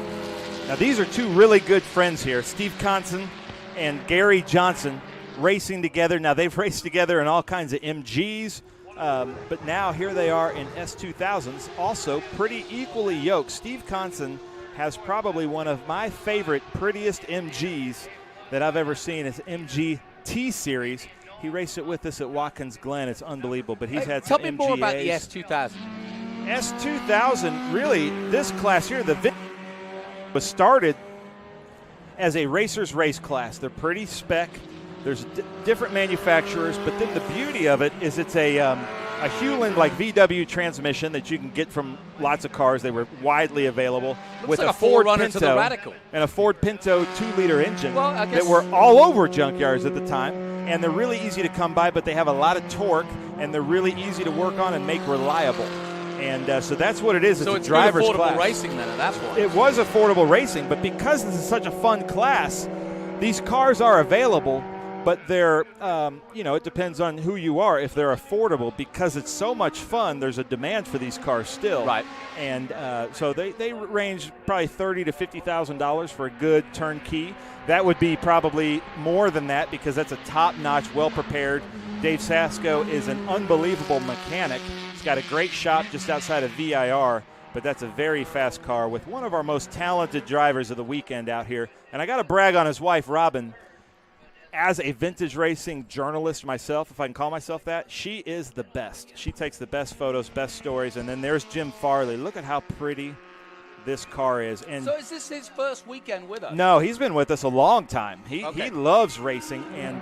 Now these are 2 really good friends here, Steve Conson and Gary Johnson, racing together. Now they've raced together in all kinds of MGs. But now here they are in S2000s, also pretty equally yoked. Steve Conson has probably one of my favorite, prettiest MGs that I've ever seen. It's MG T-Series. He raced it with us at Watkins Glen. It's unbelievable, but he's had some MGAs. Tell me more about the S2000. S2000, really, this class here, the was started as a racer's race class. They're pretty spec. There's different manufacturers, but then the beauty of it is it's a Hewland like VW transmission that you can get from lots of cars. They were widely available. Looks with like a Ford Pinto to the Radical. And a Ford Pinto 2-liter engine that were all over junkyards at the time. And they're really easy to come by, but they have a lot of torque, and they're really easy to work on and make reliable. And so that's what it is. So it's a driver's affordable class. Racing then at that point. It was affordable racing, but because this is such a fun class, these cars are available but they're, it depends on who you are. If they're affordable, because it's so much fun, there's a demand for these cars still. Right. And so they range probably $30,000 to $50,000 for a good turnkey. That would be probably more than that because that's a top-notch, well-prepared. Dave Sasko is an unbelievable mechanic. He's got a great shop just outside of VIR, but that's a very fast car with one of our most talented drivers of the weekend out here. And I got to brag on his wife, Robin. As a vintage racing journalist myself, if I can call myself that, she is the best. She takes the best photos, best stories, and then there's Jim Farley. Look at how pretty this car is. And so is this his first weekend with us? no, he's been with us a long time. He loves racing, and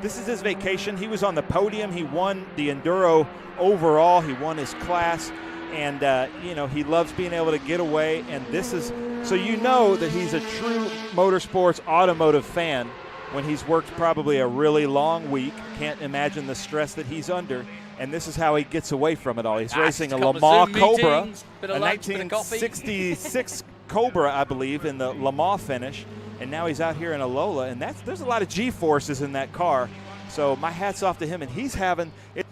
this is his vacation. He was on the podium. He won the Enduro overall. He won his class, and he loves being able to get away. And this is so you know that he's a true motorsports automotive fan. When he's worked probably a really long week, can't imagine the stress that he's under, and this is how he gets away from it all. He's racing a Le Mans Cobra, a 1966 Cobra, I believe, in the Le Mans finish, and now he's out here in a Lola, and there's a lot of G-forces in that car. So my hat's off to him, and he's having it.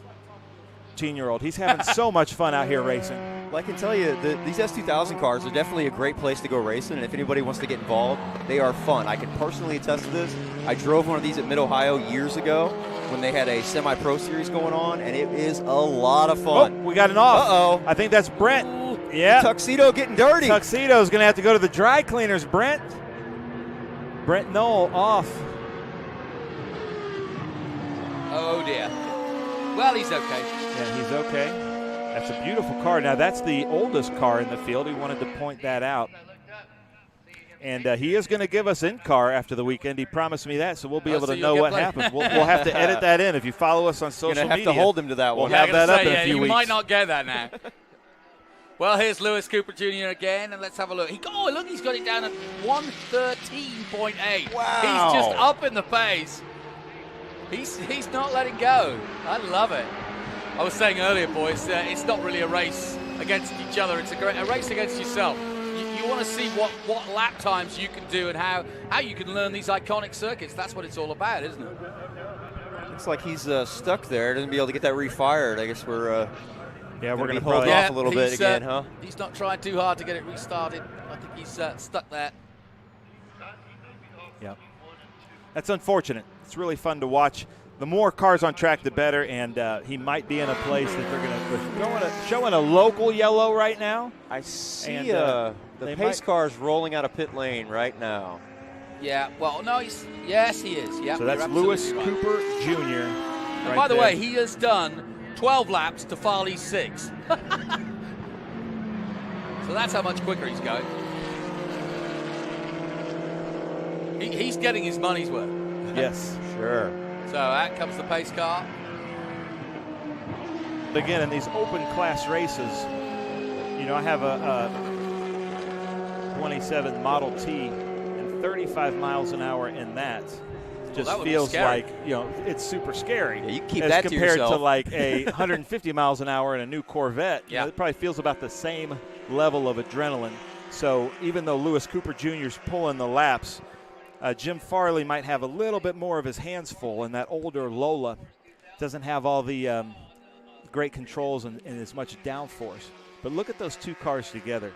18-year-old, he's having so much fun out here racing. Well, I can tell you, these S2000 cars are definitely a great place to go racing, and if anybody wants to get involved, they are fun. I can personally attest to this. I drove one of these at Mid-Ohio years ago when they had a semi-pro series going on, and it is a lot of fun. Oh, we got an off. Uh-oh. I think that's Brent. Yeah. Tuxedo getting dirty. Tuxedo's going to have to go to the dry cleaners, Brent. Brent Knoll off. Oh, dear. Well, he's okay. Yeah, he's okay. That's a beautiful car. Now, that's the oldest car in the field. He wanted to point that out. And he is going to give us in-car after the weekend. He promised me that, so we'll be able to know what happened. We'll have to edit that in. If you follow us on social media. You're going to have to hold him to that one. We'll have that up in a few you weeks. might not get that now. Well, here's Lewis Cooper Jr. again, and let's have a look. Look, he's got it down at 113.8. Wow. He's just up in the pace. He's not letting go. I love it. I was saying earlier, boys, it's not really a race against each other. It's a race against yourself. You want to see what lap times you can do and how you can learn these iconic circuits. That's what it's all about, isn't it? Looks like he's stuck there. Doesn't be able to get that refired. I guess we're we're going to hold off a little bit again, huh? He's not trying too hard to get it restarted. I think he's stuck there. Yeah, that's unfortunate. It's really fun to watch. The more cars on track, the better, and he might be in a place that they're going to showing a local yellow right now. I see the pace car's rolling out of pit lane right now. Yeah, well, no, yes, he is. Yeah. So that's Lewis Cooper Jr. Right by the way, he has done 12 laps to Farley's 6. So that's how much quicker he's going. He's getting his money's worth. Yes, sure. So out comes the pace car. Again, in these open class races, I have a 27 Model T, and 35 miles an hour in that just feels like, it's super scary. Yeah, you keep as that to compared yourself. to like a 150 miles an hour in a new Corvette. It probably feels about the same level of adrenaline. So even though Lewis Cooper Jr. is pulling the laps, Jim Farley might have a little bit more of his hands full, and that older Lola doesn't have all the great controls and as much downforce. But look at those two cars together.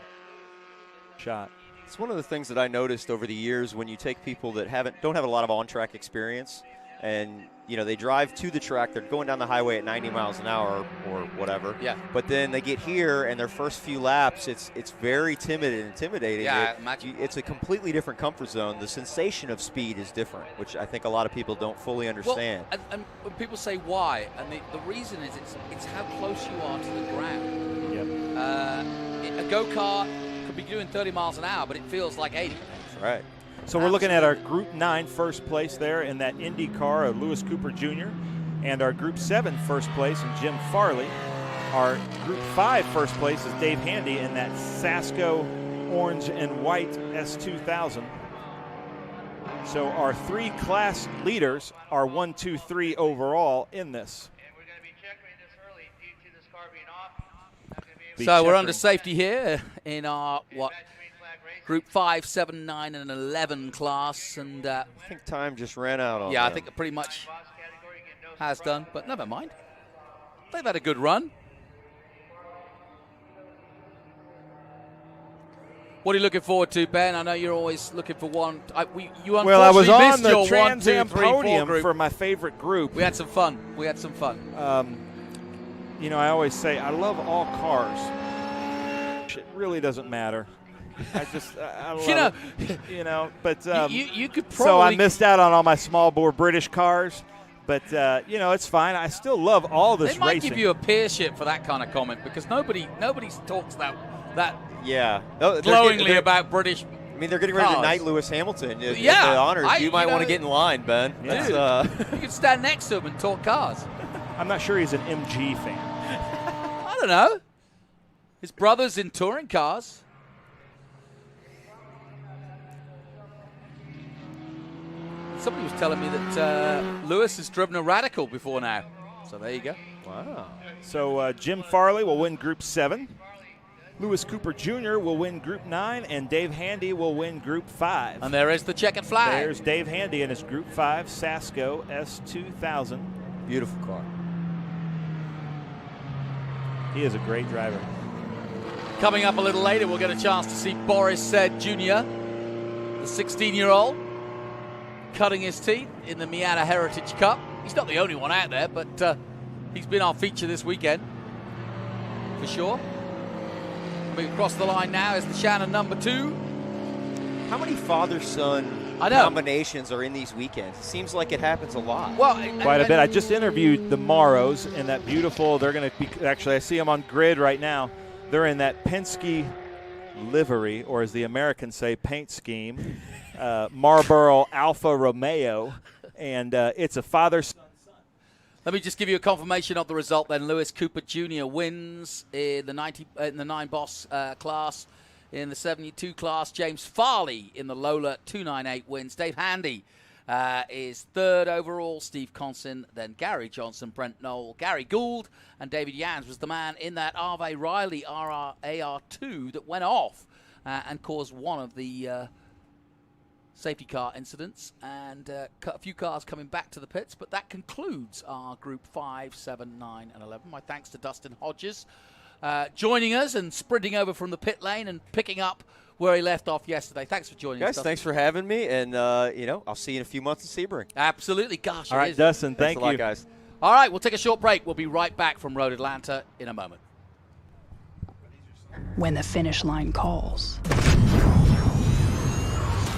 Shot. It's one of the things that I noticed over the years when you take people that don't have a lot of on-track experience, and they drive to the track, they're going down the highway at 90 miles an hour or whatever. Yeah. But then they get here, and their first few laps, it's very timid and intimidating. Yeah, it's a completely different comfort zone. The sensation of speed is different, which I think a lot of people don't fully understand. Well, and when people say why, and the reason is it's how close you are to the ground. Yep. A go-kart could be doing 30 miles an hour, but it feels like 80. That's right. So we're looking at our Group 9 first place there in that Indy car of Lewis Cooper Jr. and our Group 7 first place in Jim Farley. Our Group 5 first place is Dave Handy in that Sasko orange and white S2000. So our three class leaders are 1, 2, 3 overall in this. So we're under safety here in our Group 5, 7, 9, and 11 class. And I think time just ran out on yeah, them. I think it pretty much has done, but never mind. They've had a good run. What are you looking forward to, Ben? I know you're always looking for one. You unfortunately Well, I was on missed the your Trans 1, 2, Am 3, 4 podium group. for my favorite group. We had some fun. You know, I always say I love all cars. It really doesn't matter. I love it. You know, but you could so probably. I missed out on all my small bore British cars. But you know, it's fine. I still love all this They might racing. give you a peership for that kind of comment because nobody talks that Yeah. No, glowingly about British. I mean, they're getting ready to cars. knight Lewis Hamilton. Yeah, The honors. You might want to get in line, Ben. Dude, you can stand next to him and talk cars. I'm not sure he's an MG fan. I don't know. His brother's in touring cars. Somebody was telling me that Lewis has driven a Radical before now. So there you go. Wow. So Jim Farley will win Group 7. Lewis Cooper Jr. will win Group 9, and Dave Handy will win Group 5. And there is the checkered flag. There's Dave Handy in his Group 5 Sasco S2000. Beautiful car. He is a great driver. Coming up a little later, we'll get a chance to see Boris Said Jr., the 16-year-old, cutting his teeth in the Miata Heritage Cup. He's not the only one out there, but he's been our feature this weekend, for sure. Coming across the line now is the Shannon number 2. How many father-son combinations are in these weekends? It seems like it happens a lot. Well, quite a bit. I just interviewed the Morrows in that beautiful. They're going to be actually. I see them on grid right now. They're in that Penske livery, or as the Americans say, paint scheme. Marlboro Alfa Romeo, and it's a father-son. Let me just give you a confirmation of the result then. Lewis Cooper Jr. wins in the 9 boss class. In the 72 class, James Farley in the Lola 298 wins. Dave Handy is 3rd overall. Steve Conson, then Gary Johnson, Brent Knoll, Gary Gould, and David Yans was the man in that Arve Riley AR2 that went off and caused one of the safety car incidents and a few cars coming back to the pits. But that concludes our Group 5, 7, 9, and 11. My thanks to Dustin Hodges joining us and sprinting over from the pit lane and picking up where he left off yesterday. Thanks for joining us, Guys, Dustin. thanks for having me, and I'll see you in a few months in Sebring. Absolutely. Gosh, all right, Dustin, thank you. Thanks a lot, guys. All right, we'll take a short break. We'll be right back from Road Atlanta in a moment. When the finish line calls,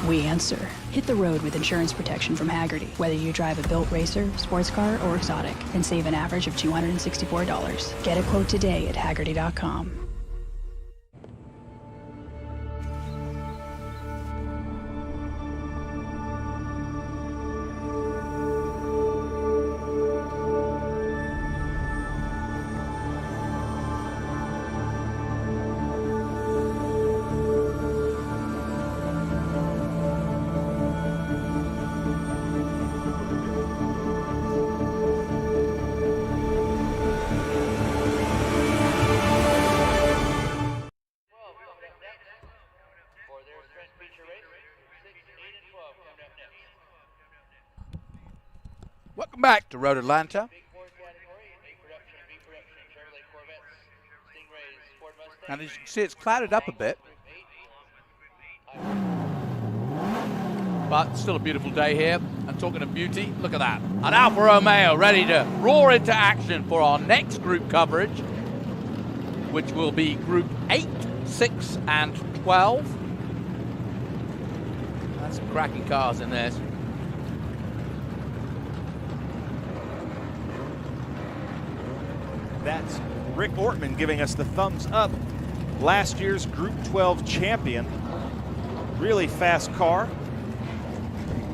we answer. Hit the road with insurance protection from Hagerty. Whether you drive a built racer, sports car, or exotic, and save an average of $264. Get a quote today at Hagerty.com. Welcome back to Road Atlanta. And as you can see, it's clouded up a bit. But still a beautiful day here. And talking of beauty, look at that. An Alfa Romeo ready to roar into action for our next group coverage, which will be Group 8, 6, and 12. That's some cracking cars in there. That's Rick Ortman giving us the thumbs up. Last year's Group 12 champion. Really fast car.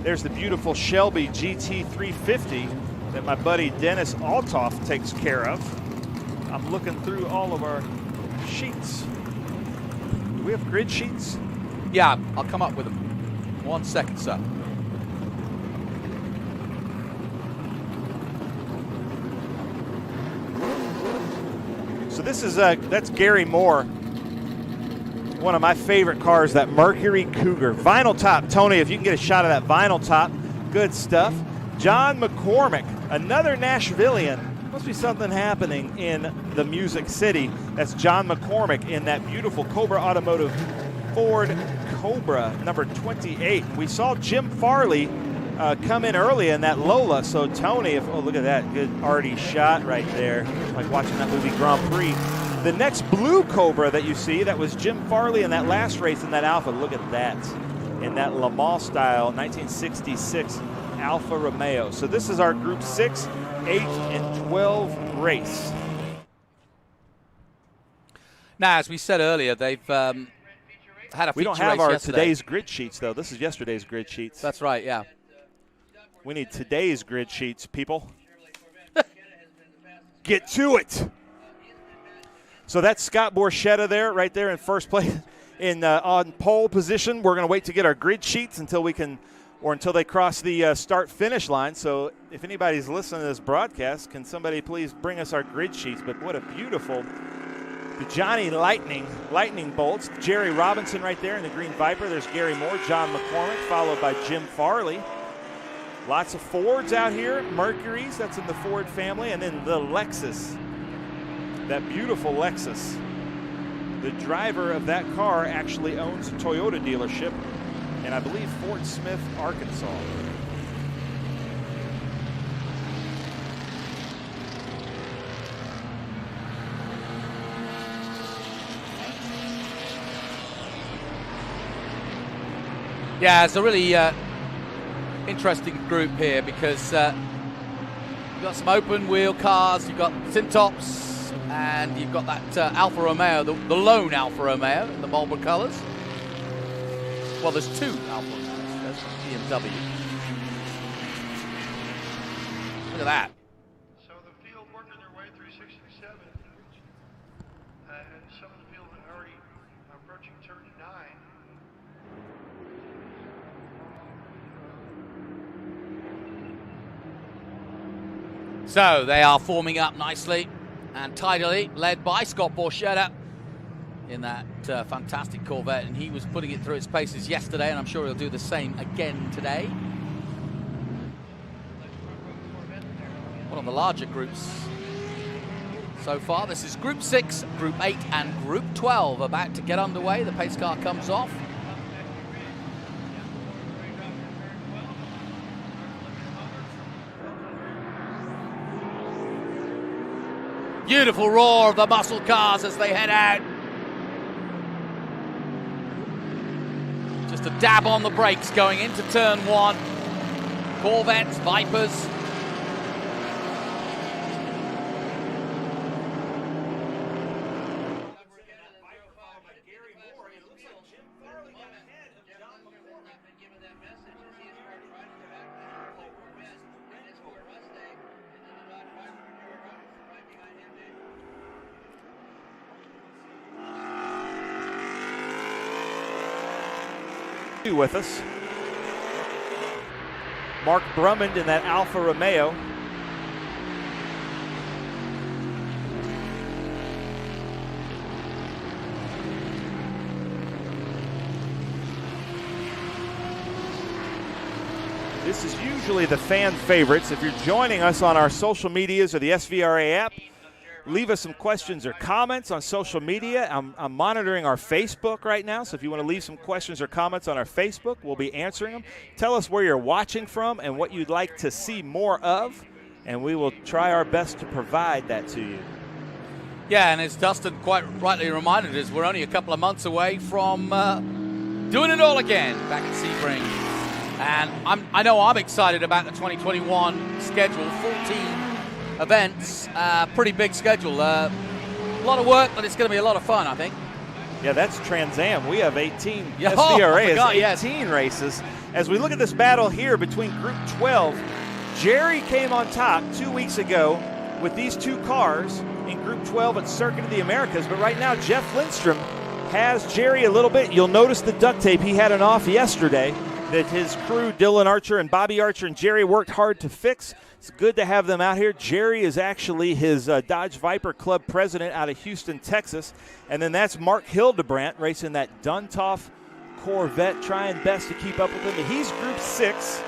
There's the beautiful Shelby GT350 that my buddy Dennis Altoff takes care of. I'm looking through all of our sheets. Do we have grid sheets? Yeah, I'll come up with them. 1 second, sir. So this is that's Gary Moore, one one of my favorite cars, that Mercury Cougar. Vinyl top. Tony, if you can get a shot of that vinyl top, good stuff. John McCormick, another Nashvilleian. Must be something happening in the Music City. That's John McCormick in that beautiful Cobra Automotive Ford Cobra number 28. We saw Jim Farley come in early in that Lola. So Tony, look at that, good arty shot right there. Like watching that movie Grand Prix. The next blue Cobra that you see, that was Jim Farley in that last race in that Alfa. Look at that, in that Le Mans style 1966 Alfa Romeo. So this is our Group 6, 8, and 12 race. Now, as we said earlier, they've had a feature We don't have our race today's grid sheets, though. This is yesterday's grid sheets. That's right, yeah. We need today's grid sheets, people. Get to it. So that's Scott Borchetta there, right there in first place, on pole position. We're going to wait to get our grid sheets until they cross the start-finish line. So if anybody's listening to this broadcast, can somebody please bring us our grid sheets? But what a beautiful Johnny Lightning bolts. Jerry Robinson right there in the green Viper. There's Gary Moore, John McCormick, followed by Jim Farley. Lots of Fords out here. Mercuries, that's in the Ford family. And then the Lexus, that beautiful Lexus. The driver of that car actually owns a Toyota dealership in, I believe, Fort Smith, Arkansas. Yeah, it's a really interesting group here because you've got some open wheel cars, you've got Syntops, and you've got that Alfa Romeo, the lone Alfa Romeo in the Marlboro colours. Well, there's two Alfa Romeos. There's BMW. Look at that. So the field working their way through 67, and some of the field are already approaching turn 9. So they are forming up nicely and tidily, led by Scott Borchetta in that fantastic Corvette, and he was putting it through its paces yesterday, and I'm sure he'll do the same again today. One of the larger groups so far. This is Group 6, Group 8, and Group 12 about to get underway. The pace car comes off. Beautiful roar of the muscle cars as they head out. Just a dab on the brakes going into turn 1. Corvettes, Vipers. With us, Mark Drummond in that Alfa Romeo. This is usually the fan favorites. If you're joining us on our social medias or the SVRA app, leave us some questions or comments on social media. I'm monitoring our Facebook right now, so if you want to leave some questions or comments on our Facebook, we'll be answering them. Tell us where you're watching from and what you'd like to see more of, and we will try our best to provide that to you. Yeah, and as Dustin quite rightly reminded us, we're only a couple of months away from doing it all again back at Sebring. And I know I'm excited about the 2021 schedule, 14 events, pretty big schedule. A lot of work, but it's going to be a lot of fun, I think. Yeah, that's Trans Am. We have 18. Yeah, SVRA is 18 races. As we look at this battle here between Group 12, Jerry came on top 2 weeks ago with these two cars in Group 12 at Circuit of the Americas. But right now, Jeff Lindstrom has Jerry a little bit. You'll notice the duct tape. He had an off yesterday. that his crew, Dylan Archer and Bobby Archer and Jerry, worked hard to fix. It's good to have them out here. Jerry is actually his Dodge Viper Club president out of Houston, Texas. And then that's Mark Hildebrandt racing that Duntov Corvette, trying best to keep up with him. He's Group 6.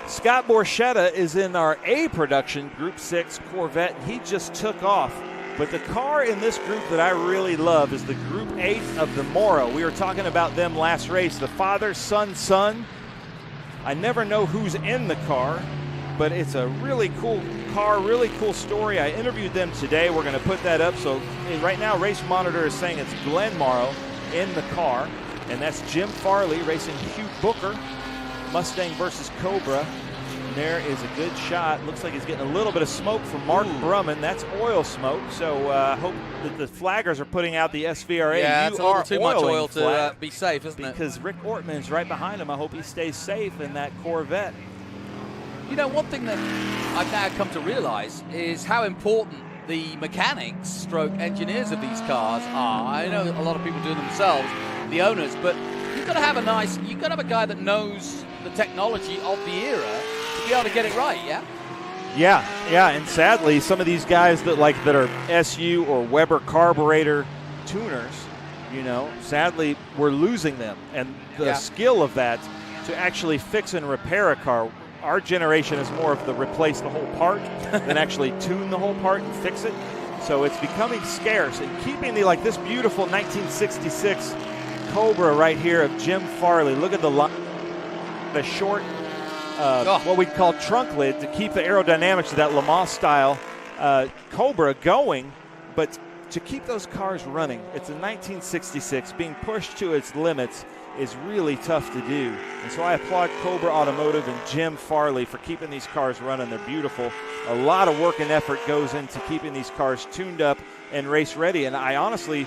Scott Borchetta is in our A production Group 6 Corvette, and he just took off. But the car in this group that I really love is the Group 8 of the Moro. We were talking about them last race, the father, son. I never know who's in the car, but it's a really cool car, really cool story. I interviewed them today. We're going to put that up. So right now, Race Monitor is saying it's Glenn Morrow in the car, and that's Jim Farley racing Hugh Booker, Mustang versus Cobra. There is a good shot. Looks like he's getting a little bit of smoke from Mark Brumman. That's oil smoke. So I hope that the flaggers are putting out the SVRA. Yeah, it's a little too much oil to be safe, isn't it? Because Rick Ortman's right behind him. I hope he stays safe in that Corvette. You know, one thing that I've now come to realize is how important the mechanics stroke engineers of these cars are. I know a lot of people do it themselves, the owners, but you've got to have a guy that knows the technology of the era to be able to get it right, yeah? Yeah, and sadly, some of these guys that are SU or Weber carburetor tuners, sadly we're losing them, and the skill of that to actually fix and repair a car. Our generation is more of the replace the whole part than actually tune the whole part and fix it. So it's becoming scarce, and keeping this beautiful 1966 Cobra right here of Jim Farley. Look at the short, what we'd call trunk lid to keep the aerodynamics of that Le Mans style Cobra going, but to keep those cars running. It's a 1966. Being pushed to its limits is really tough to do. And so I applaud Cobra Automotive and Jim Farley for keeping these cars running. They're beautiful. A lot of work and effort goes into keeping these cars tuned up and race ready. And I honestly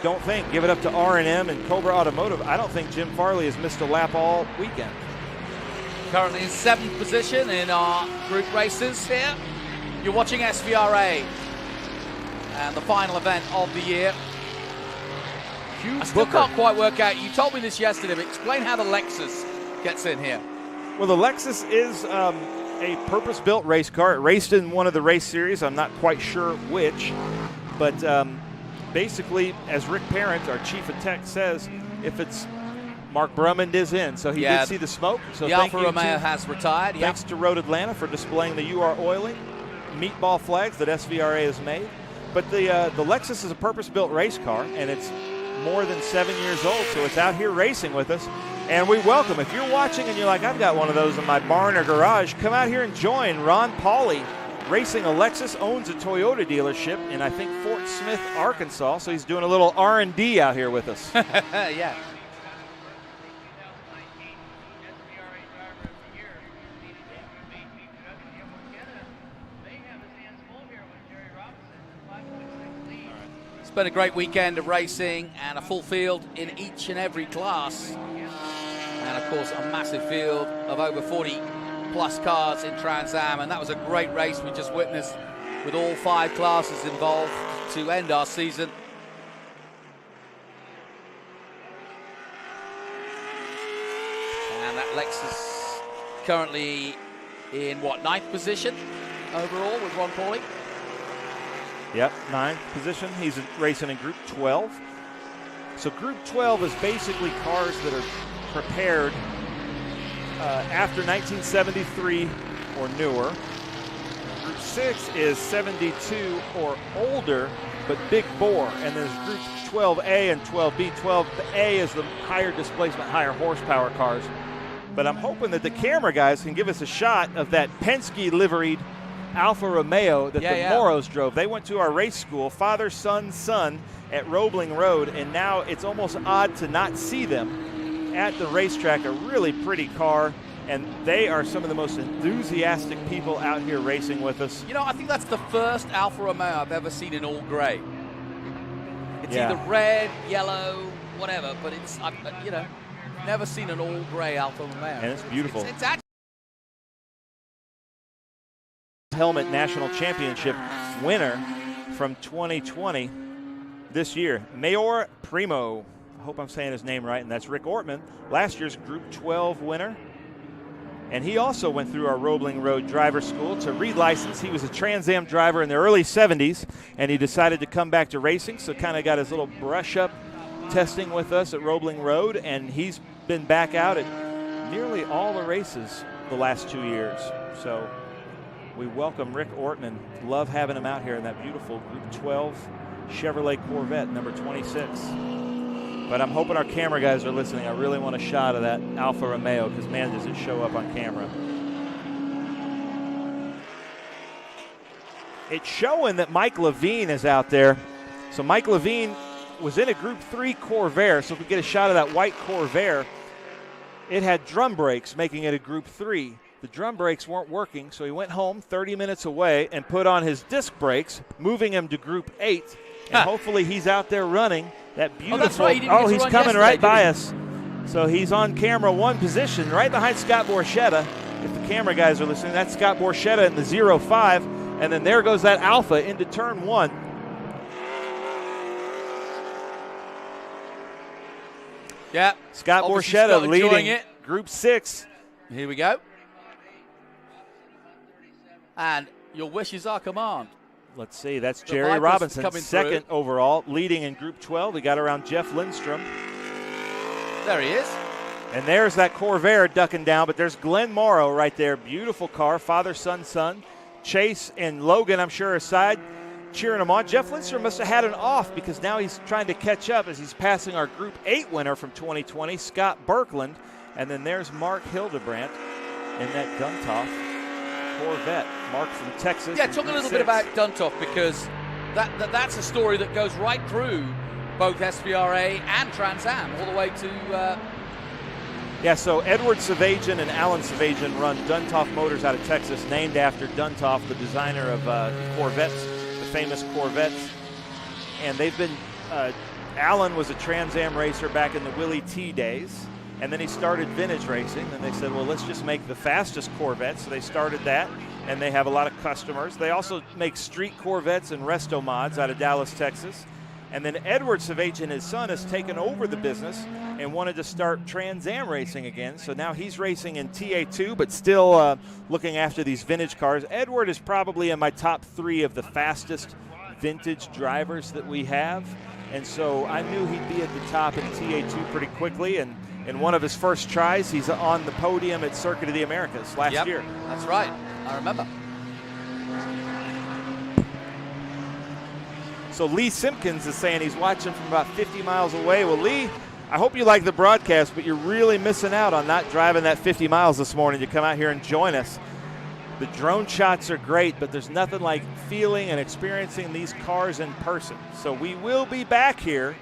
don't think, give it up to R&M and Cobra Automotive, I don't think Jim Farley has missed a lap all weekend. Currently in 7th position in our group races here. You're watching SVRA and the final event of the year. I still can't quite work out. You told me this yesterday, but explain how the Lexus gets in here. Well, the Lexus is a purpose-built race car. It raced in one of the race series. I'm not quite sure which. But basically, as Rick Parent, our chief of tech, says, if it's Mark Brumman is in. So he did see the smoke. So the Alfa Romeo has retired. Thanks to Road Atlanta for displaying the UR Oiling meatball flags that SVRA has made. But the Lexus is a purpose-built race car, and it's more than 7 years old, so it's out here racing with us. And we welcome, if you're watching and you're like, I've got one of those in my barn or garage, come out here and join Ron Pauley racing a Lexus, owns a Toyota dealership in, I think, Fort Smith, Arkansas, so he's doing a little R&D out here with us. Yeah. It's been a great weekend of racing and a full field in each and every class. And of course, a massive field of over 40 plus cars in Trans Am. And that was a great race we just witnessed with all 5 classes involved to end our season. And that Lexus currently in, 9th position overall with Ron Pauley? Yep, 9th position. He's racing in Group 12. So Group 12 is basically cars that are prepared after 1973 or newer. Group 6 is 72 or older, but big bore. And there's Group 12A and 12B. 12A is the higher displacement, higher horsepower cars. But I'm hoping that the camera guys can give us a shot of that Penske liveried Alfa Romeo that the Moros drove. They went to our race school, father, son, at Roebling Road, and now it's almost odd to not see them at the racetrack. A really pretty car, and they are some of the most enthusiastic people out here racing with us. You know, I think that's the first Alfa Romeo I've ever seen in all gray. It's either red, yellow, whatever, but it's, never seen an all gray Alfa Romeo. And it's beautiful. It's actually Helmet National Championship winner from 2020 this year, Mayor Primo. I hope I'm saying his name right, and that's Rick Ortman, last year's Group 12 winner. And he also went through our Roebling Road driver school to re-license. He was a Trans Am driver in the early 70s, and he decided to come back to racing, so kind of got his little brush-up testing with us at Roebling Road, and he's been back out at nearly all the races the last 2 years. So we welcome Rick Ortman. Love having him out here in that beautiful Group 12 Chevrolet Corvette, number 26. But I'm hoping our camera guys are listening. I really want a shot of that Alfa Romeo because, man, does it show up on camera. It's showing that Mike Levine is out there. So Mike Levine was in a Group 3 Corvair. So if we get a shot of that white Corvair, it had drum brakes, making it a Group 3. The drum brakes weren't working, so he went home 30 minutes away and put on his disc brakes, moving him to Group 8. And hopefully he's out there running that beautiful. That's right. He's coming right by us. So he's on camera 1 position, right behind Scott Borchetta. If the camera guys are listening, that's Scott Borchetta in the 05. And then there goes that Alfa into turn 1. Yeah. Scott Borchetta leading it. Group 6. Here we go. And your wishes are command. Let's see, that's The Jerry Vipers Robinson, coming second through. overall, leading in Group 12. He got around Jeff Lindstrom. There he is. And there's that Corvair ducking down, but there's Glenn Morrow right there. Beautiful car, father, son. Chase and Logan, I'm sure, aside, cheering him on. Jeff Lindstrom must have had an off because now he's trying to catch up as he's passing our Group 8 winner from 2020, Scott Birkland. And then there's Mark Hildebrandt in that Duntov Corvette. Mark from Texas. Yeah, talk a little bit about Duntov because that's a story that goes right through both SVRA and Trans Am, all the way to... Yeah, so Edward Savagian and Alan Savagian run Duntov Motors out of Texas, named after Duntov, the designer of Corvettes, the famous Corvettes. And they've been... Alan was a Trans Am racer back in the Willie T days. And then he started vintage racing. And they said, well, let's just make the fastest Corvettes. So they started that, and they have a lot of customers. They also make street Corvettes and resto mods out of Dallas, Texas. And then Edward Savagian, his son, has taken over the business and wanted to start Trans Am racing again. So now he's racing in TA2, but still looking after these vintage cars. Edward is probably in my top 3 of the fastest vintage drivers that we have. And so I knew he'd be at the top in TA2 pretty quickly. And in one of his first tries, he's on the podium at Circuit of the Americas last year. That's right. I remember. So Lee Simpkins is saying he's watching from about 50 miles away. Well, Lee, I hope you like the broadcast, but you're really missing out on not driving that 50 miles this morning to come out here and join us. The drone shots are great, but there's nothing like feeling and experiencing these cars in person. So we will be back here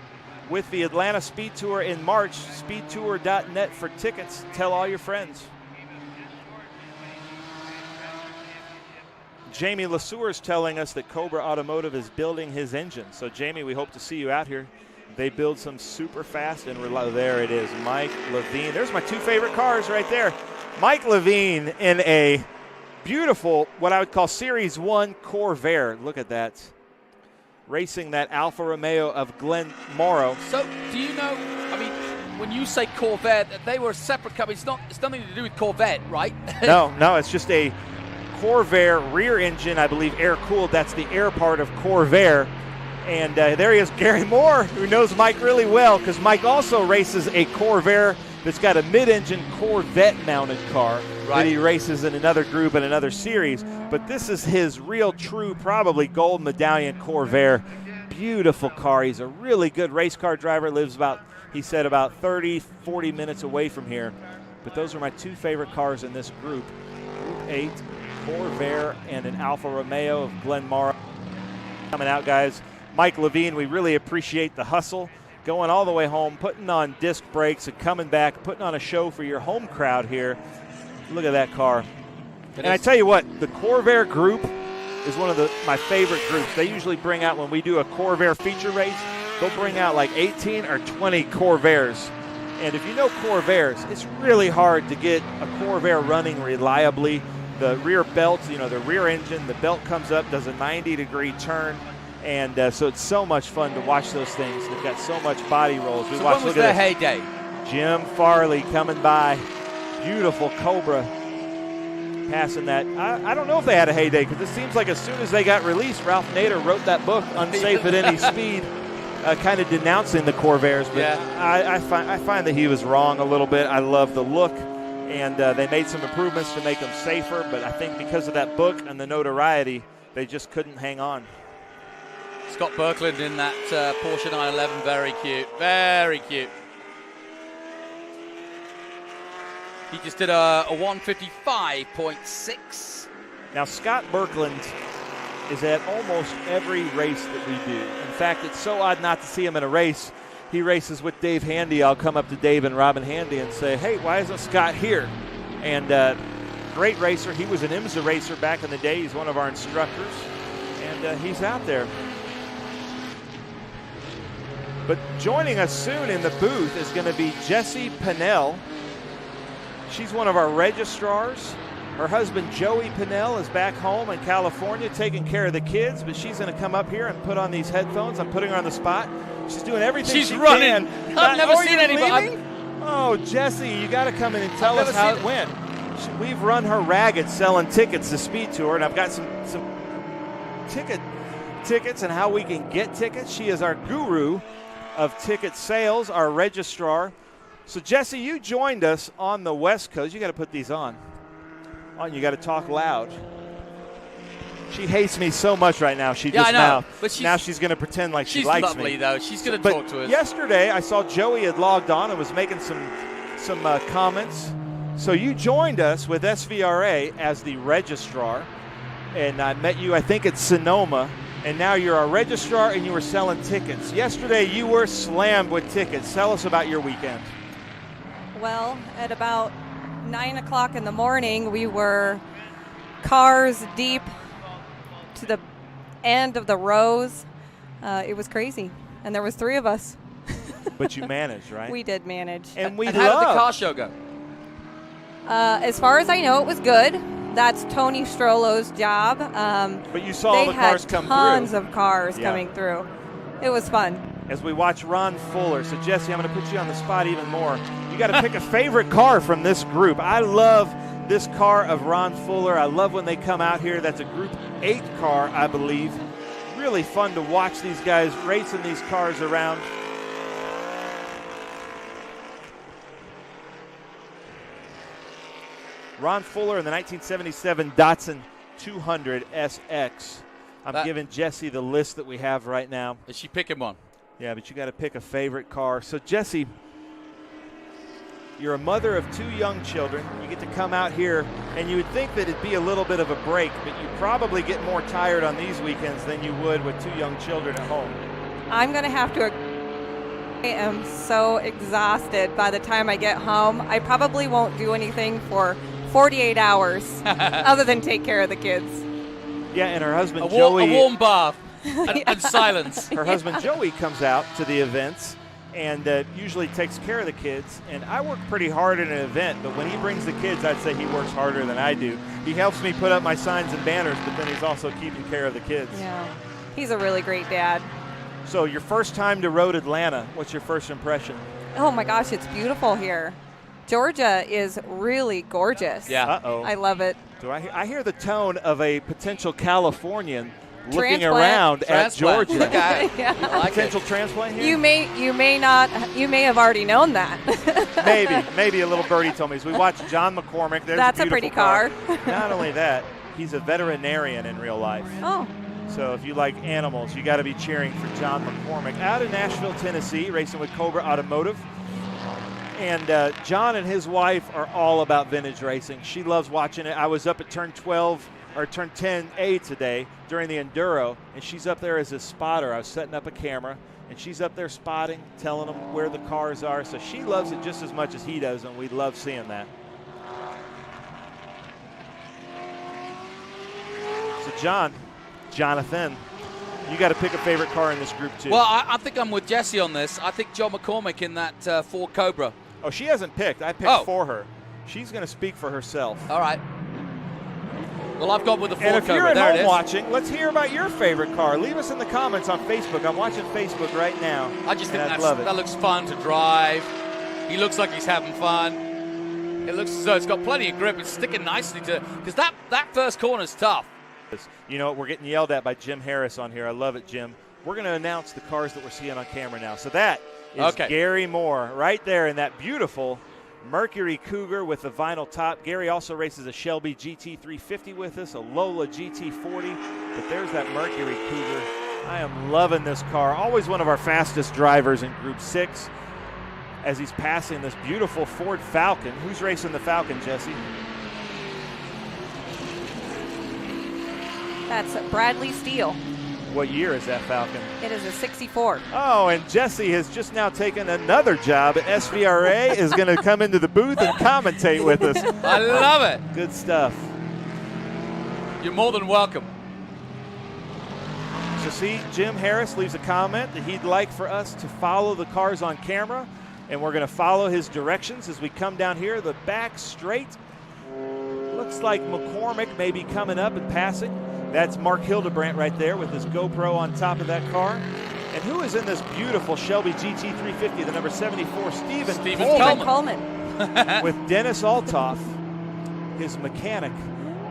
with the Atlanta Speed Tour in March. Speedtour.net for tickets. Tell all your friends. Jamie LeSueur is telling us that Cobra Automotive is building his engine. So, Jamie, we hope to see you out here. They build some super fast and reliable. There it is, Mike Levine. There's my 2 favorite cars right there. Mike Levine in a beautiful, what I would call Series 1 Corvair. Look at that. Racing that Alfa Romeo of Glenn Morrow. So, do you know, I mean, when you say Corvette, they were a separate company. It's nothing to do with Corvette, right? No, it's just a Corvair rear engine, I believe air-cooled. That's the air part of Corvair. And there he is, Gary Moore, who knows Mike really well, because Mike also races a Corvair that's got a mid-engine Corvette-mounted car that he races in another group and another series. But this is his real, true, probably gold medallion Corvair. Beautiful car. He's a really good race car driver. Lives about, he said, about 30, 40 minutes away from here. But those are my 2 favorite cars in this group. Group 8, Corvair, and an Alfa Romeo of Glenn Morrow. Coming out, guys. Mike Levine, we really appreciate the hustle. Going all the way home, putting on disc brakes and coming back, putting on a show for your home crowd here. Look at that car. And I tell you what, the Corvair group is one of my favorite groups. They usually bring out, when we do a Corvair feature race, they'll bring out like 18 or 20 Corvairs. And if you know Corvairs, it's really hard to get a Corvair running reliably. The rear belt, the rear engine, the belt comes up, does a 90-degree turn, And so it's so much fun to watch those things. They've got so much body rolls. So when was their heyday? Jim Farley coming by. Beautiful Cobra passing that. I don't know if they had a heyday, because it seems like as soon as they got released, Ralph Nader wrote that book, Unsafe at Any Speed, kind of denouncing the Corvairs. But yeah. I find that he was wrong a little bit. I love the look, and they made some improvements to make them safer, but I think because of that book and the notoriety, they just couldn't hang on. Scott Birkeland in that Porsche 911, very cute, very cute. He just did a 155.6. Now, Scott Birkeland is at almost every race that we do. In fact, it's so odd not to see him in a race. He races with Dave Handy. I'll come up to Dave and Robin Handy and say, hey, why isn't Scott here? And great racer. He was an IMSA racer back in the day. He's one of our instructors, and he's out there. But joining us soon in the booth is going to be Jessie Pinnell. She's one of our registrars. Her husband, Joey Pinnell, is back home in California taking care of the kids, but she's going to come up here and put on these headphones. I'm putting her on the spot. She's doing everything she's she running. can. I've never seen anybody. Oh, Jessie, you got to come in and tell us how it went. We've run her ragged selling tickets to Speed Tour, and I've got some tickets and how we can get tickets. She is our guru of ticket sales, our registrar. So, Jessie, you joined us on the West Coast. You got to put these on. You got to talk loud. She hates me so much right now. She just now she's going to pretend like she likes me. She's lovely, though. She's going to talk to us. Yesterday, I saw Joey had logged on and was making some comments. So you joined us with SVRA as the registrar, and I met you, I think, at Sonoma. And now you're a registrar and you were selling tickets. Yesterday, you were slammed with tickets. Tell us about your weekend. Well, at about 9 o'clock in the morning, we were cars deep to the end of the rows. It was crazy, and there was 3 of us. But you managed, right? We did manage. And how did the car show go? As far as I know, it was good. That's Tony Strollo's job. But you saw all the cars come through. They had tons of cars coming through. It was fun. As we watch Ron Fuller. So, Jessie, I'm going to put you on the spot even more. You got to pick a favorite car from this group. I love this car of Ron Fuller. I love when they come out here. That's a Group 8 car, I believe. Really fun to watch these guys racing these cars around. Ron Fuller in the 1977 Datsun 200 SX. I'm giving Jessie the list that we have right now. Is she picking one? Yeah, but you got to pick a favorite car. So, Jessie, you're a mother of 2 young children. You get to come out here, and you would think that it'd be a little bit of a break, but you probably get more tired on these weekends than you would with 2 young children at home. I'm going to have to agree. I am so exhausted by the time I get home. I probably won't do anything for 48 hours other than take care of the kids. Yeah, and her husband Joey. A warm bath and silence. Her husband Joey comes out to the events and usually takes care of the kids. And I work pretty hard at an event, but when he brings the kids, I'd say he works harder than I do. He helps me put up my signs and banners, but then he's also keeping care of the kids. Yeah, he's a really great dad. So your first time to Road Atlanta, what's your first impression? Oh my gosh, it's beautiful here. Georgia is really gorgeous. Yeah. Uh-oh. I love it. Do I hear the tone of a potential Californian looking around at Georgia. Look at it. Yeah. Potential transplant here? You may have already known that. Maybe a little birdie told me. As we watch John McCormick, that's a pretty car. Not only that, he's a veterinarian in real life. Oh. So if you like animals, you got to be cheering for John McCormick. Out of Nashville, Tennessee, racing with Cobra Automotive. And John and his wife are all about vintage racing. She loves watching it. I was up at turn 10A today during the Enduro, and she's up there as a spotter. I was setting up a camera, and she's up there spotting, telling them where the cars are. So she loves it just as much as he does, and we love seeing that. So Jonathan, you got to pick a favorite car in this group too. Well, I think I'm with Jessie on this. I think John McCormick in that Ford Cobra. Oh, she hasn't picked. I picked for her. She's going to speak for herself. All right. Well, I've got with the Ford And if Cobra. you're at There it home is. watching, let's hear about your favorite car. Leave us in the comments on Facebook. I'm watching Facebook right now. I just think and I love it. that looks fun to drive. He looks like he's having fun. It looks as though it's got plenty of grip. It's sticking nicely to, because that first corner is tough. You know what? We're getting yelled at by Jim Harris on here. I love it, Jim. We're going to announce the cars that we're seeing on camera now. So that is Gary Moore right there in that beautiful Mercury Cougar with the vinyl top. Gary also races a Shelby GT350 with us, a Lola GT40. But there's that Mercury Cougar. I am loving this car. Always one of our fastest drivers in Group 6 as he's passing this beautiful Ford Falcon. Who's racing the Falcon, Jesse? That's Bradley Steele. What year is that Falcon? It is a 64. Oh, and Jesse has just now taken another job at SVRA, is going to come into the booth and commentate with us. I love it. Good stuff. You're more than welcome. So see, Jim Harris leaves a comment that he'd like for us to follow the cars on camera, and we're going to follow his directions as we come down here the back straight. Looks like McCormick may be coming up and passing. That's Mark Hildebrandt right there with his GoPro on top of that car. And who is in this beautiful Shelby GT350, the number 74, Stephen Coleman. with Dennis Altoff, his mechanic,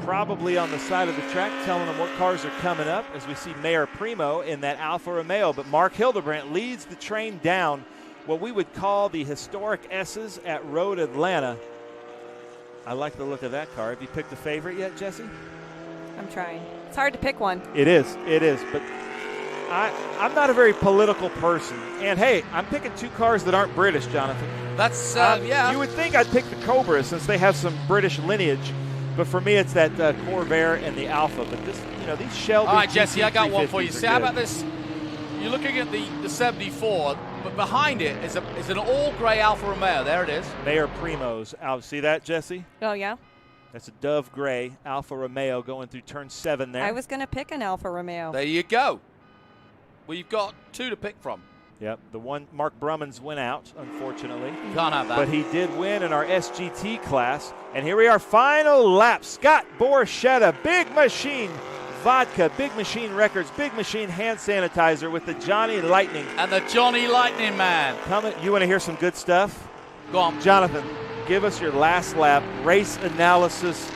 probably on the side of the track telling him what cars are coming up as we see Mayor Primo in that Alfa Romeo. But Mark Hildebrandt leads the train down what we would call the historic S's at Road Atlanta. I like the look of that car. Have you picked a favorite yet, Jesse? I'm trying. It's hard to pick one. It is. But I'm not a very political person. And, hey, I'm picking two cars that aren't British, Jonathan. That's, You would think I'd pick the Cobra since they have some British lineage. But for me, it's that Corvair and the Alfa. But this, these Shelby. All right, Jesse, I got one for you. GT350s See, how about this? You're looking at the 74, but behind it is an all-gray Alfa Romeo. There it is. Mayor Primo's out. See that, Jesse? Oh, yeah? That's a dove gray Alfa Romeo going through turn 7 there. I was going to pick an Alfa Romeo. There you go. Well, you've got two to pick from. Yep, the one Mark Brummins went out, unfortunately. Can't have that. But he did win in our SGT class. And here we are, final lap. Scott Borchetta, Big Machine Vodka, Big Machine Records, Big Machine Hand Sanitizer with the Johnny Lightning. And the Johnny Lightning man. You want to hear some good stuff? Go on. Jonathan, give us your last lap race analysis.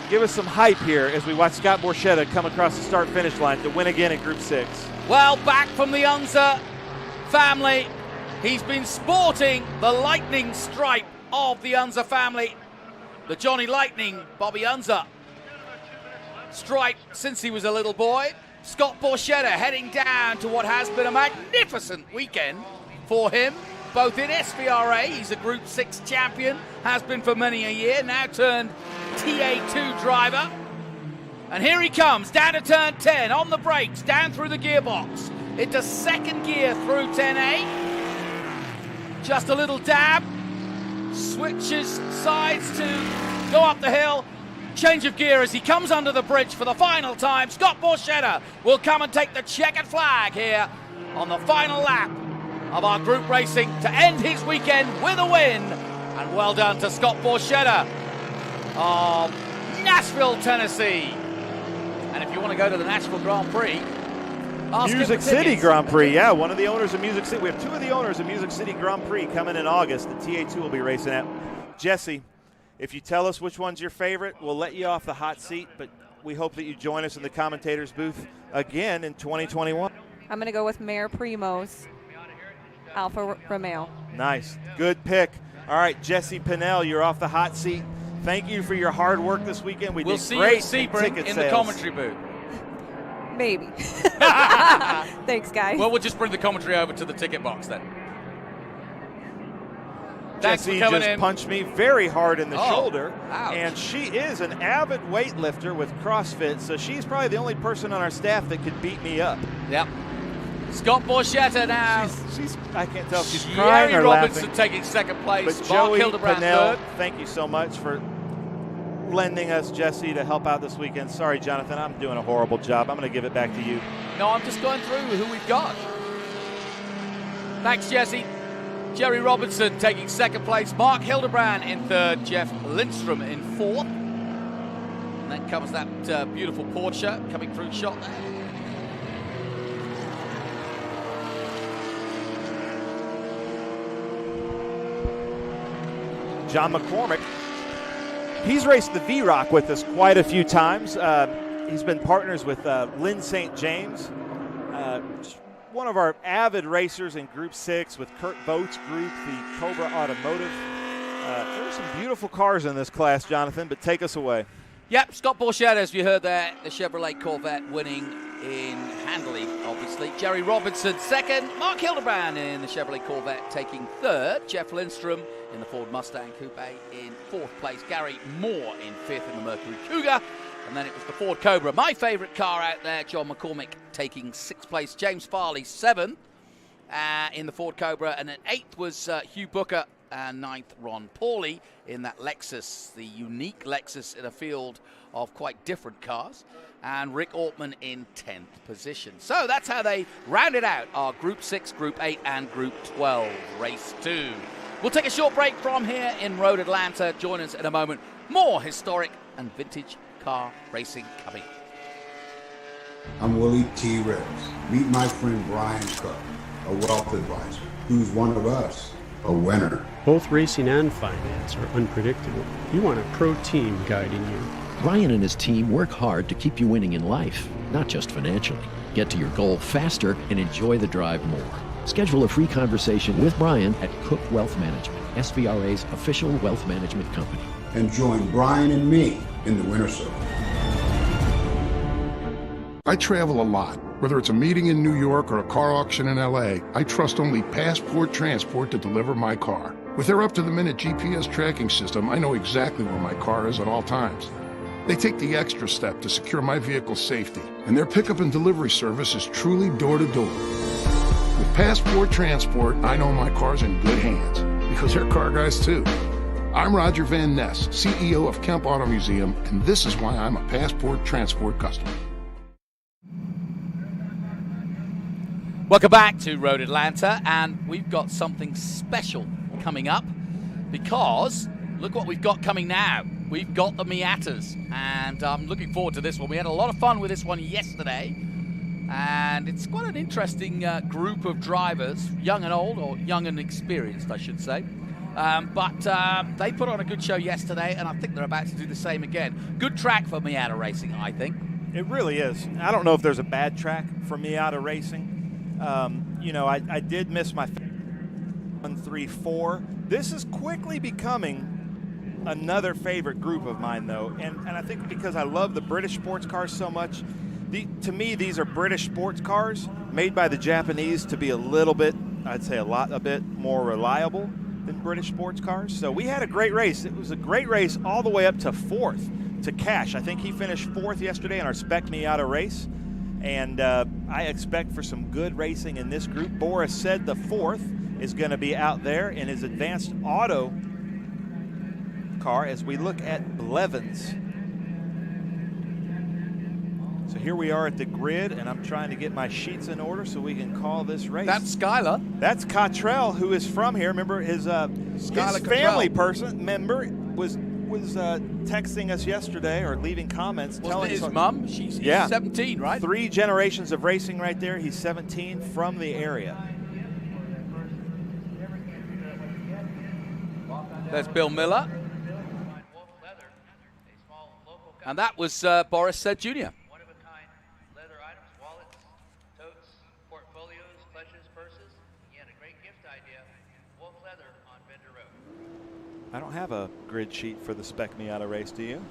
Give us some hype here as we watch Scott Borchetta come across the start-finish line to win again in Group 6. Well, back from the Unser family, he's been sporting the lightning stripe of the Unser family. The Johnny Lightning, Bobby Unser, stripe since he was a little boy. Scott Borchetta heading down to what has been a magnificent weekend for him, both in SVRA. He's a Group 6 champion, has been for many a year, now turned TA2 driver. And here he comes, down to turn 10, on the brakes, down through the gearbox, into second gear through 10A. Just a little dab, switches sides to go up the hill. Change of gear as he comes under the bridge for the final time. Scott Borchetta will come and take the checkered flag here on the final lap of our group racing to end his weekend with a win. And well done to Scott Borchetta of Nashville, Tennessee. And if you want to go to the Nashville Grand Prix, ask Music him for City tickets. Grand Prix, yeah, one of the owners of Music City. We have two of the owners of Music City Grand Prix coming in August. The TA2 will be racing at. Jesse, if you tell us which one's your favorite, we'll let you off the hot seat, but we hope that you join us in the commentator's booth again in 2021. I'm going to go with Mayor Primo's Alfa Romeo. Nice. Good pick. All right, Jesse Pinnell, you're off the hot seat. Thank you for your hard work this weekend. We'll did see great you at Sebring in the commentary booth. Maybe. Thanks, guys. Well, we'll just bring the commentary over to the ticket box then. Jesse just punched me very hard in the shoulder. Ouch. And she is an avid weightlifter with CrossFit, so she's probably the only person on our staff that could beat me up. Yep. Scott Borchetta now. She's I can't tell if she's crying or Robinson laughing. taking second place. But Mark Joey Hildebrandt Pinnell, third. thank you so much for lending us Jesse to help out this weekend. Sorry, Jonathan, I'm doing a horrible job. I'm going to give it back to you. No, I'm just going through who we've got. Thanks, Jesse. Jerry Robinson taking second place. Mark Hildebrandt in third. Jeff Lindstrom in fourth. And then comes that beautiful Porsche coming through shot there. John McCormick, he's raced the V-Rock with us quite a few times. He's been partners with Lynn St. James, one of our avid racers in Group 6 with Kurt Voigt's group, the Cobra Automotive. There's some beautiful cars in this class, Jonathan, but take us away. Yep, Scott Borchetta, as we heard there, the Chevrolet Corvette winning in handily, obviously. Jerry Robinson second, Mark Hildebrand in the Chevrolet Corvette taking third, Jeff Lindstrom in the Ford Mustang Coupe in fourth place, Gary Moore in fifth in the Mercury Cougar, and then it was the Ford Cobra, my favorite car out there, John McCormick taking sixth place, James Farley seventh in the Ford Cobra, and then eighth was Hugh Booker, and ninth, Ron Pauly in that Lexus, the unique Lexus in a field of quite different cars. And Rick Altman in 10th position. So that's how they rounded out our Group 6, Group 8, and Group 12 Race 2. We'll take a short break from here in Road Atlanta. Join us in a moment. More historic and vintage car racing coming. I'm Willie T. Ricks. Meet my friend Brian Cook, a wealth advisor, who's one of us, a winner. Both racing and finance are unpredictable. You want a pro team guiding you. Brian and his team work hard to keep you winning in life, not just financially. Get to your goal faster and enjoy the drive more. Schedule a free conversation with Brian at Cook Wealth Management, SVRA's official wealth management company. And join Brian and me in the winner's circle. I travel a lot. Whether it's a meeting in New York or a car auction in LA, I trust only Passport Transport to deliver my car. With their up-to-the-minute GPS tracking system, I know exactly where my car is at all times. They take the extra step to secure my vehicle's safety, and their pickup and delivery service is truly door-to-door. With Passport Transport, I know my car's in good hands, because they're car guys too. I'm Roger Van Ness, CEO of Kemp Auto Museum, and this is why I'm a Passport Transport customer. Welcome back to Road Atlanta, and we've got something special coming up because look what we've got coming now. We've got the Miatas, and I'm looking forward to this one. We had a lot of fun with this one yesterday, and it's quite an interesting group of drivers, young and old, or young and experienced, I should say. But they put on a good show yesterday, and I think they're about to do the same again. Good track for Miata Racing, I think. It really is. I don't know if there's a bad track for Miata Racing. You know, I did miss my 1-3-4. This is quickly becoming another favorite group of mine, though, and I think because I love the British sports cars so much, to me these are British sports cars made by the Japanese to be a little bit, I'd say a bit more reliable than British sports cars. So we had a great race. It was a great race all the way up to fourth to Cash. I think he finished fourth yesterday in our Spec Miata race, and I expect for some good racing in this group. Boris said the fourth is going to be out there in his advanced auto car as we look at Blevins. So here we are at the grid, and I'm trying to get my sheets in order so we can call this race. That's Skylar. That's Cottrell, who is from here. Remember, his family member was texting us yesterday or leaving comments. Wasn't it his mom? He's 17, right? 3 generations of racing right there. He's 17 from the area. There's Bill Miller. And that was Boris Said Jr. One-of-a-kind leather items, wallets, totes, portfolios, clutches, purses. He had a great gift idea. Wolf leather on Bender Road. I don't have a grid sheet for the Spec Miata race, do you?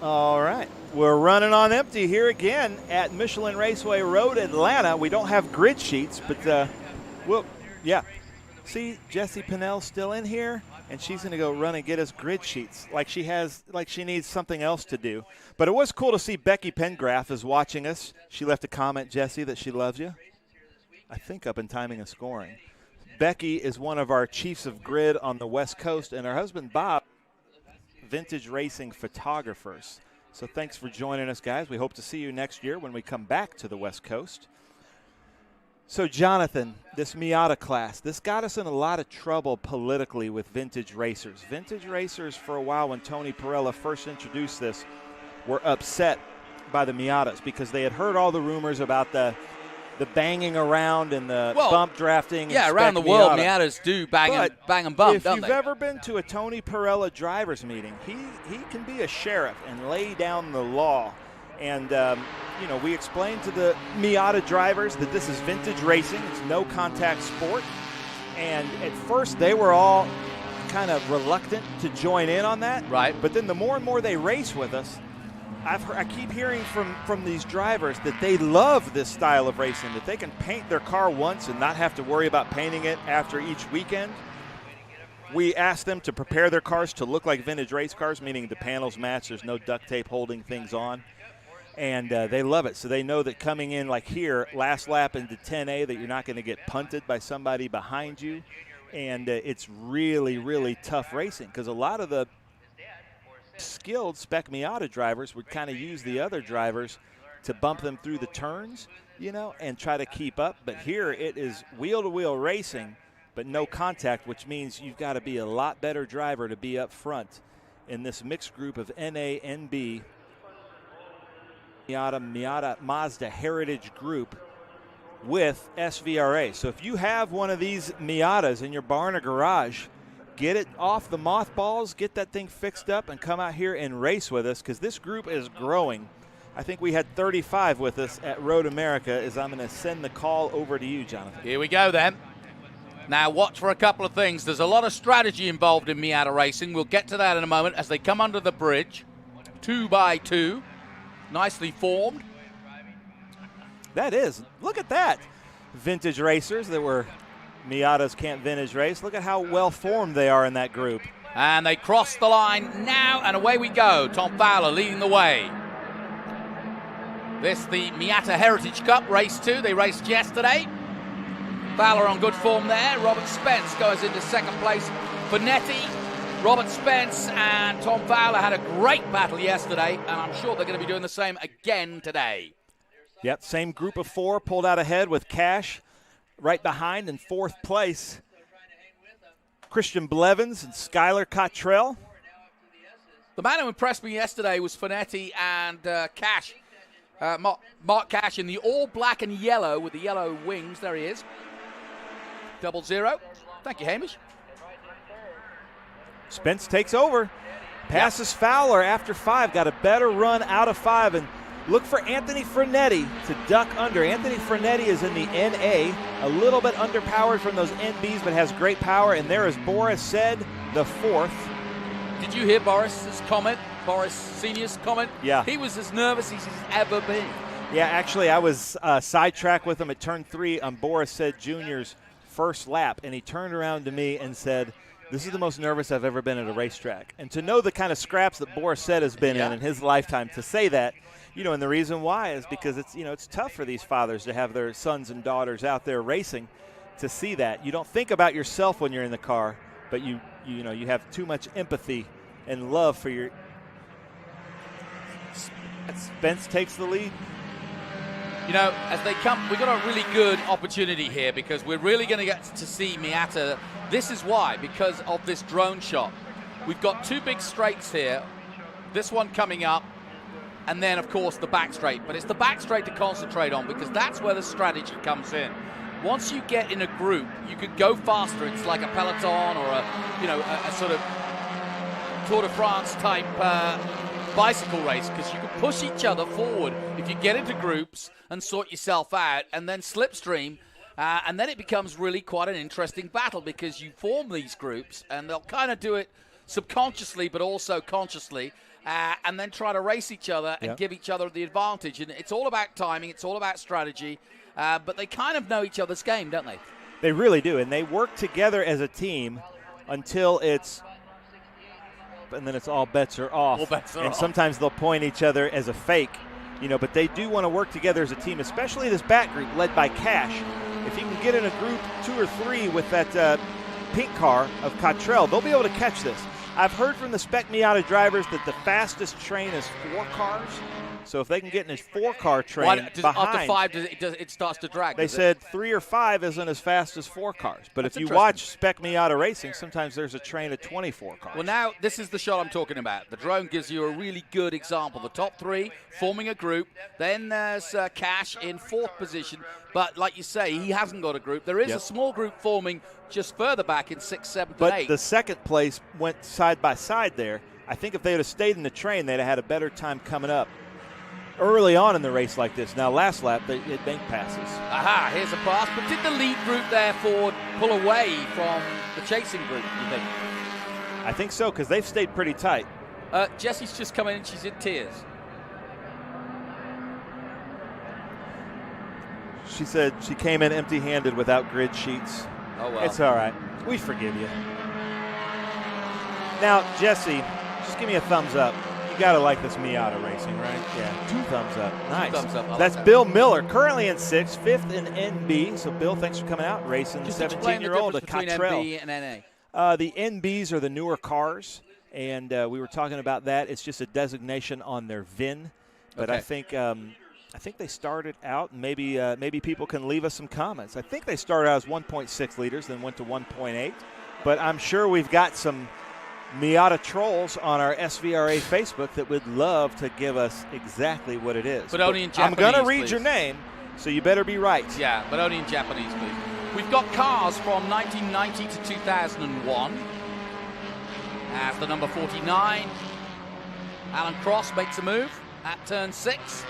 All right. We're running on empty here again at Michelin Raceway Road, Atlanta. We don't have grid sheets, but See, Jessie Pinnell's still in here, and she's going to go run and get us grid sheets like she needs something else to do. But it was cool to see Becky Pengraff is watching us. She left a comment, Jessie, that she loves you. I think up in timing and scoring. Becky is one of our chiefs of grid on the West Coast, and her husband, Bob, vintage racing photographers. So thanks for joining us, guys. We hope to see you next year when we come back to the West Coast. So, Jonathan, this Miata class, this got us in a lot of trouble politically with vintage racers. Vintage racers, for a while when Tony Parella first introduced this, were upset by the Miatas because they had heard all the rumors about the banging around and the bump drafting. Yeah, and around the world, Miatas do bang and bump, if don't you've they? ever been to a Tony Perella drivers meeting, he can be a sheriff and lay down the law. And, we explained to the Miata drivers that this is vintage racing. It's no contact sport. And at first they were all kind of reluctant to join in on that. Right. But then the more and more they race with us, I keep hearing from these drivers that they love this style of racing, that they can paint their car once and not have to worry about painting it after each weekend. We asked them to prepare their cars to look like vintage race cars, meaning the panels match, there's no duct tape holding things on. And they love it. So they know that coming in like here, last lap into 10A, that you're not going to get punted by somebody behind you. And it's really, really tough racing because a lot of the skilled Spec Miata drivers would kind of use the other drivers to bump them through the turns, and try to keep up. But here it is wheel-to-wheel racing, but no contact, which means you've got to be a lot better driver to be up front in this mixed group of NA, NB, Miata Mazda Heritage Group with SVRA. So if you have one of these Miatas in your barn or garage, get it off the mothballs, get that thing fixed up, and come out here and race with us because this group is growing. I think we had 35 with us at Road America. As I'm going to send the call over to you, Jonathan. Here we go then. Now watch for a couple of things. There's a lot of strategy involved in Miata racing. We'll get to that in a moment as they come under the bridge. 2 by 2. Nicely formed. That is. Look at that. Vintage racers that were Miatas can't vintage race. Look at how well formed they are in that group. And they cross the line now, and away we go. Tom Fowler leading the way. This the Miata Heritage Cup, race 2. They raced yesterday. Fowler on good form there. Robert Spence goes into second place. Finetti, Robert Spence and Tom Fowler had a great battle yesterday, and I'm sure they're going to be doing the same again today. Yep, same group of 4 pulled out ahead with Cash right behind in 4th place. Christian Blevins and Skylar Cottrell. The man who impressed me yesterday was Finetti and Cash. Mark Cash in the all black and yellow with the yellow wings. There he is. 00. Thank you, Hamish. Spence takes over. Passes Fowler after 5. Got a better run out of 5. And look for Anthony Frenetti to duck under. Anthony Frenetti is in the NA. A little bit underpowered from those NBs, but has great power. And there is Boris Said, the 4th. Did you hear Boris's comment? Boris Sr.'s comment? Yeah. He was as nervous as he's ever been. Yeah, actually, I was sidetracked with him at turn 3 on Boris Said Jr.'s first lap. And he turned around to me and said, "This is the most nervous I've ever been at a racetrack." And to know the kind of scraps that Boris Said has been in his lifetime, to say that, and the reason why is because it's tough for these fathers to have their sons and daughters out there racing. To see that, you don't think about yourself when you're in the car, but you have too much empathy and love for your. Spence takes the lead. As they come, we've got a really good opportunity here because we're really going to get to see Miata. This is why, because of this drone shot. We've got 2 big straights here. This one coming up, and then, of course, the back straight. But it's the back straight to concentrate on because that's where the strategy comes in. Once you get in a group, you could go faster. It's like a peloton or a sort of Tour de France type bicycle race because you can push each other forward if you get into groups and sort yourself out and then slipstream. And then it becomes really quite an interesting battle because you form these groups and they'll kind of do it subconsciously but also consciously and then try to race each other and give each other the advantage. And it's all about timing. It's all about strategy. But they kind of know each other's game, don't they? They really do. And they work together as a team until it's and then it's all bets are off. All bets are and off. Sometimes they'll point each other as a fake, but they do want to work together as a team, especially this back group led by Cash. If he can get in a group 2 or 3 with that pink car of Cottrell, they'll be able to catch this. I've heard from the Spec Miata drivers that the fastest train is 4 cars, So if they can get in his 4-car train behind, after 5, it starts to drag. They said 3 or 5 isn't as fast as 4 cars. But That's if you watch Spec Miata Racing, sometimes there's a train of 24 cars. Well, now this is the shot I'm talking about. The drone gives you a really good example. The top 3 forming a group. Then there's Cash in 4th position. But like you say, he hasn't got a group. There is a small group forming just further back in 6th, 7th, and 8th. But the second place went side by side there. I think if they would have stayed in the train, they'd have had a better time coming up early on in the race like this. Now, last lap, it bank passes. Aha, here's a pass. But did the lead group there, Ford, pull away from the chasing group, you think? I think so, because they've stayed pretty tight. Jessie's just come in and she's in tears. She said she came in empty-handed without grid sheets. Oh, well. It's all right. We forgive you. Now, Jesse, just give me a thumbs up. You got to like this Miata racing, right? Yeah, 2 thumbs up. Nice. Thumbs up. That's Bill Miller, currently in 6th, 5th in NB. So, Bill, thanks for coming out, racing the 17-year-old at Cottrell. NB and NA. The NBs are the newer cars, and we were talking about that. It's just a designation on their VIN. But Okay. I think they started out, and maybe people can leave us some comments. I think they started out as 1.6 liters, then went to 1.8. But I'm sure we've got some Miata trolls on our SVRA Facebook that would love to give us exactly what it is. But only in Japanese, I'm going to read please. your name, so you better be right. Yeah, but only in Japanese, please. We've got cars from 1990 to 2001. As the number 49, Alan Cross makes a move at turn 6.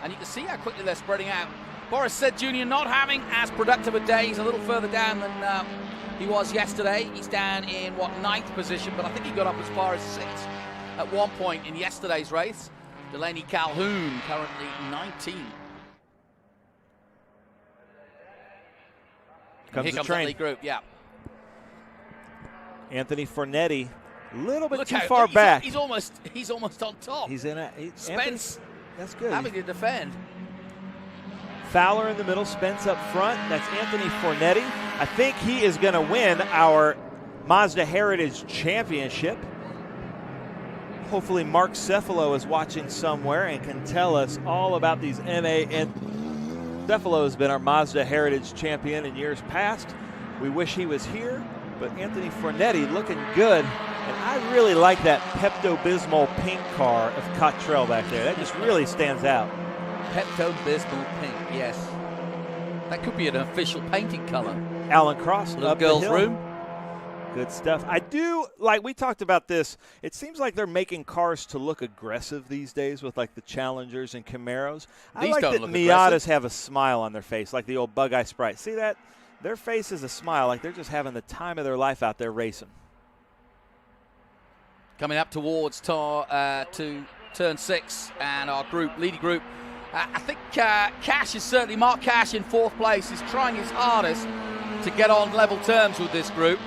And you can see how quickly they're spreading out. Boris Said Jr. not having as productive a day. He's a little further down than he was yesterday. He's down in, 9th position, but I think he got up as far as 6th at one point in yesterday's race. Delaney Calhoun, currently 19. Comes Here the comes train. that lead group, yeah. Anthony Fornetti, a little bit Look too how- far he's- back. He's almost on top. He's in a Spence. That's good. Having to defend. Fowler in the middle, Spence up front. That's Anthony Fornetti. I think he is going to win our Mazda Heritage Championship. Hopefully Mark Cefalo is watching somewhere and can tell us all about these NA. And Cefalo has been our Mazda Heritage champion in years past. We wish he was here, but Anthony Fornetti looking good. And I really like that Pepto-Bismol pink car of Cottrell back there. That just really stands out. Pepto-Bismol pink, yes. That could be an official painting color. Alan Cross, Little up girl's the hill. room. Good stuff. I do, like we talked about this, it seems like they're making cars to look aggressive these days with like the Challengers and Camaros. I These like don't that look Miatas aggressive. have a smile on their face, like the old Bug-Eye Sprite. See that? Their face is a smile, like they're just having the time of their life out there racing. Coming up towards to turn 6 and our leading group. I think Cash is certainly, Mark Cash in 4th place, is trying his hardest to get on level terms with this group.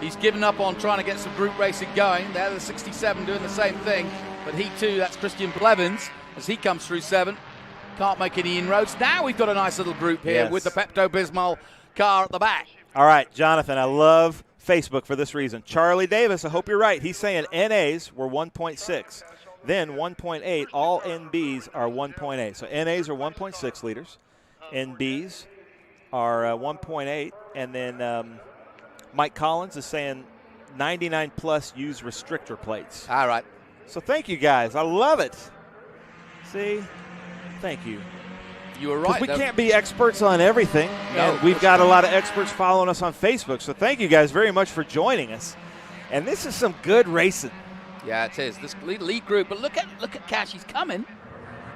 He's given up on trying to get some group racing going. They're the 67 doing the same thing. But he too, that's Christian Blevins, as he comes through 7. Can't make any inroads. Now we've got a nice little group here Yes. with the Pepto-Bismol car at the back. All right, Jonathan, I love Facebook for this reason. Charlie Davis, I hope you're right. He's saying NAs were 1.6, then 1.8. All NBs are 1.8. So NAs are 1.6 liters. NBs are 1.8. And then Mike Collins is saying 99 plus use restrictor plates. All right. So thank you guys. I love it. See? Thank you. You were 'Cause right. we though. can't be experts on everything. No. And we've got a lot of experts following us on Facebook. So thank you guys very much for joining us. And this is some good racing. Yeah, it is. This lead group. But look at Cash. He's coming.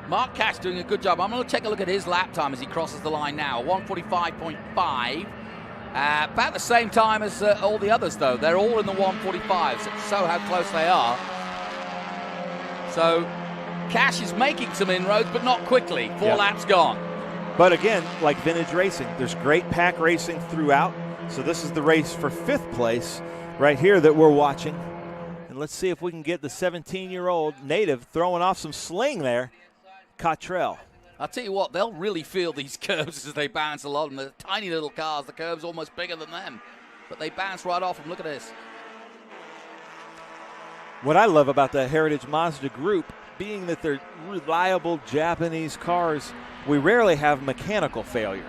Mark Cash doing a good job. I'm going to take a look at his lap time as he crosses the line now. 1:45.5. About the same time as all the others, though. They're all in the 1:45s. So how close they are. So Cash is making some inroads, but not quickly. 4 Yep. laps gone. But again, like vintage racing, there's great pack racing throughout. So this is the race for 5th place right here that we're watching. And let's see if we can get the 17-year-old native throwing off some sling there. Cottrell. I'll tell you what, they'll really feel these curbs as they bounce along. The tiny little cars, the curb's almost bigger than them. But they bounce right off them. Look at this. What I love about the Heritage Mazda group, being that they're reliable Japanese cars, we rarely have mechanical failures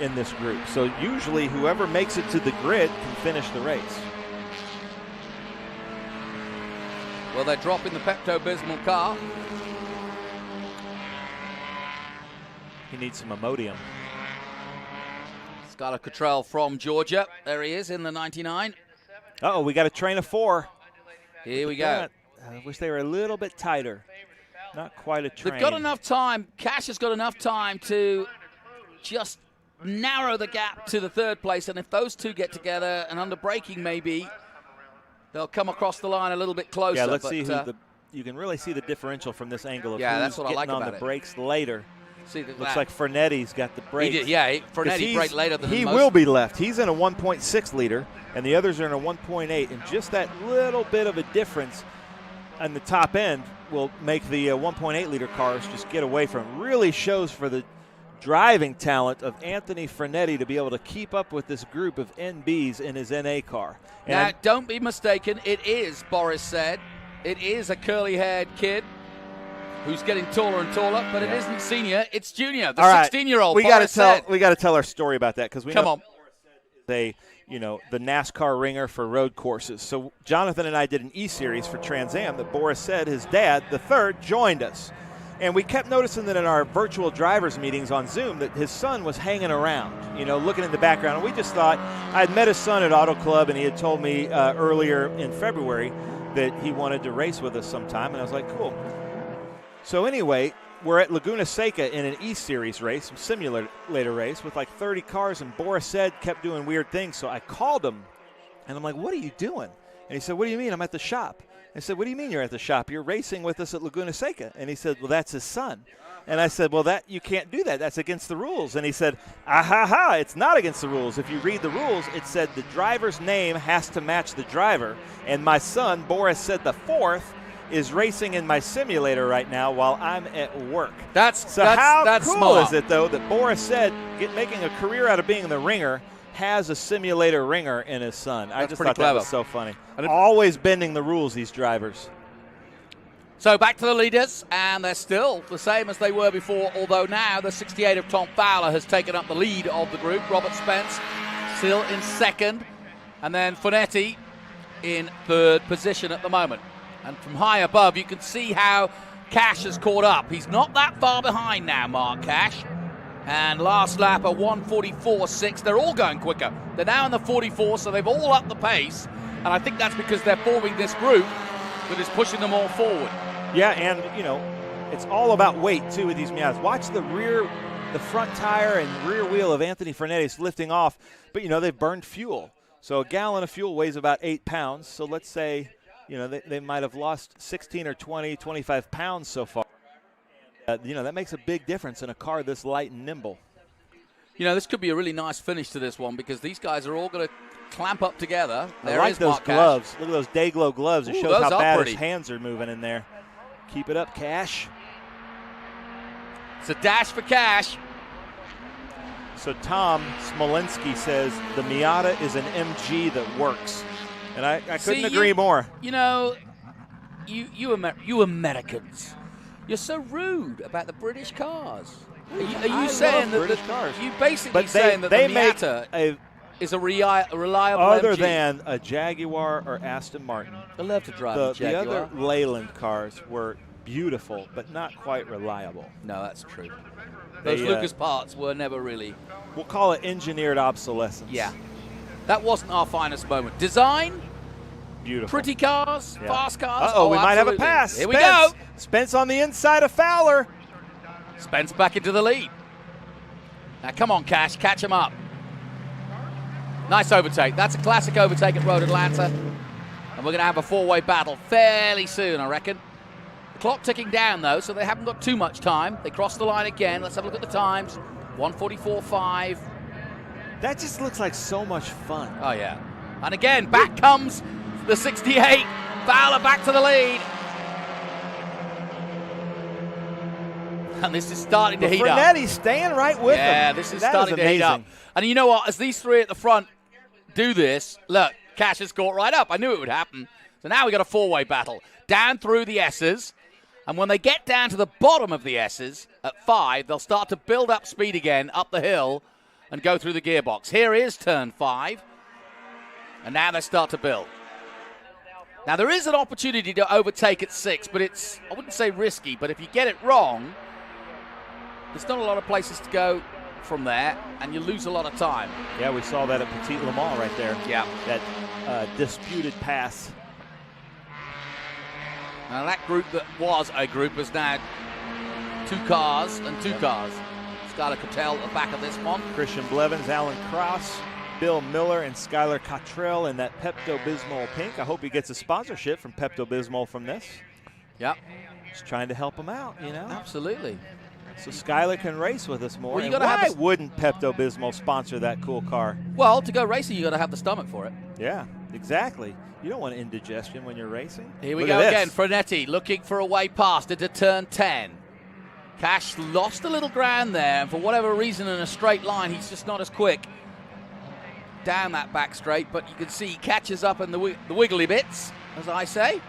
in this group. So usually whoever makes it to the grid can finish the race. Well, they're dropping the Pepto-Bismol car. He needs some Imodium. Skylar Cottrell from Georgia. There he is in the 99. Uh-oh, we got a train of 4. Here we go. I wish they were a little bit tighter. Not quite a train. They've got enough time. Cash has got enough time to just narrow the gap to the third place. And if those two get together and under braking maybe, they'll come across the line a little bit closer. Yeah, let's see who you can really see the differential from this angle of who's that's what I like getting on about the it. brakes later. See, looks like Frenetti's got the brakes. He did, yeah, Frenetti braked later than he most. will be left. He's in a 1.6 liter, and the others are in a 1.8. And just that little bit of a difference on the top end will make the 1.8 liter cars just get away from it. Really shows for the driving talent of Anthony Frenetti to be able to keep up with this group of NBs in his NA car. And Now, don't be mistaken. It is, Boris said, it is a curly-haired kid who's getting taller and taller, but it isn't senior, it's junior, the 16-year-old. We got to tell our story about that because we Come know on. they, the NASCAR ringer for road courses. So Jonathan and I did an E-Series for Trans Am that Boris said his dad, the third, joined us. And we kept noticing that in our virtual drivers meetings on Zoom that his son was hanging around, looking in the background. And we just thought, I'd met his son at Auto Club, and he had told me earlier in February that he wanted to race with us sometime. And I was like, cool. So anyway, we're at Laguna Seca in an E-Series race, some simulator race with like 30 cars, and Boris said kept doing weird things. So I called him, and I'm like, what are you doing? And he said, what do you mean? I'm at the shop. I said, what do you mean you're at the shop? You're racing with us at Laguna Seca. And he said, well, that's his son. And I said, well, you can't do that. That's against the rules. And he said, it's not against the rules. If you read the rules, it said the driver's name has to match the driver. And my son, Boris said the fourth, is racing in my simulator right now while I'm at work. That's how cool smart. is it, though, that Boris said making a career out of being the ringer has a simulator ringer in his son. I just thought that was so funny. Always bending the rules, these drivers. So back to the leaders, and they're still the same as they were before, although now the 68 of Tom Fowler has taken up the lead of the group. Robert Spence still in second, and then Fonetti in third position at the moment. And from high above, you can see how Cash has caught up. He's not that far behind now, Mark Cash. And last lap, a 1:44.6. They're all going quicker. They're now in the 44, so they've all upped the pace. And I think that's because they're forming this group that is pushing them all forward. Yeah, and, it's all about weight, too, with these Miatas. Watch the front tire and rear wheel of Anthony Frenetti lifting off. But, they've burned fuel. So a gallon of fuel weighs about 8 pounds. So let's say, they might have lost 16 or 20, 25 pounds so far. That makes a big difference in a car this light and nimble. This could be a really nice finish to this one because these guys are all going to clamp up together. I like those gloves. Look at those Dayglow gloves. It shows how bad his hands are moving in there. Keep it up, Cash. It's a dash for Cash. So Tom Smolinski says the Miata is an MG that works. And I couldn't agree more. You Americans, you're so rude about the British cars. Are you saying that British cars? You basically saying that the Miata is a reliable other MG? Than a Jaguar or Aston Martin. I love to drive a Jaguar. The other Leyland cars were beautiful, but not quite reliable. No, that's true. Those Lucas parts were never really. We'll call it engineered obsolescence. Yeah. That wasn't our finest moment. Design, beautiful. Pretty cars, fast cars. We might have a pass. Here we go. Spence on the inside of Fowler. Spence back into the lead. Now, come on, Cash. Catch him up. Nice overtake. That's a classic overtake at Road Atlanta. And we're going to have a four-way battle fairly soon, I reckon. The clock ticking down, though, so they haven't got too much time. They crossed the line again. Let's have a look at the times. 1:44.5. That just looks like so much fun. Oh, yeah. And again, back comes the 68. Fowler back to the lead. And this is starting to heat up. Frenetti's staying right with him. Yeah, this is starting to heat up. And you know what? As these three at the front do this, look, Cash has caught right up. I knew it would happen. So now we got a four-way battle down through the S's. And when they get down to the bottom of the S's at 5, they'll start to build up speed again up the hill and go through the gearbox. Here is turn 5. And now they start to build. Now there is an opportunity to overtake at 6, but it's, I wouldn't say risky, but if you get it wrong, there's not a lot of places to go from there, and you lose a lot of time. Yeah, we saw that at Petit Le Mans right there. Yeah. That disputed pass. Now that group that was a group is now 2 cars and 2 cars. Skylar Cottrell at the back of this one. Christian Blevins, Alan Krause, Bill Miller, and Skylar Cottrell in that Pepto-Bismol pink. I hope he gets a sponsorship from Pepto-Bismol from this. Yep. Just trying to help him out, you know? Absolutely. So Skylar can race with us more. Well, and why wouldn't Pepto-Bismol sponsor that cool car? Well, to go racing, you got to have the stomach for it. Yeah, exactly. You don't want indigestion when you're racing. Here we go again. Frenetti looking for a way past into turn 10. Cash lost a little ground there, and for whatever reason in a straight line, he's just not as quick down that back straight, but you can see he catches up in the wiggly bits, as I say.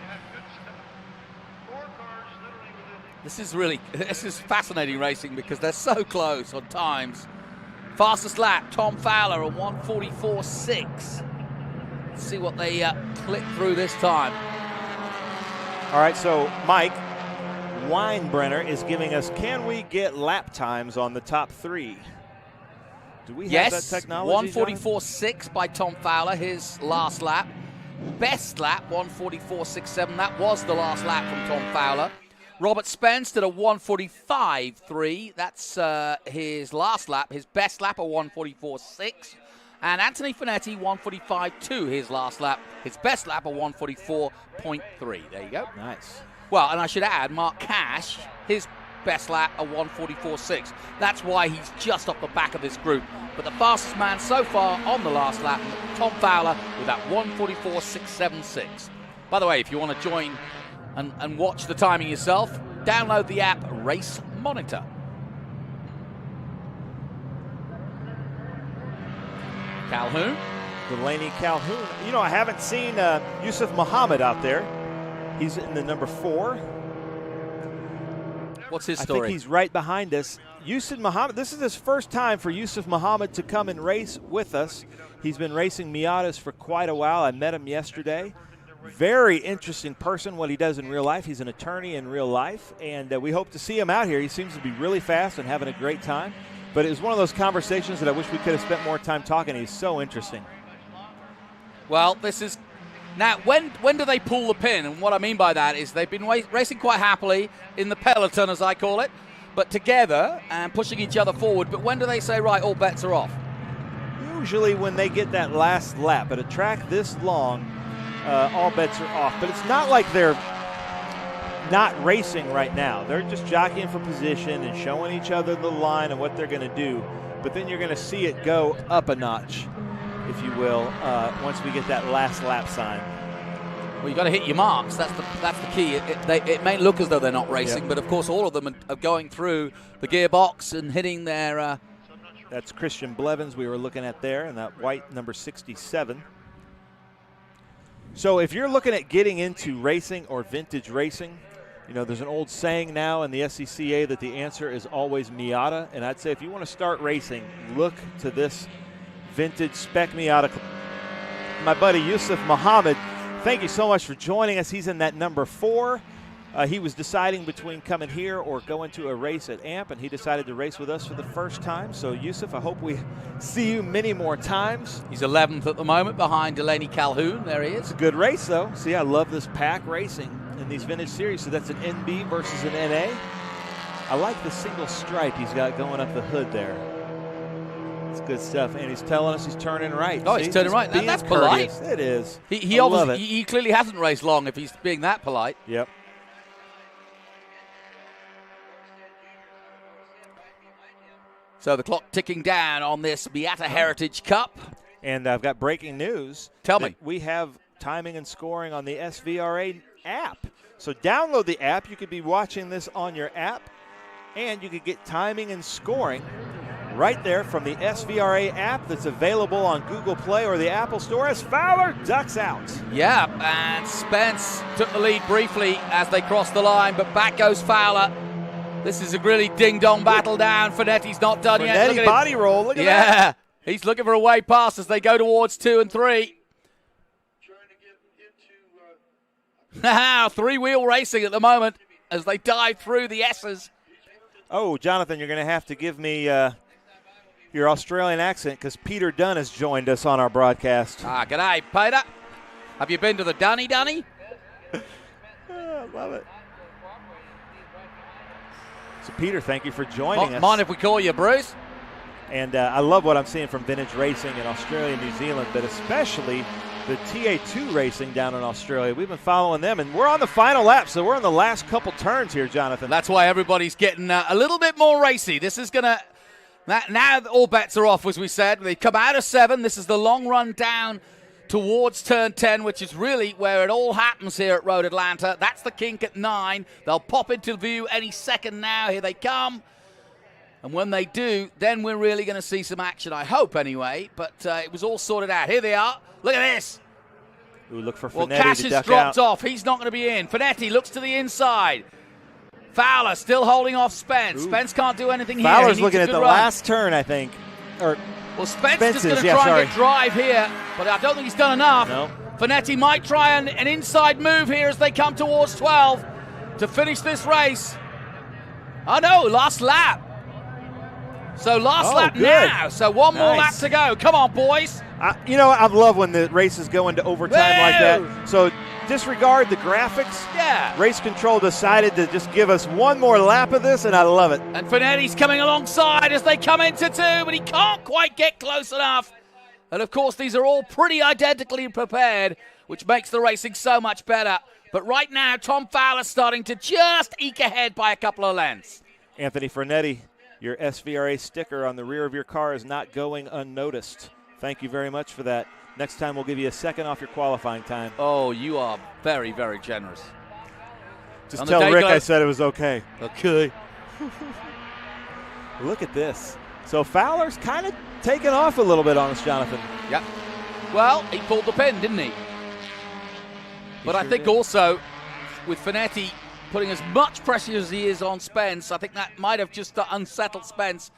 This is fascinating racing because they're so close on times. Fastest lap, Tom Fowler, a 1:44.6. Let's see what they click through this time. All right, so Mike Weinbrenner is giving us, can we get lap times on the top 3? Do we have that technology? 1:44.6 by Tom Fowler, his last lap. Best lap, 1:44.67. That was the last lap from Tom Fowler. Robert Spence did a 1:45.3. That's his last lap. His best lap, a 1:44.6. And Anthony Finetti, 1:45.2, his last lap. His best lap, a 1:44.3. There you go. Nice. Well, and I should add, Mark Cash, his best lap, a 1:44.6. That's why he's just off the back of this group. But the fastest man so far on the last lap, Tom Fowler, with that 1:44.676. By the way, if you want to join and watch the timing yourself, download the app Race Monitor. Calhoun. Delaney Calhoun. You know, I haven't seen Yusuf Muhammad out there. He's in the number 4. What's his story? I think he's right behind us. Yusuf Muhammad, this is his first time for Yusuf Muhammad to come and race with us. He's been racing Miatas for quite a while. I met him yesterday. Very interesting person, what he does in real life. He's an attorney in real life, and we hope to see him out here. He seems to be really fast and having a great time. But it was one of those conversations that I wish we could have spent more time talking. He's so interesting. Well, this is... Now, when do they pull the pin? And what I mean by that is they've been racing quite happily in the peloton, as I call it, but together and pushing each other forward. But when do they say, right, all bets are off? Usually when they get that last lap. At a track this long, all bets are off. But it's not like they're not racing right now. They're just jockeying for position and showing each other the line and what they're going to do. But then you're going to see it go up a notch, if you will, once we get that last lap sign. Well, you got to hit your marks. That's the key. It may look as though they're not racing, but of course all of them are going through the gearbox and hitting their... That's Christian Blevins we were looking at there, and that white number 67. So if you're looking at getting into racing or vintage racing, you know, there's an old saying now in the SCCA that the answer is always Miata, and I'd say if you want to start racing, look to this vintage spec Miata. My buddy Yusuf Muhammad, thank you so much for joining us. He's in that number 4. He was deciding between coming here or going to a race at AMP, and he decided to race with us for the first time. So, Yusuf, I hope we see you many more times. He's 11th at the moment behind Delaney Calhoun. There he is. It's a good race, though. See, I love this pack racing in these vintage series. So that's an NB versus an NA. I like the single stripe he's got going up the hood there. It's good stuff. And he's telling us he's turning right. Oh, he's turning right. That's polite. It is. He obviously he clearly hasn't raced long if he's being that polite. Yep. So the clock ticking down on this Miata Heritage Cup. And I've got breaking news. Tell me. We have timing and scoring on the SVRA app. So download the app. You could be watching this on your app, and you could get timing and scoring right there from the SVRA app that's available on Google Play or the Apple Store as Fowler ducks out. Yeah, and Spence took the lead briefly as they crossed the line, but back goes Fowler. This is a really ding-dong battle down. Finetti's not done yet. Finetti body roll, look at that. Yeah, he's looking for a way past as they go towards 2 and 3. Three-wheel racing at the moment as they dive through the S's. Oh, Jonathan, you're going to have to give me your Australian accent because Peter Dunn has joined us on our broadcast. G'day, Peter. Have you been to the Dunny? I love it. So, Peter, thank you for joining us. Mind if we call you Bruce? And I love what I'm seeing from Vintage Racing in Australia and New Zealand, but especially the TA2 racing down in Australia. We've been following them, and we're on the final lap, so we're in the last couple turns here, Jonathan. That's why everybody's getting a little bit more racy. This is going to – now all bets are off, as we said. They come out of 7. This is the long run down towards turn 10, which is really where it all happens here at Road Atlanta. That's the kink at 9. They'll pop into view any second now. Here they come. And when they do, then we're really going to see some action, I hope anyway. But it was all sorted out. Here they are. Look at this. Ooh, look for Well, Finetti Cash to has duck dropped out. off. He's not going to be in. Finetti looks to the inside. Fowler still holding off Spence. Ooh. Spence can't do anything here. Fowler's He needs looking a at good the run. last turn, I think. Well, Spence is going to try and get drive here, but I don't think he's done enough. No. Finetti might try an inside move here as they come towards 12 to finish this race. Oh, no, last lap. So last lap good. now. So one more lap Nice. to go. Come on, boys. You know, I love when the races go into overtime like that. So disregard the graphics. Yeah. Race control decided to just give us one more lap of this, and I love it. And Finetti's coming alongside as they come into 2, but he can't quite get close enough. And, of course, these are all pretty identically prepared, which makes the racing so much better. But right now, Tom Fowler's starting to just eke ahead by a couple of lengths. Anthony Finetti, your SVRA sticker on the rear of your car is not going unnoticed. Thank you very much for that. Next time we'll give you a second off your qualifying time. Oh, you are very, very generous. Just tell Rick I said it was okay. Okay. Look at this. So Fowler's kind of taken off a little bit on us, Jonathan. Yep. Well, he pulled the pin, didn't he? But I think also with Finetti putting as much pressure as he is on Spence, I think that might have just unsettled Spence.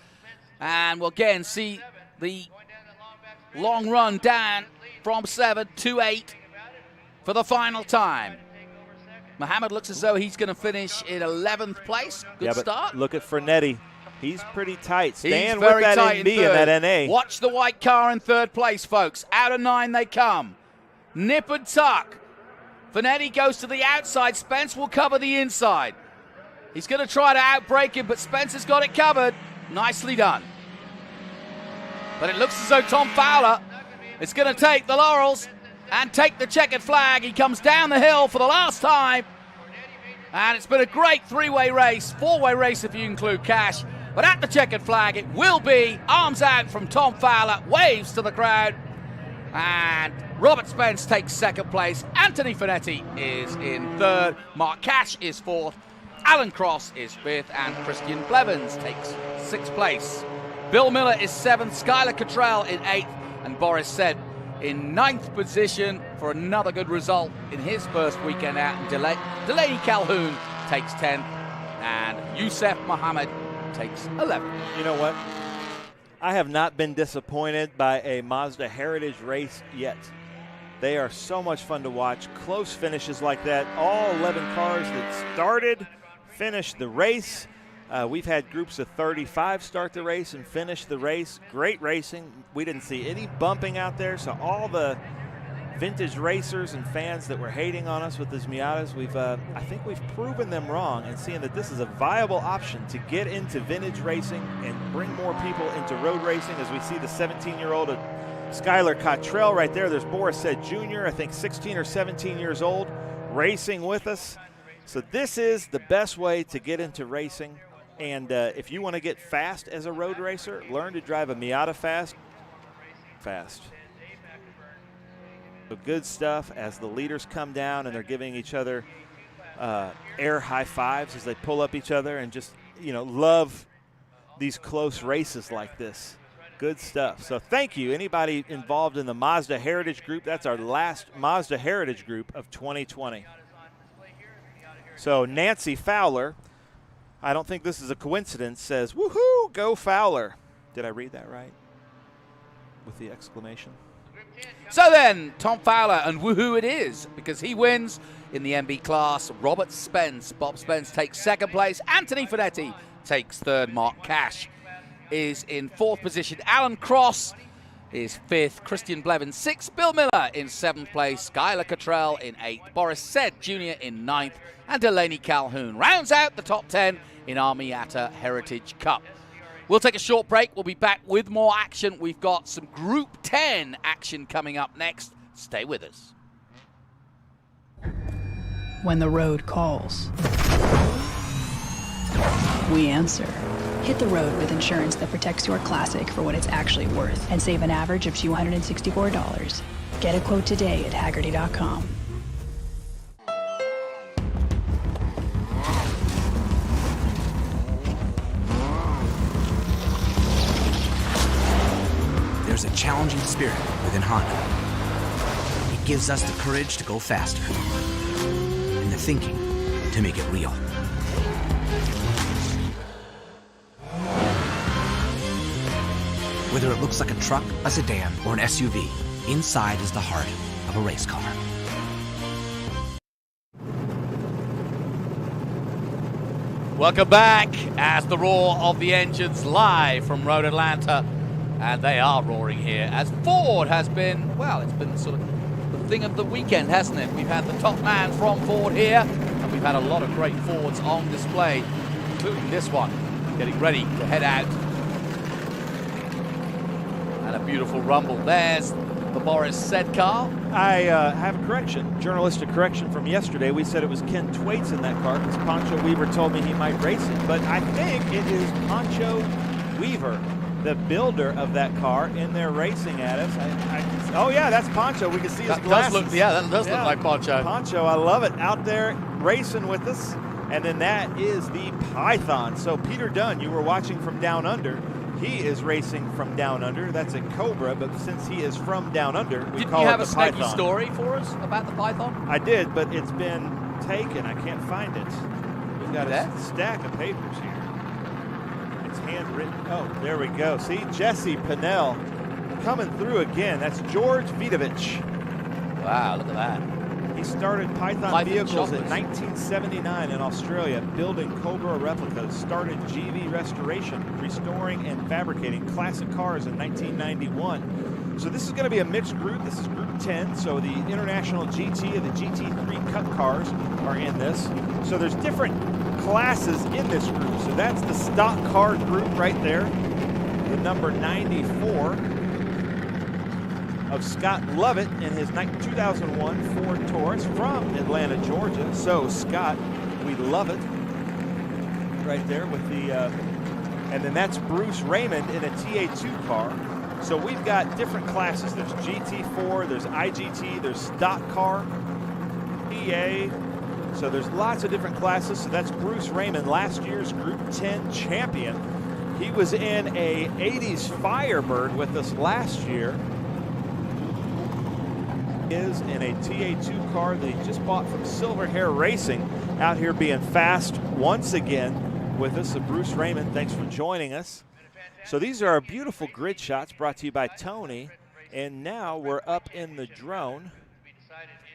And we'll again see the long run down from 7 to 8 for the final time. Mohammed looks as though he's going to finish in 11th place. Good start. But look at Finetti. He's pretty tight. He's Staying very with that tight NB in third. and that NA. Watch the white car in 3rd place, folks. Out of 9 they come. Nip and tuck. Finetti goes to the outside. Spence will cover the inside. He's going to try to outbrake him, but Spence has got it covered. Nicely done. But it looks as though Tom Fowler is going to take the laurels and take the checkered flag. He comes down the hill for the last time. And it's been a great 3-way race, 4-way race if you include Cash. But at the checkered flag, it will be arms out from Tom Fowler, waves to the crowd. And Robert Spence takes 2nd place. Anthony Finetti is in 3rd. Mark Cash is 4th. Alan Cross is 5th. And Christian Blevins takes 6th place. Bill Miller is 7th. Skylar Cottrell in 8th. And Boris Sed in 9th position for another good result in his first weekend out. And Delaney Calhoun takes 10th. And Youssef Mohammed takes 11th. You know what? I have not been disappointed by a Mazda Heritage race yet. They are so much fun to watch. Close finishes like that. All 11 cars that started finished the race. We've had groups of 35 start the race and finish the race. Great racing. We didn't see any bumping out there, so all the vintage racers and fans that were hating on us with these Miatas, I think we've proven them wrong and seeing that this is a viable option to get into vintage racing and bring more people into road racing. As we see the 17-year-old Skylar Cottrell right there. There's Boris Said Jr., I think 16 or 17 years old, racing with us. So this is the best way to get into racing. And if you want to get fast as a road racer, learn to drive a Miata fast. So good stuff as the leaders come down and they're giving each other air high fives as they pull up each other and just, love these close races like this. Good stuff. So thank you. Anybody involved in the Mazda Heritage Group, that's our last Mazda Heritage Group of 2020. So Nancy Fowler, I don't think this is a coincidence, says, woohoo, go Fowler. Did I read that right? With the exclamation. So then, Tom Fowler, and woohoo it is, because he wins in the MB class. Robert Spence, Bob Spence takes second place. Anthony Finetti takes third. Mark Cash is in fourth position. Alan Cross is fifth. Christian Blevins sixth. Bill Miller in seventh place. Skylar Cottrell in eighth. Boris Sed Jr. in ninth. And Delaney Calhoun rounds out the top 10 in our Miata Heritage Cup. We'll take a short break. We'll be back with more action. We've got some Group 10 action coming up next. Stay with us. When the road calls, we answer. Hit the road with insurance that protects your classic for what it's actually worth and save an average of $264. Get a quote today at Haggerty.com. There's a challenging spirit within Honda. It gives us the courage to go faster and the thinking to make it real. Whether it looks like a truck, a sedan, or an SUV, inside is the heart of a race car. Welcome back as the roar of the engines live from Road Atlanta. And they are roaring here as Ford has been, well, it's been sort of the thing of the weekend, hasn't it? We've had the top man from Ford here, and we've had a lot of great Fords on display, including this one, getting ready to head out. And a beautiful rumble. There's the Boris Sed car. I have a correction, journalistic correction from yesterday. We said it was Ken Thwaites in that car because Pancho Weaver told me he might race it, but I think it is Pancho Weaver, the builder of that car, in there racing at us. Oh yeah, that's Pancho. We can see his glasses. That does look like Pancho. Pancho, I love it. Out there racing with us. And then that is the Python. So Peter Dunn, you were watching from Down Under. He is racing from Down Under. That's a Cobra, but since he is from Down Under, we Didn't call you it have the a snacky Python. story for us about the Python? I did, but it's been taken. I can't find it. We've got a stack of papers here. It's handwritten. Oh, there we go. See, Jesse Pinnell coming through again. That's George Vidovich. Wow, look at that. He started Python vehicles in 1979 in Australia, building Cobra replicas, started GV Restoration, restoring and fabricating classic cars in 1991. So this is going to be a mixed group. This is Group 10, so the International GT and the GT3 Cup cars are in this. So there's different classes in this group. So that's the stock car group right there, the number 94 of Scott Lovett in his 2001 Ford Taurus from Atlanta, Georgia. So Scott, we love it. Right there with the, and then that's Bruce Raymond in a TA2 car. So we've got different classes. There's GT4, there's IGT, there's stock car, EA. So there's lots of different classes. So that's Bruce Raymond, last year's Group 10 champion. He was in a 80s Firebird with us last year. Is in a TA2 car that he just bought from Silver Hair Racing, out here being fast once again with us. So Bruce Raymond, thanks for joining us. So these are our beautiful grid shots brought to you by Tony. And now we're up in the drone.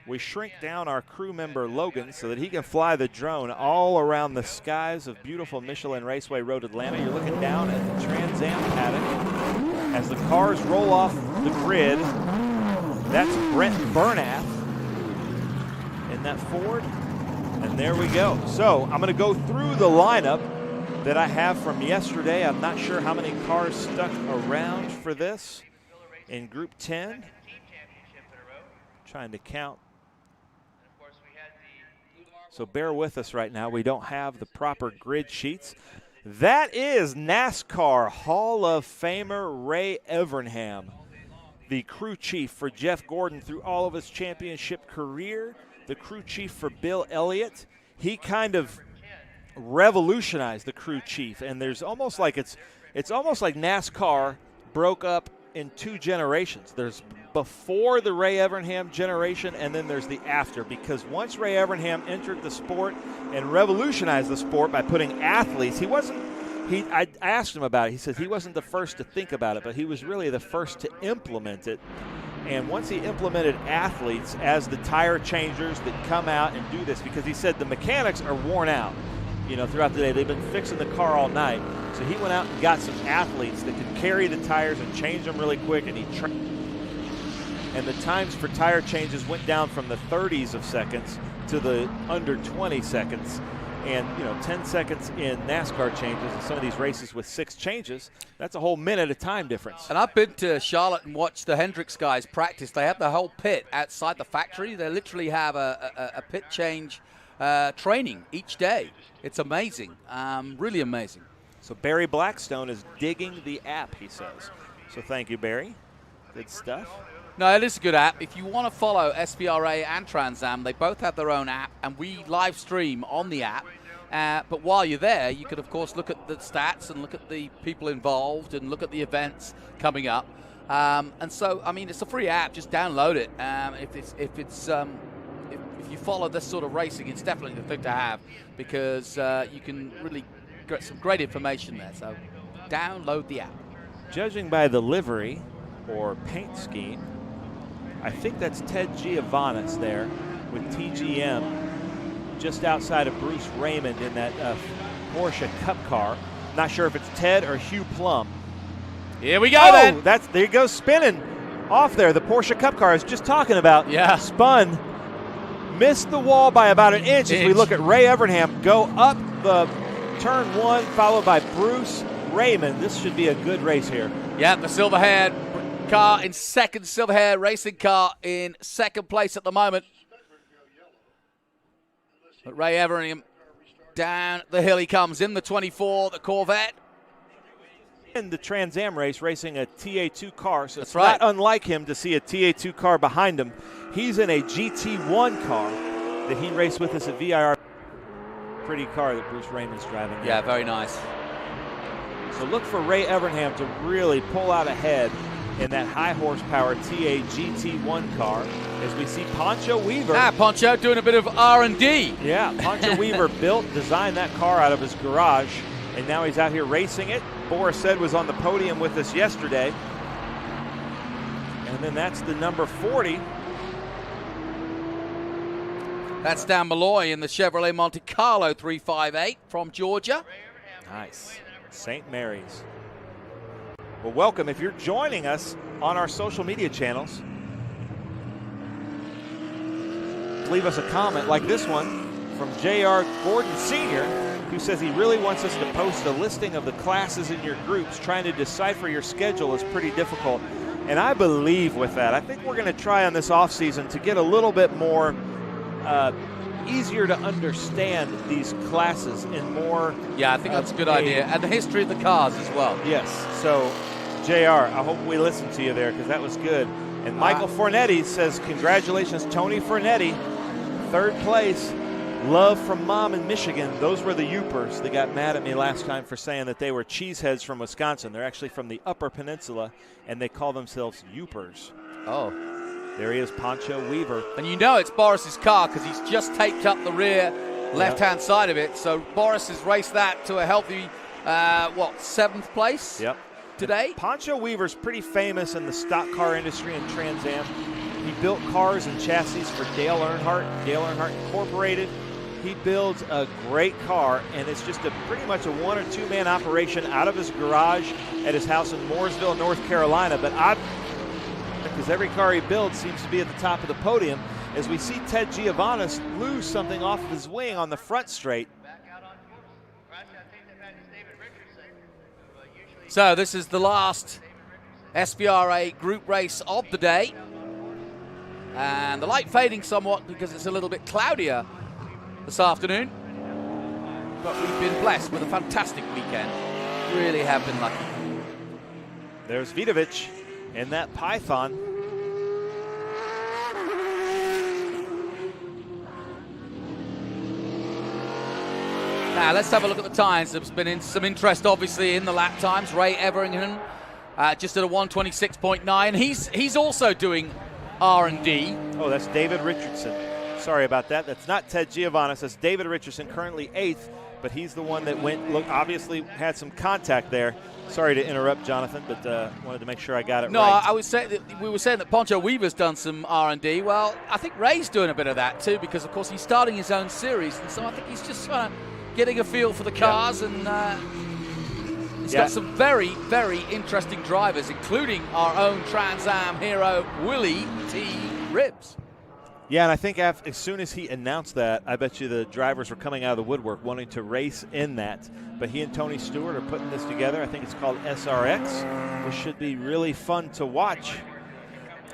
We shrink down our crew member Logan so that he can fly the drone all around the skies of beautiful Michelin Raceway Road Atlanta. You're looking down at the Trans Am paddock as the cars roll off the grid. That's Brent Bernath in that Ford. And there we go. So I'm going to go through the lineup that I have from yesterday. I'm not sure how many cars stuck around for this in Group 10. Trying to count. So bear with us right now. We don't have the proper grid sheets. That is NASCAR Hall of Famer Ray Evernham, the crew chief for Jeff Gordon through all of his championship career, the crew chief for Bill Elliott. He kind of revolutionized the crew chief, and there's almost like it's almost like NASCAR broke up in 2 generations. There's before the Ray Evernham generation, and then there's the after, because once Ray Evernham entered the sport and revolutionized the sport by putting athletes, I asked him about it. He said he wasn't the first to think about it, but he was really the first to implement it. And once he implemented athletes as the tire changers that come out and do this, because he said the mechanics are worn out, throughout the day. They've been fixing the car all night. So he went out and got some athletes that could carry the tires and change them really quick, and and the times for tire changes went down from the 30s of seconds to the under 20 seconds. And, 10 seconds in NASCAR changes in some of these races with 6 changes, that's a whole minute of time difference. And I've been to Charlotte and watched the Hendricks guys practice. They have the whole pit outside the factory. They literally have a pit change training each day. It's amazing, really amazing. So Barry Blackstone is digging the app, he says. So thank you, Barry. Good stuff. No, it is a good app. If you want to follow SVRA and Trans Am, they both have their own app, and we live stream on the app. But while you're there, you could, of course, look at the stats and look at the people involved and look at the events coming up. And so, I mean, it's a free app. Just download it. If you follow this sort of racing, it's definitely the thing to have, because you can really get some great information there. So download the app. Judging by the livery or paint scheme, I think that's Ted Giovannis there with TGM just outside of Bruce Raymond in that Porsche Cup car. Not sure if it's Ted or Hugh Plum. Here we go, then. There he goes spinning off there. The Porsche Cup car I was just talking about. Yeah. Spun, missed the wall by about an inch. As we look at Ray Evernham go up the turn 1, followed by Bruce Raymond. This should be a good race here. Yeah, the silver-haired car in second, silver-haired racing car in second place at the moment. But Ray Evernham, down the hill he comes in the 24, the Corvette. In the Trans Am race, racing a TA2 car, so it's right. Not unlike him to see a TA2 car behind him. He's in a GT1 car that he raced with us at VIR. Pretty car that Bruce Raymond's driving. Yeah, very nice. So look for Ray Evernham to really pull out ahead in that high horsepower TA GT1 car as we see Poncho Weaver. Poncho doing a bit of R&D. Yeah, Poncho Weaver designed that car out of his garage, and now he's out here racing it. Boris said was on the podium with us yesterday. And then that's the number 40. That's Dan Malloy in the Chevrolet Monte Carlo 358 from Georgia. Nice. St. Mary's. Well, welcome. If you're joining us on our social media channels, leave us a comment like this one from J.R. Gordon Sr., who says he really wants us to post a listing of the classes in your groups. Trying to decipher your schedule is pretty difficult. And I believe with that. I think we're going to try on this offseason to get a little bit more easier to understand these classes and more. Yeah, I think that's a good idea. And the history of the cars as well. Yes. So, JR, I hope we listened to you there, because that was good. And Michael Fornetti says, congratulations, Tony Fornetti, 3rd place. Love from Mom in Michigan. Those were the Yoopers that got mad at me last time for saying that they were cheeseheads from Wisconsin. They're actually from the Upper Peninsula, and they call themselves Yoopers. Oh. There he is, Poncho Weaver. And you know it's Boris's car because he's just taped up the rear left-hand side of it. So Boris has raced that to a healthy, 7th place today? And Poncho Weaver's pretty famous in the stock car industry in Trans Am. He built cars and chassis for Dale Earnhardt Incorporated. He builds a great car, and it's just pretty much a 1 or 2 man operation out of his garage at his house in Mooresville, North Carolina. But because every car he builds seems to be at the top of the podium, as we see Ted Giovannis lose something off of his wing on the front straight. So this is the last SVRA group race of the day. And the light fading somewhat because it's a little bit cloudier this afternoon. But we've been blessed with a fantastic weekend. Really have been lucky. There's Vidovic in that Python. Now let's have a look at the times. There's been some interest, obviously, in the lap times. Ray Everingham just at a 126.9. He's also doing R&D. Oh, that's David Richardson. Sorry about that. That's not Ted Giovannis. That's David Richardson, currently 8th, but he's the one that obviously had some contact there. Sorry to interrupt, Jonathan, but wanted to make sure I got it right. No, I would say that we were saying that Poncho Weaver's done some R&D. Well, I think Ray's doing a bit of that too, because of course he's starting his own series, and so I think he's just trying to getting a feel for the cars, and he's got some very, very interesting drivers, including our own Trans Am hero, Willie T. Ribbs. Yeah, and I think as soon as he announced that, I bet you the drivers were coming out of the woodwork wanting to race in that. But he and Tony Stewart are putting this together. I think it's called SRX, which should be really fun to watch.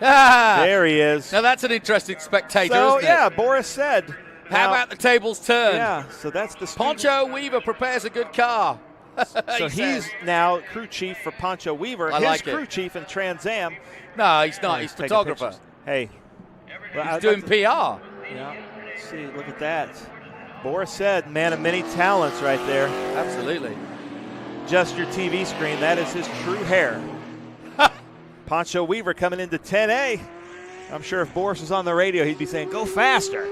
There he is. Now that's an interesting spectator, so, isn't it? yeah, Boris said. How about the tables turned? Yeah, so that's the Poncho Weaver prepares a good car. So he's now crew chief for Poncho Weaver. I like his crew chief in Trans Am. No, he's not. He's photographer. Hey. He's doing PR. Yeah, let's see, look at that. Boris said, man of many talents right there. Absolutely. Just your TV screen, that is his true hair. Poncho Weaver coming into 10A. I'm sure if Boris was on the radio, he'd be saying, go faster.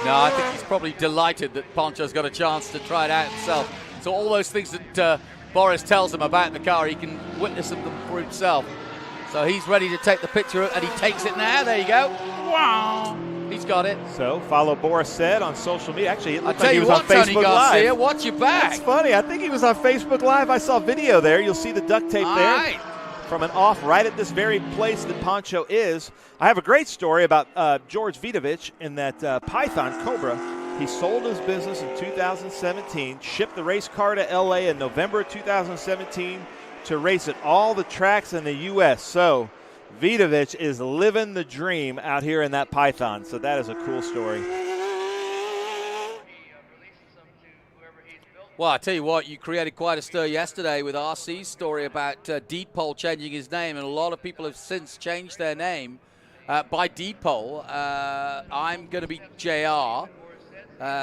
No, I think he's probably delighted that Poncho's got a chance to try it out himself. So all those things that Boris tells him about the car, he can witness them for himself. So he's ready to take the picture, and he takes it now. There you go. Wow. He's got it. So follow Boris Said on social media. Actually, it looked like he was on Facebook Tony Garcia, Live. watch your back. That's funny. I think he was on Facebook Live. I saw video there. You'll see the duct tape there from an off right at this very place that Poncho is. I have a great story about George Vidovich in that Python Cobra. He sold his business in 2017, shipped the race car to L.A. in November 2017 to race at all the tracks in the U.S. So Vidovich is living the dream out here in that Python. So that is a cool story. Well, I tell you what, you created quite a stir yesterday with RC's story about Deedpole changing his name, and a lot of people have since changed their name by Deedpole. I'm going to be JR.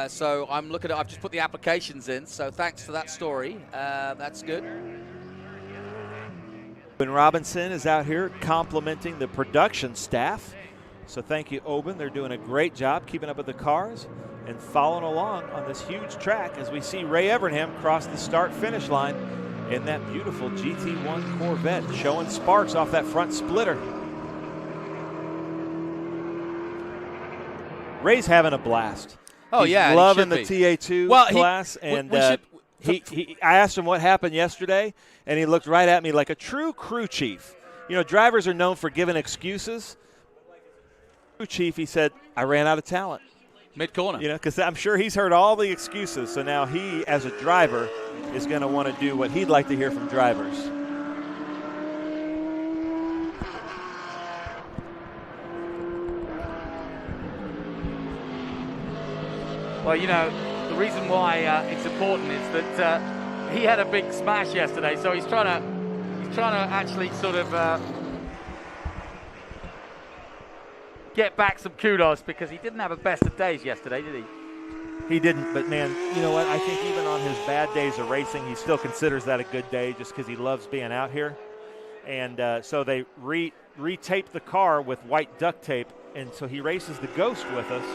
So I'm looking at, I've just put the applications in, so thanks for that story. That's good. Oben Robinson is out here complimenting the production staff. So thank you, Oben. They're doing a great job keeping up with the cars and following along on this huge track as we see Ray Everingham cross the start-finish line in that beautiful GT1 Corvette, showing sparks off that front splitter. Ray's having a blast. Oh, He's yeah, loving the TA2 class. And I asked him what happened yesterday, and he looked right at me like a true crew chief. You know, drivers are known for giving excuses. Crew chief, he said, I ran out of talent. Mid-corner. You know, because I'm sure he's heard all the excuses. So now he, as a driver, is going to want to do what he'd like to hear from drivers. Well, you know, the reason why it's important is that he had a big smash yesterday, so he's trying to actually sort of get back some kudos, because he didn't have a best of days yesterday, did he? He didn't, but man, you know what? I think even on his bad days of racing, he still considers that a good day just because he loves being out here. And so they retaped the car with white duct tape, and so he races the Ghost with us,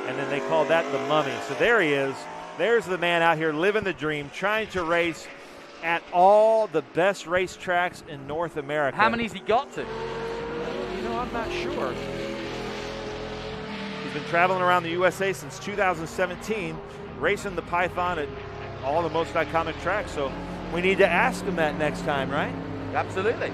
and then they called that the Mummy. So there he is. There's the man out here living the dream, trying to race at all the best racetracks in North America. How many's he got to? You know, I'm not sure. He's been traveling around the USA since 2017, racing the Python at all the most iconic tracks. So we need to ask him that next time, right? Absolutely.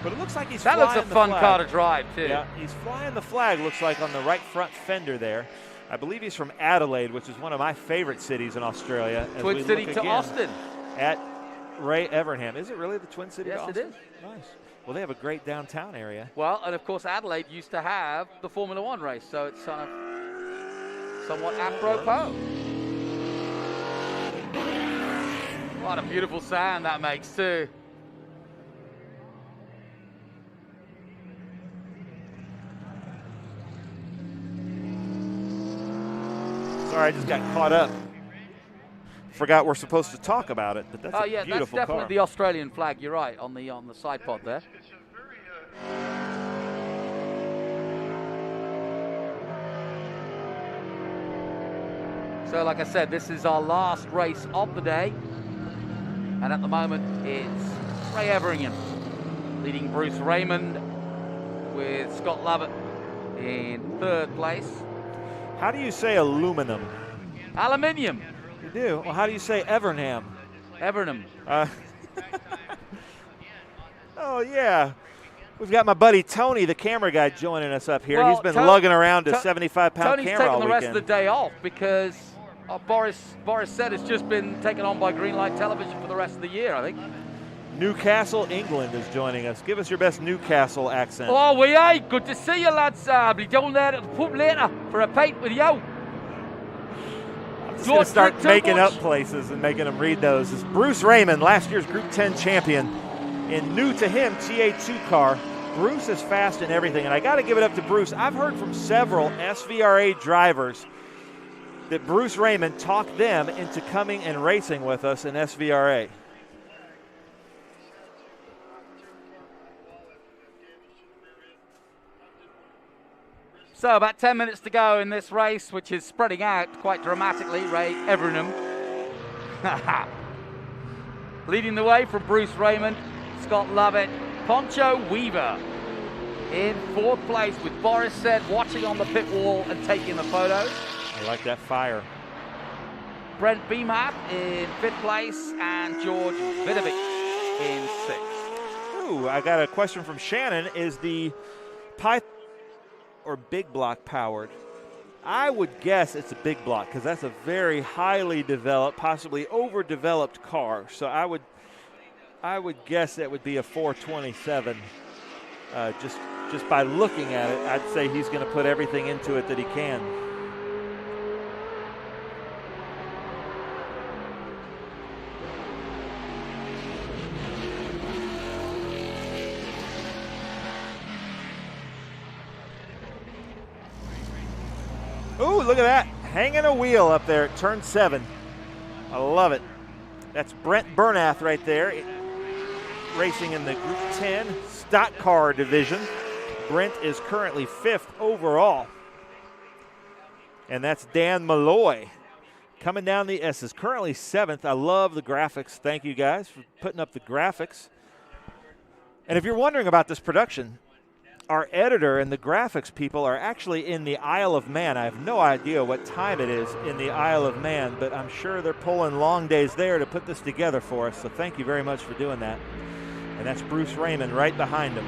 But it looks like he's that flying looks a fun flag. car to drive, too. Yeah, he's flying the flag, looks like, on the right front fender there. I believe he's from Adelaide, which is one of my favorite cities in Australia. Twin City to Austin. At Ray Everingham. Is it really the Twin City to Austin? Yes, it is. Nice. Well, they have a great downtown area. Well, and of course, Adelaide used to have the Formula One race, so it's kind of somewhat apropos. What a beautiful sound that makes, too. Sorry, I just got caught up forgot we're supposed to talk about it, but that's a beautiful that's definitely car. the Australian flag. You're right on the side pod there. So, like I said, this is our last race of the day, and at the moment it's Ray Everingham leading Bruce Raymond with Scott Lovett in 3rd place. How do you say aluminum? Aluminium. You do? Well, how do you say Evernham? Evernham. Oh, yeah. We've got my buddy Tony, the camera guy, joining us up here. Well, He's been lugging around a 75-pound Tony's camera all taking the rest weekend. of the day off because Boris said it's just been taken on by Greenlight Television for the rest of the year, I think. Newcastle, England is joining us. Give us your best Newcastle accent. Oh, we ain't. Good to see you, lads. I'll be down there at the pub later for a pint with you. I'm just going to start making up places and making them read those. It's Bruce Raymond, last year's Group 10 champion, in new to him TA2 car. Bruce is fast in everything, and I got to give it up to Bruce. I've heard from several SVRA drivers that Bruce Raymond talked them into coming and racing with us in SVRA. So about 10 minutes to go in this race, which is spreading out quite dramatically. Ray Everingham leading the way from Bruce Raymond, Scott Lovett, Poncho Weaver in 4th place with Boris Said watching on the pit wall and taking the photos. I like that fire. Brent Beamer in 5th place and George Vidovic in 6th. Ooh, I got a question from Shannon. Is the Python or big block powered? I would guess it's a big block because that's a very highly developed, possibly overdeveloped car. So I would guess that would be a 427. Just by looking at it, I'd say he's going to put everything into it that he can. Ooh, look at that. Hanging a wheel up there at turn 7. I love it. That's Brent Bernath right there, racing in the Group 10 stock car division. Brent is currently 5th overall. And that's Dan Malloy coming down the S's, currently 7th. I love the graphics. Thank you guys for putting up the graphics. And if you're wondering about this production, our editor and the graphics people are actually in the Isle of Man. I have no idea what time it is in the Isle of Man, but I'm sure they're pulling long days there to put this together for us. So thank you very much for doing that. And that's Bruce Raymond right behind him.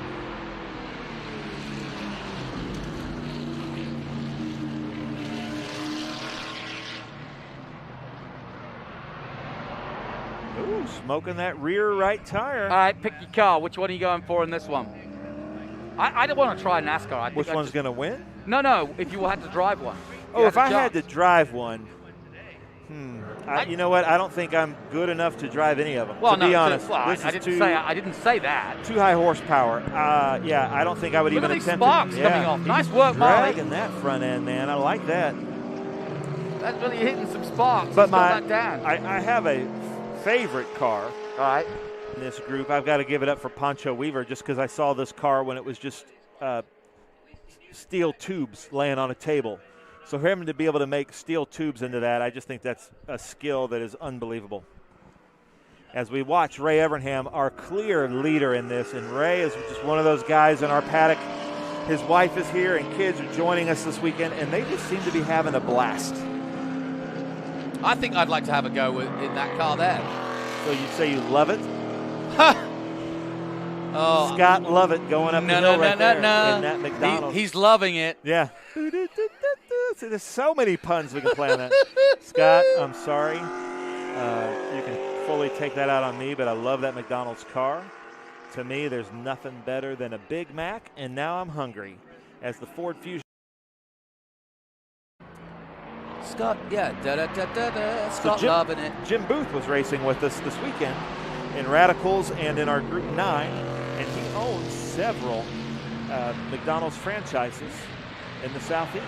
Ooh, smoking that rear right tire. All right, pick your car. Which one are you going for in this one? I don't want to try NASCAR. Which one's going to win? No, if you had to drive one. Oh, if I had to drive one, you know what? I don't think I'm good enough to drive any of them. Well, to be honest, I didn't say that. Too high horsepower. Yeah, I don't think I would Look even at these attempt sparks it. coming off. Nice work, Marley. Dragging that front end, man. I like that. That's really hitting some sparks. But that down. I have a favorite car. All right. In this group, I've got to give it up for Poncho Weaver just because I saw this car when it was just steel tubes laying on a table. So for him to be able to make steel tubes into that, I just think that's a skill that is unbelievable. As we watch Ray Everingham, our clear leader in this, and Ray is just one of those guys in our paddock. His wife is here and kids are joining us this weekend, and they just seem to be having a blast. I think I'd like to have a go in that car there. So you say you love it? Oh, Scott Lovett going up the hill right there in that McDonald's. He's loving it. Yeah. See, there's so many puns we can play on that. Scott, I'm sorry. You can fully take that out on me, but I love that McDonald's car. To me, there's nothing better than a Big Mac, and now I'm hungry. As the Ford Fusion. Scott, yeah, Scott loving it. Jim Booth was racing with us this weekend in Radicals and in our Group 9, and he owns several McDonald's franchises in the Southeast.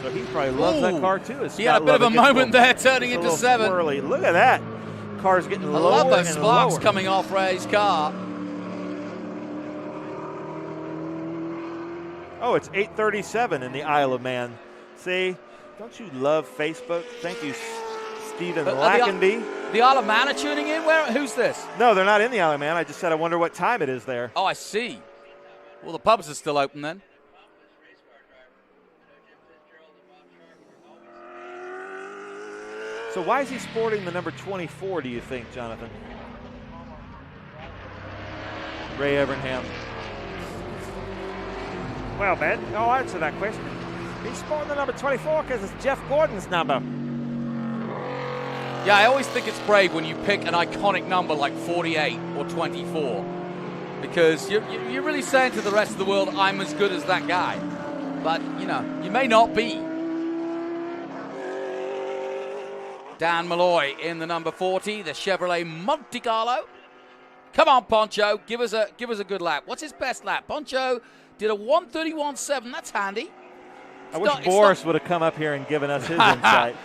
So he probably loves that car too. He had a bit of a moment there, turning into 7. Swirly. Look at that. Car's getting I lower love those and sparks lower. coming off Ray's car. Oh, it's 8:37 in the Isle of Man. See, don't you love Facebook? Thank you, Stephen Lackenby. The Isle of Man are tuning in? Who's this? No, they're not in the Isle of Man. I just said I wonder what time it is there. Oh, I see. Well, the pubs are still open then. So why is he sporting the number 24, do you think, Jonathan? Ray Evernham. Well, Ben, I'll answer that question. He's sporting the number 24 because it's Jeff Gordon's number. Yeah, I always think it's brave when you pick an iconic number like 48 or 24. Because you're really saying to the rest of the world, I'm as good as that guy. But, you may not be. Dan Malloy in the number 40, the Chevrolet Monte Carlo. Come on, Poncho, give us a good lap. What's his best lap? Poncho did a 1:31.7. That's handy. I wish Boris would have come up here and given us his insight.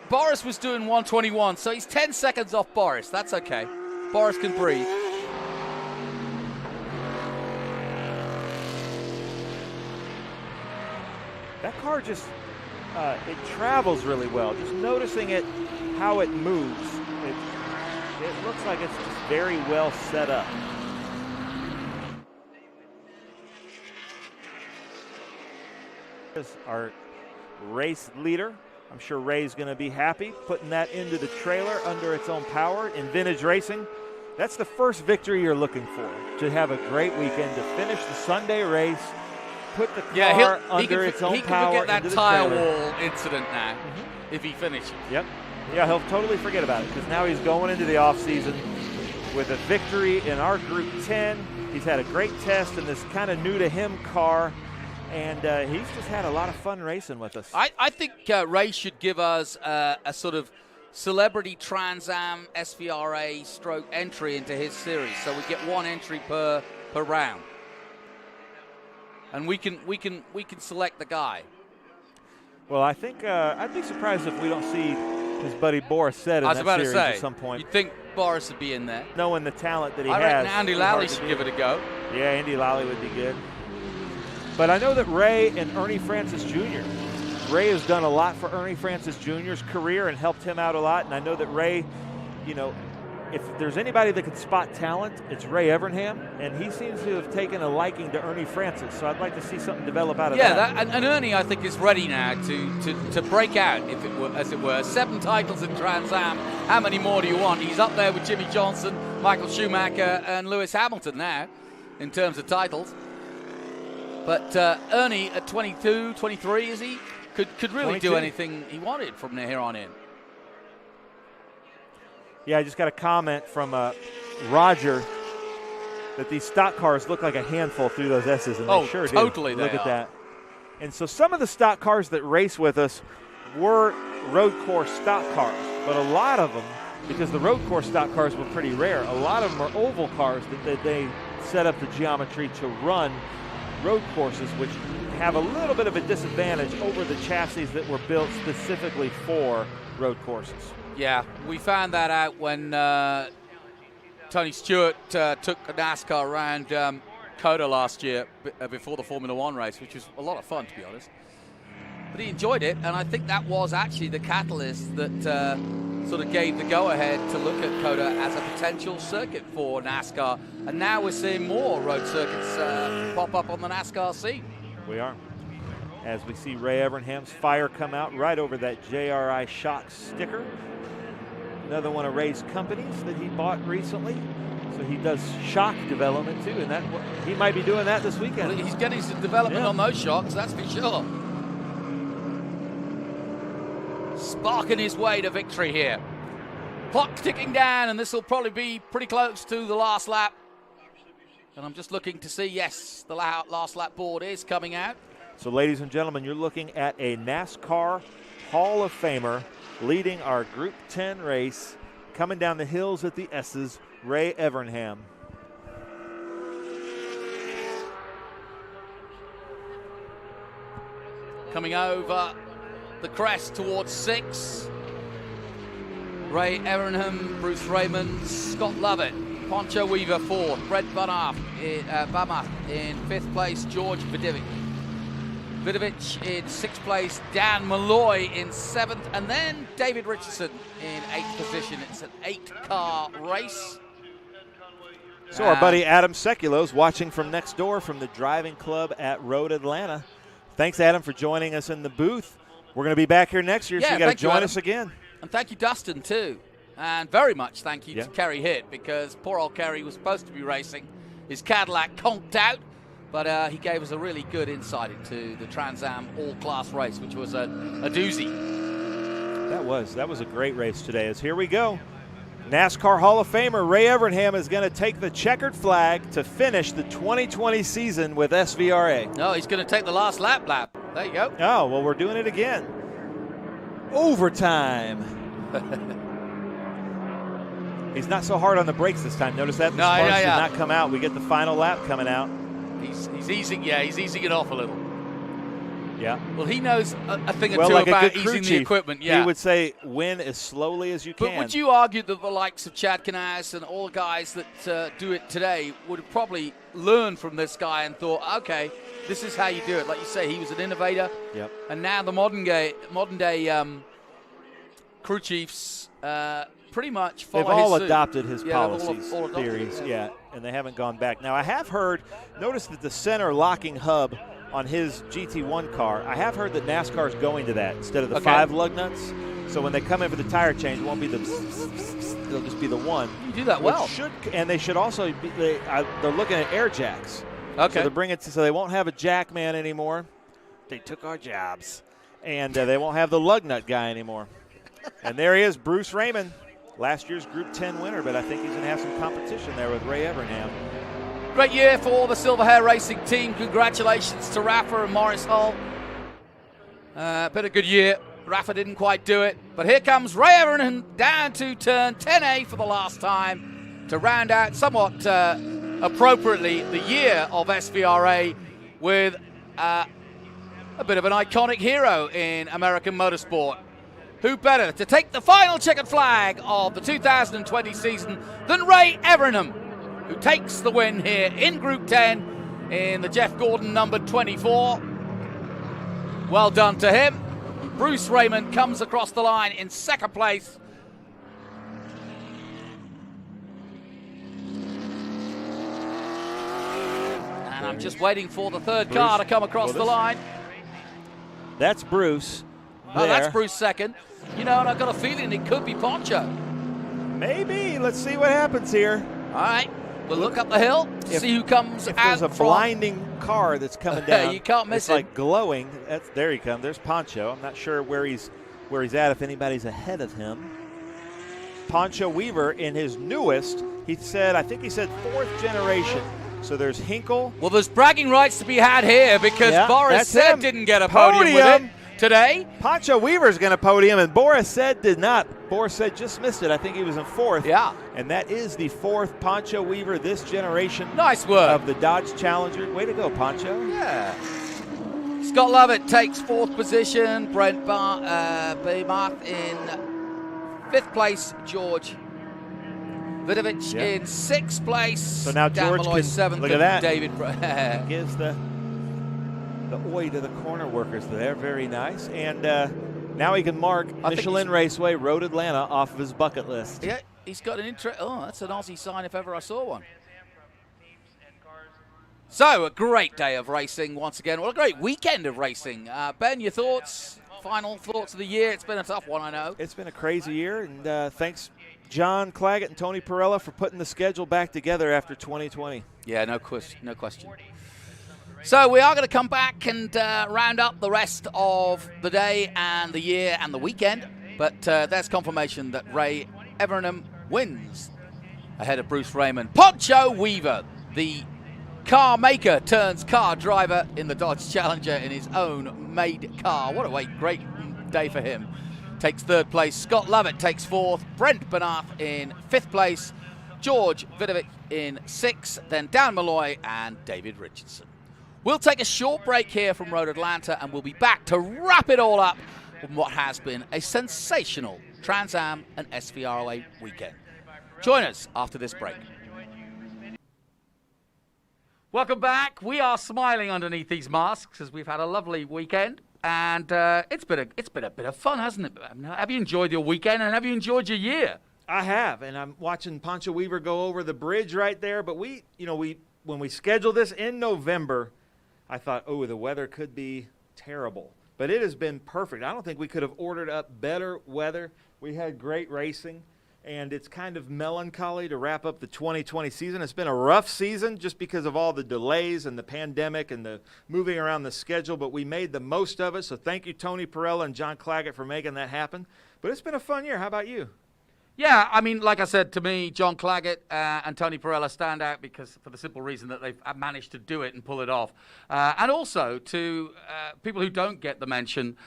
Boris was doing 1:21, so he's 10 seconds off Boris. That's okay. Boris can breathe. That car just, it travels really well. Just noticing it, how it moves. It looks like it's just very well set up. Our race leader. I'm sure Ray's going to be happy putting that into the trailer under its own power in vintage racing. That's the first victory you're looking for, to have a great weekend, to finish the Sunday race, put the car under its own power. He can forget that tire wall incident now if he finishes. Yep. Yeah, he'll totally forget about it because now he's going into the offseason with a victory in our Group 10. He's had a great test in this kind of new-to-him car, and he's just had a lot of fun racing with us. I think Ray should give us a sort of celebrity Trans Am SVRA stroke entry into his series, so we get one entry per round, and we can select the guy. Well, I think I'd be surprised if we don't see his buddy Boris Said in that series at some point. You'd think Boris would be in there, knowing the talent that he has. I reckon Andy Lally should give it a go. Yeah, Andy Lally would be good. But I know that Ray and Ernie Francis Jr. Ray has done a lot for Ernie Francis Jr.'s career and helped him out a lot. And I know that Ray, if there's anybody that can spot talent, it's Ray Evernham. And he seems to have taken a liking to Ernie Francis. So I'd like to see something develop out of that. Yeah, and Ernie, I think, is ready now to break out, as it were. 7 titles in Trans Am. How many more do you want? He's up there with Jimmy Johnson, Michael Schumacher, and Lewis Hamilton now in terms of titles. But Ernie at 22, 23, is he? Could really 22. do anything he wanted from here on in. Yeah, I just got a comment from Roger that these stock cars look like a handful through those S's, and they sure totally do. Look they at are. that. And so some of the stock cars that race with us were road course stock cars, but a lot of them, because the road course stock cars were pretty rare, a lot of them are oval cars that they set up the geometry to run road courses, which have a little bit of a disadvantage over the chassis that were built specifically for road courses. Yeah, we found that out when Tony Stewart took a NASCAR around COTA last year before the Formula One race, which was a lot of fun, to be honest. But he enjoyed it, and I think that was actually the catalyst that sort of gave the go-ahead to look at COTA as a potential circuit for NASCAR. And now we're seeing more road circuits pop up on the NASCAR scene. We are. As we see Ray Evernham's fire come out right over that JRI Shock sticker. Another one of Ray's companies that he bought recently. So he does shock development too, and that he might be doing that this weekend. Well, he's getting some development on those shocks, that's for sure. Sparking his way to victory here. Clock ticking down, and this will probably be pretty close to the last lap. And I'm just looking to see, yes, the last lap board is coming out. So, ladies and gentlemen, you're looking at a NASCAR Hall of Famer leading our Group 10 race, coming down the hills at the S's, Ray Evernham. coming over the crest towards 6. Ray Evernham, Bruce Raymond, Scott Lovett, Poncho Weaver 4th, Brent Bamath in 5th place, George Vidovic in 6th place, Dan Malloy in 7th, and then David Richardson in 8th position. It's an 8-car race. So our buddy Adam Sekulo's watching from next door from the driving club at Road Atlanta. Thanks, Adam, for joining us in the booth. We're going to be back here next year, so you got to join us again. And thank you, Dustin, too. And very much thank you to Kerry Hitt, because poor old Kerry was supposed to be racing. His Cadillac conked out, but he gave us a really good insight into the Trans Am all-class race, which was a doozy. That was a great race today. As here we go. NASCAR Hall of Famer Ray Evernham is going to take the checkered flag to finish the 2020 season with SVRA. No, he's going to take the last lap. There you go. Oh, well, we're doing it again. Overtime. He's not so hard on the brakes this time. Notice that the sparks did not come out. We get the final lap coming out. He's easing it off a little. Yeah. Well, he knows a thing or two about easing the equipment. Yeah. He would say, win as slowly as you can. But would you argue that the likes of Chad Knaus and all the guys that do it today would have probably learned from this guy and thought, okay, this is how you do it. Like you say, he was an innovator. Yep. And now the modern day crew chiefs pretty much follow They've all his suit. adopted his policies, all adopted theories, it, and they haven't gone back. Now, I have heard, notice that the center locking hub on his GT1 car, I have heard that NASCAR is going to that instead of the 5 lug nuts. So when they come in for the tire change, it won't be the it'll just be the one. You do that well. And they should also be, they're looking at air jacks. Okay. So they're bringing so they won't have a jack man anymore. They took our jobs. And they won't have the lug nut guy anymore. And there he is, Bruce Raymond, last year's Group 10 winner, but I think he's going to have some competition there with Ray Evernham. Great year for the Silver Hair Racing team. Congratulations to Rafa and Morris Hull. Been a good year. Rafa didn't quite do it. But here comes Ray Evernham down to turn 10A for the last time to round out somewhat appropriately the year of SVRA with a bit of an iconic hero in American motorsport. Who better to take the final checkered flag of the 2020 season than Ray Evernham, who takes the win here in Group 10 in the Jeff Gordon number 24. Well done to him. Bruce Raymond comes across the line in second place. And I'm just waiting for the third car to come across the line. That's Bruce. Oh, that's Bruce second. You know, and I've got a feeling it could be Poncho. Maybe. Let's see what happens here. All right. We'll look up the hill, see who comes if out. There's a blinding car that's coming down. You can't miss it's it. Like glowing. There he comes. There's Poncho. I'm not sure where he's at, if anybody's ahead of him. Poncho Weaver in his newest, I think he said 4th generation. So there's Hinkle. Well, there's bragging rights to be had here because Boris Said didn't get a podium with it today. Poncho Weaver's going to podium, and Boris Said did not. Boris Said just missed it. I think he was in 4th. Yeah. And that is the 4th Poncho Weaver this generation. Nice work. Of the Dodge Challenger. Way to go, Poncho. Yeah. Scott Lovett takes 4th position. Brent Bamath in 5th place. George Vidovic in 6th place. So now George Dan Malloy 7th. Look at that. David gives the oi to the corner workers there. Very nice. And now he can mark Michelin Raceway Road Atlanta off of his bucket list. Yeah, he's got an interest. Oh, that's an Aussie sign if ever I saw one. So, a great day of racing once again. What a great weekend of racing. Ben, your thoughts? Final thoughts of the year? It's been a tough one, I know. It's been a crazy year, and thanks, John Claggett and Tony Perella, for putting the schedule back together after 2020. Yeah, no question. So we are going to come back and round up the rest of the day and the year and the weekend. But that's confirmation that Ray Evernham wins ahead of Bruce Raymond. Poncho Weaver, the car maker turns car driver in the Dodge Challenger in his own made car. What a great day for him. Takes 3rd place. Scott Lovett takes 4th. Brent Bamath in 5th place. George Vidovic in 6th. Then Dan Malloy and David Richardson. We'll take a short break here from Road Atlanta, and we'll be back to wrap it all up on what has been a sensational Trans Am and SVROA weekend. Join us after this break. Welcome back. We are smiling underneath these masks as we've had a lovely weekend, and it's been a bit of fun, hasn't it? Have you enjoyed your weekend, and have you enjoyed your year? I have, and I'm watching Pancho Weaver go over the bridge right there. But when we scheduled this in November, I thought, oh, the weather could be terrible. But it has been perfect. I don't think we could have ordered up better weather. We had great racing, and it's kind of melancholy to wrap up the 2020 season. It's been a rough season just because of all the delays and the pandemic and the moving around the schedule, but we made the most of it. So thank you, Tony Perella and John Claggett, for making that happen. But it's been a fun year. How about you? Yeah, I mean, like I said, to me, John Claggett and Tony Perella stand out because for the simple reason that they've managed to do it and pull it off. And also to people who don't get the mention,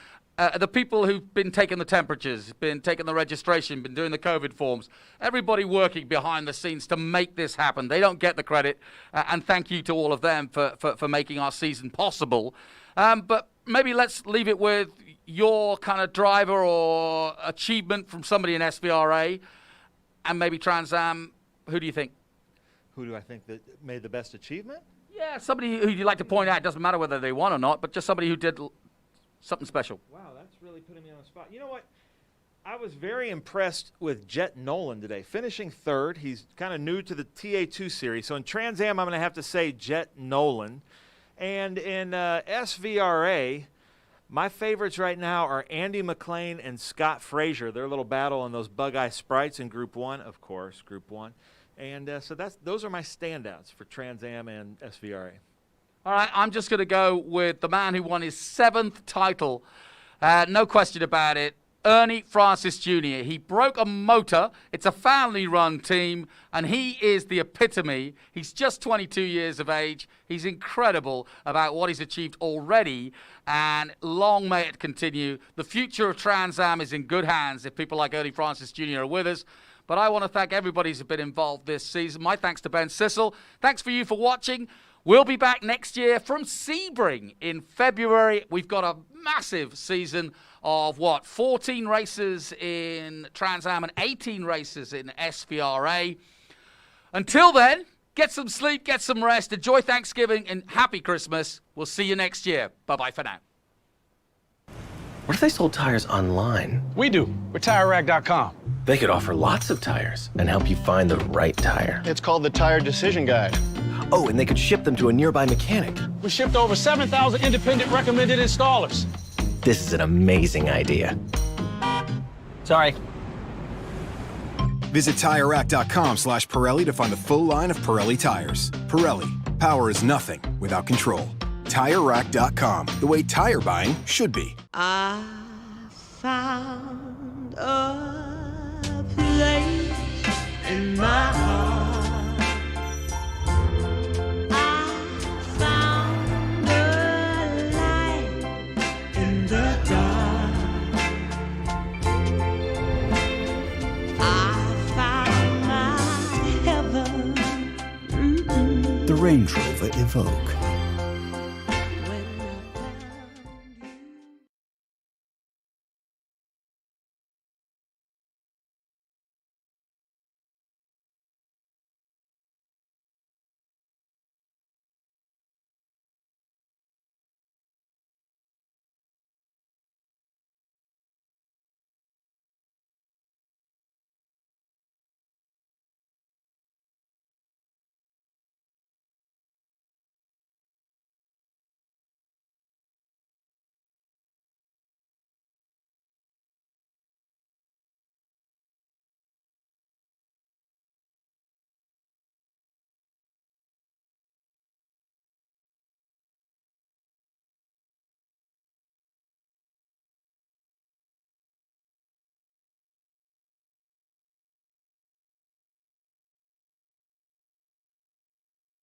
the people who've been taking the temperatures, been taking the registration, been doing the COVID forms, everybody working behind the scenes to make this happen. They don't get the credit, and thank you to all of them for making our season possible. But maybe let's leave it with your kind of driver or achievement from somebody in SVRA, and maybe Trans Am. Who do you think? Who do I think that made the best achievement? Yeah, somebody who you'd like to point out. It doesn't matter whether they won or not, but just somebody who did something special. Wow, that's really putting me on the spot. You know what? I was very impressed with Jet Nolan today, finishing third. He's kind of new to the TA2 series. So in Trans Am, I'm going to have to say Jet Nolan. And in SVRA, my favorites right now are Andy McLean and Scott Frazier. Their little battle on those Bug-Eye Sprites in Group 1, of course, Group 1. And so those are my standouts for Trans Am and SVRA. All right, I'm just going to go with the man who won his 7th title. No question about it. Ernie Francis Jr. He broke a motor. It's a family-run team, and he is the epitome. He's just 22 years of age. He's incredible about what he's achieved already, and long may it continue. The future of Trans Am is in good hands if people like Ernie Francis Jr. are with us. But I want to thank everybody who's been involved this season. My thanks to Ben Sissel. Thanks for you for watching. We'll be back next year from Sebring in February. We've got a massive season of 14 races in Trans Am and 18 races in SVRA. Until then, get some sleep, get some rest, enjoy Thanksgiving, and happy Christmas. We'll see you next year. Bye-bye for now. What if they sold tires online? We do. We're TireRack.com. They could offer lots of tires and help you find the right tire. It's called the Tire Decision Guide. Oh, and they could ship them to a nearby mechanic. We shipped over 7,000 independent recommended installers. This is an amazing idea. Sorry. Visit TireRack.com/Pirelli to find the full line of Pirelli tires. Pirelli, power is nothing without control. TireRack.com, the way tire buying should be. I found a place in my heart. The Range Rover Evoque.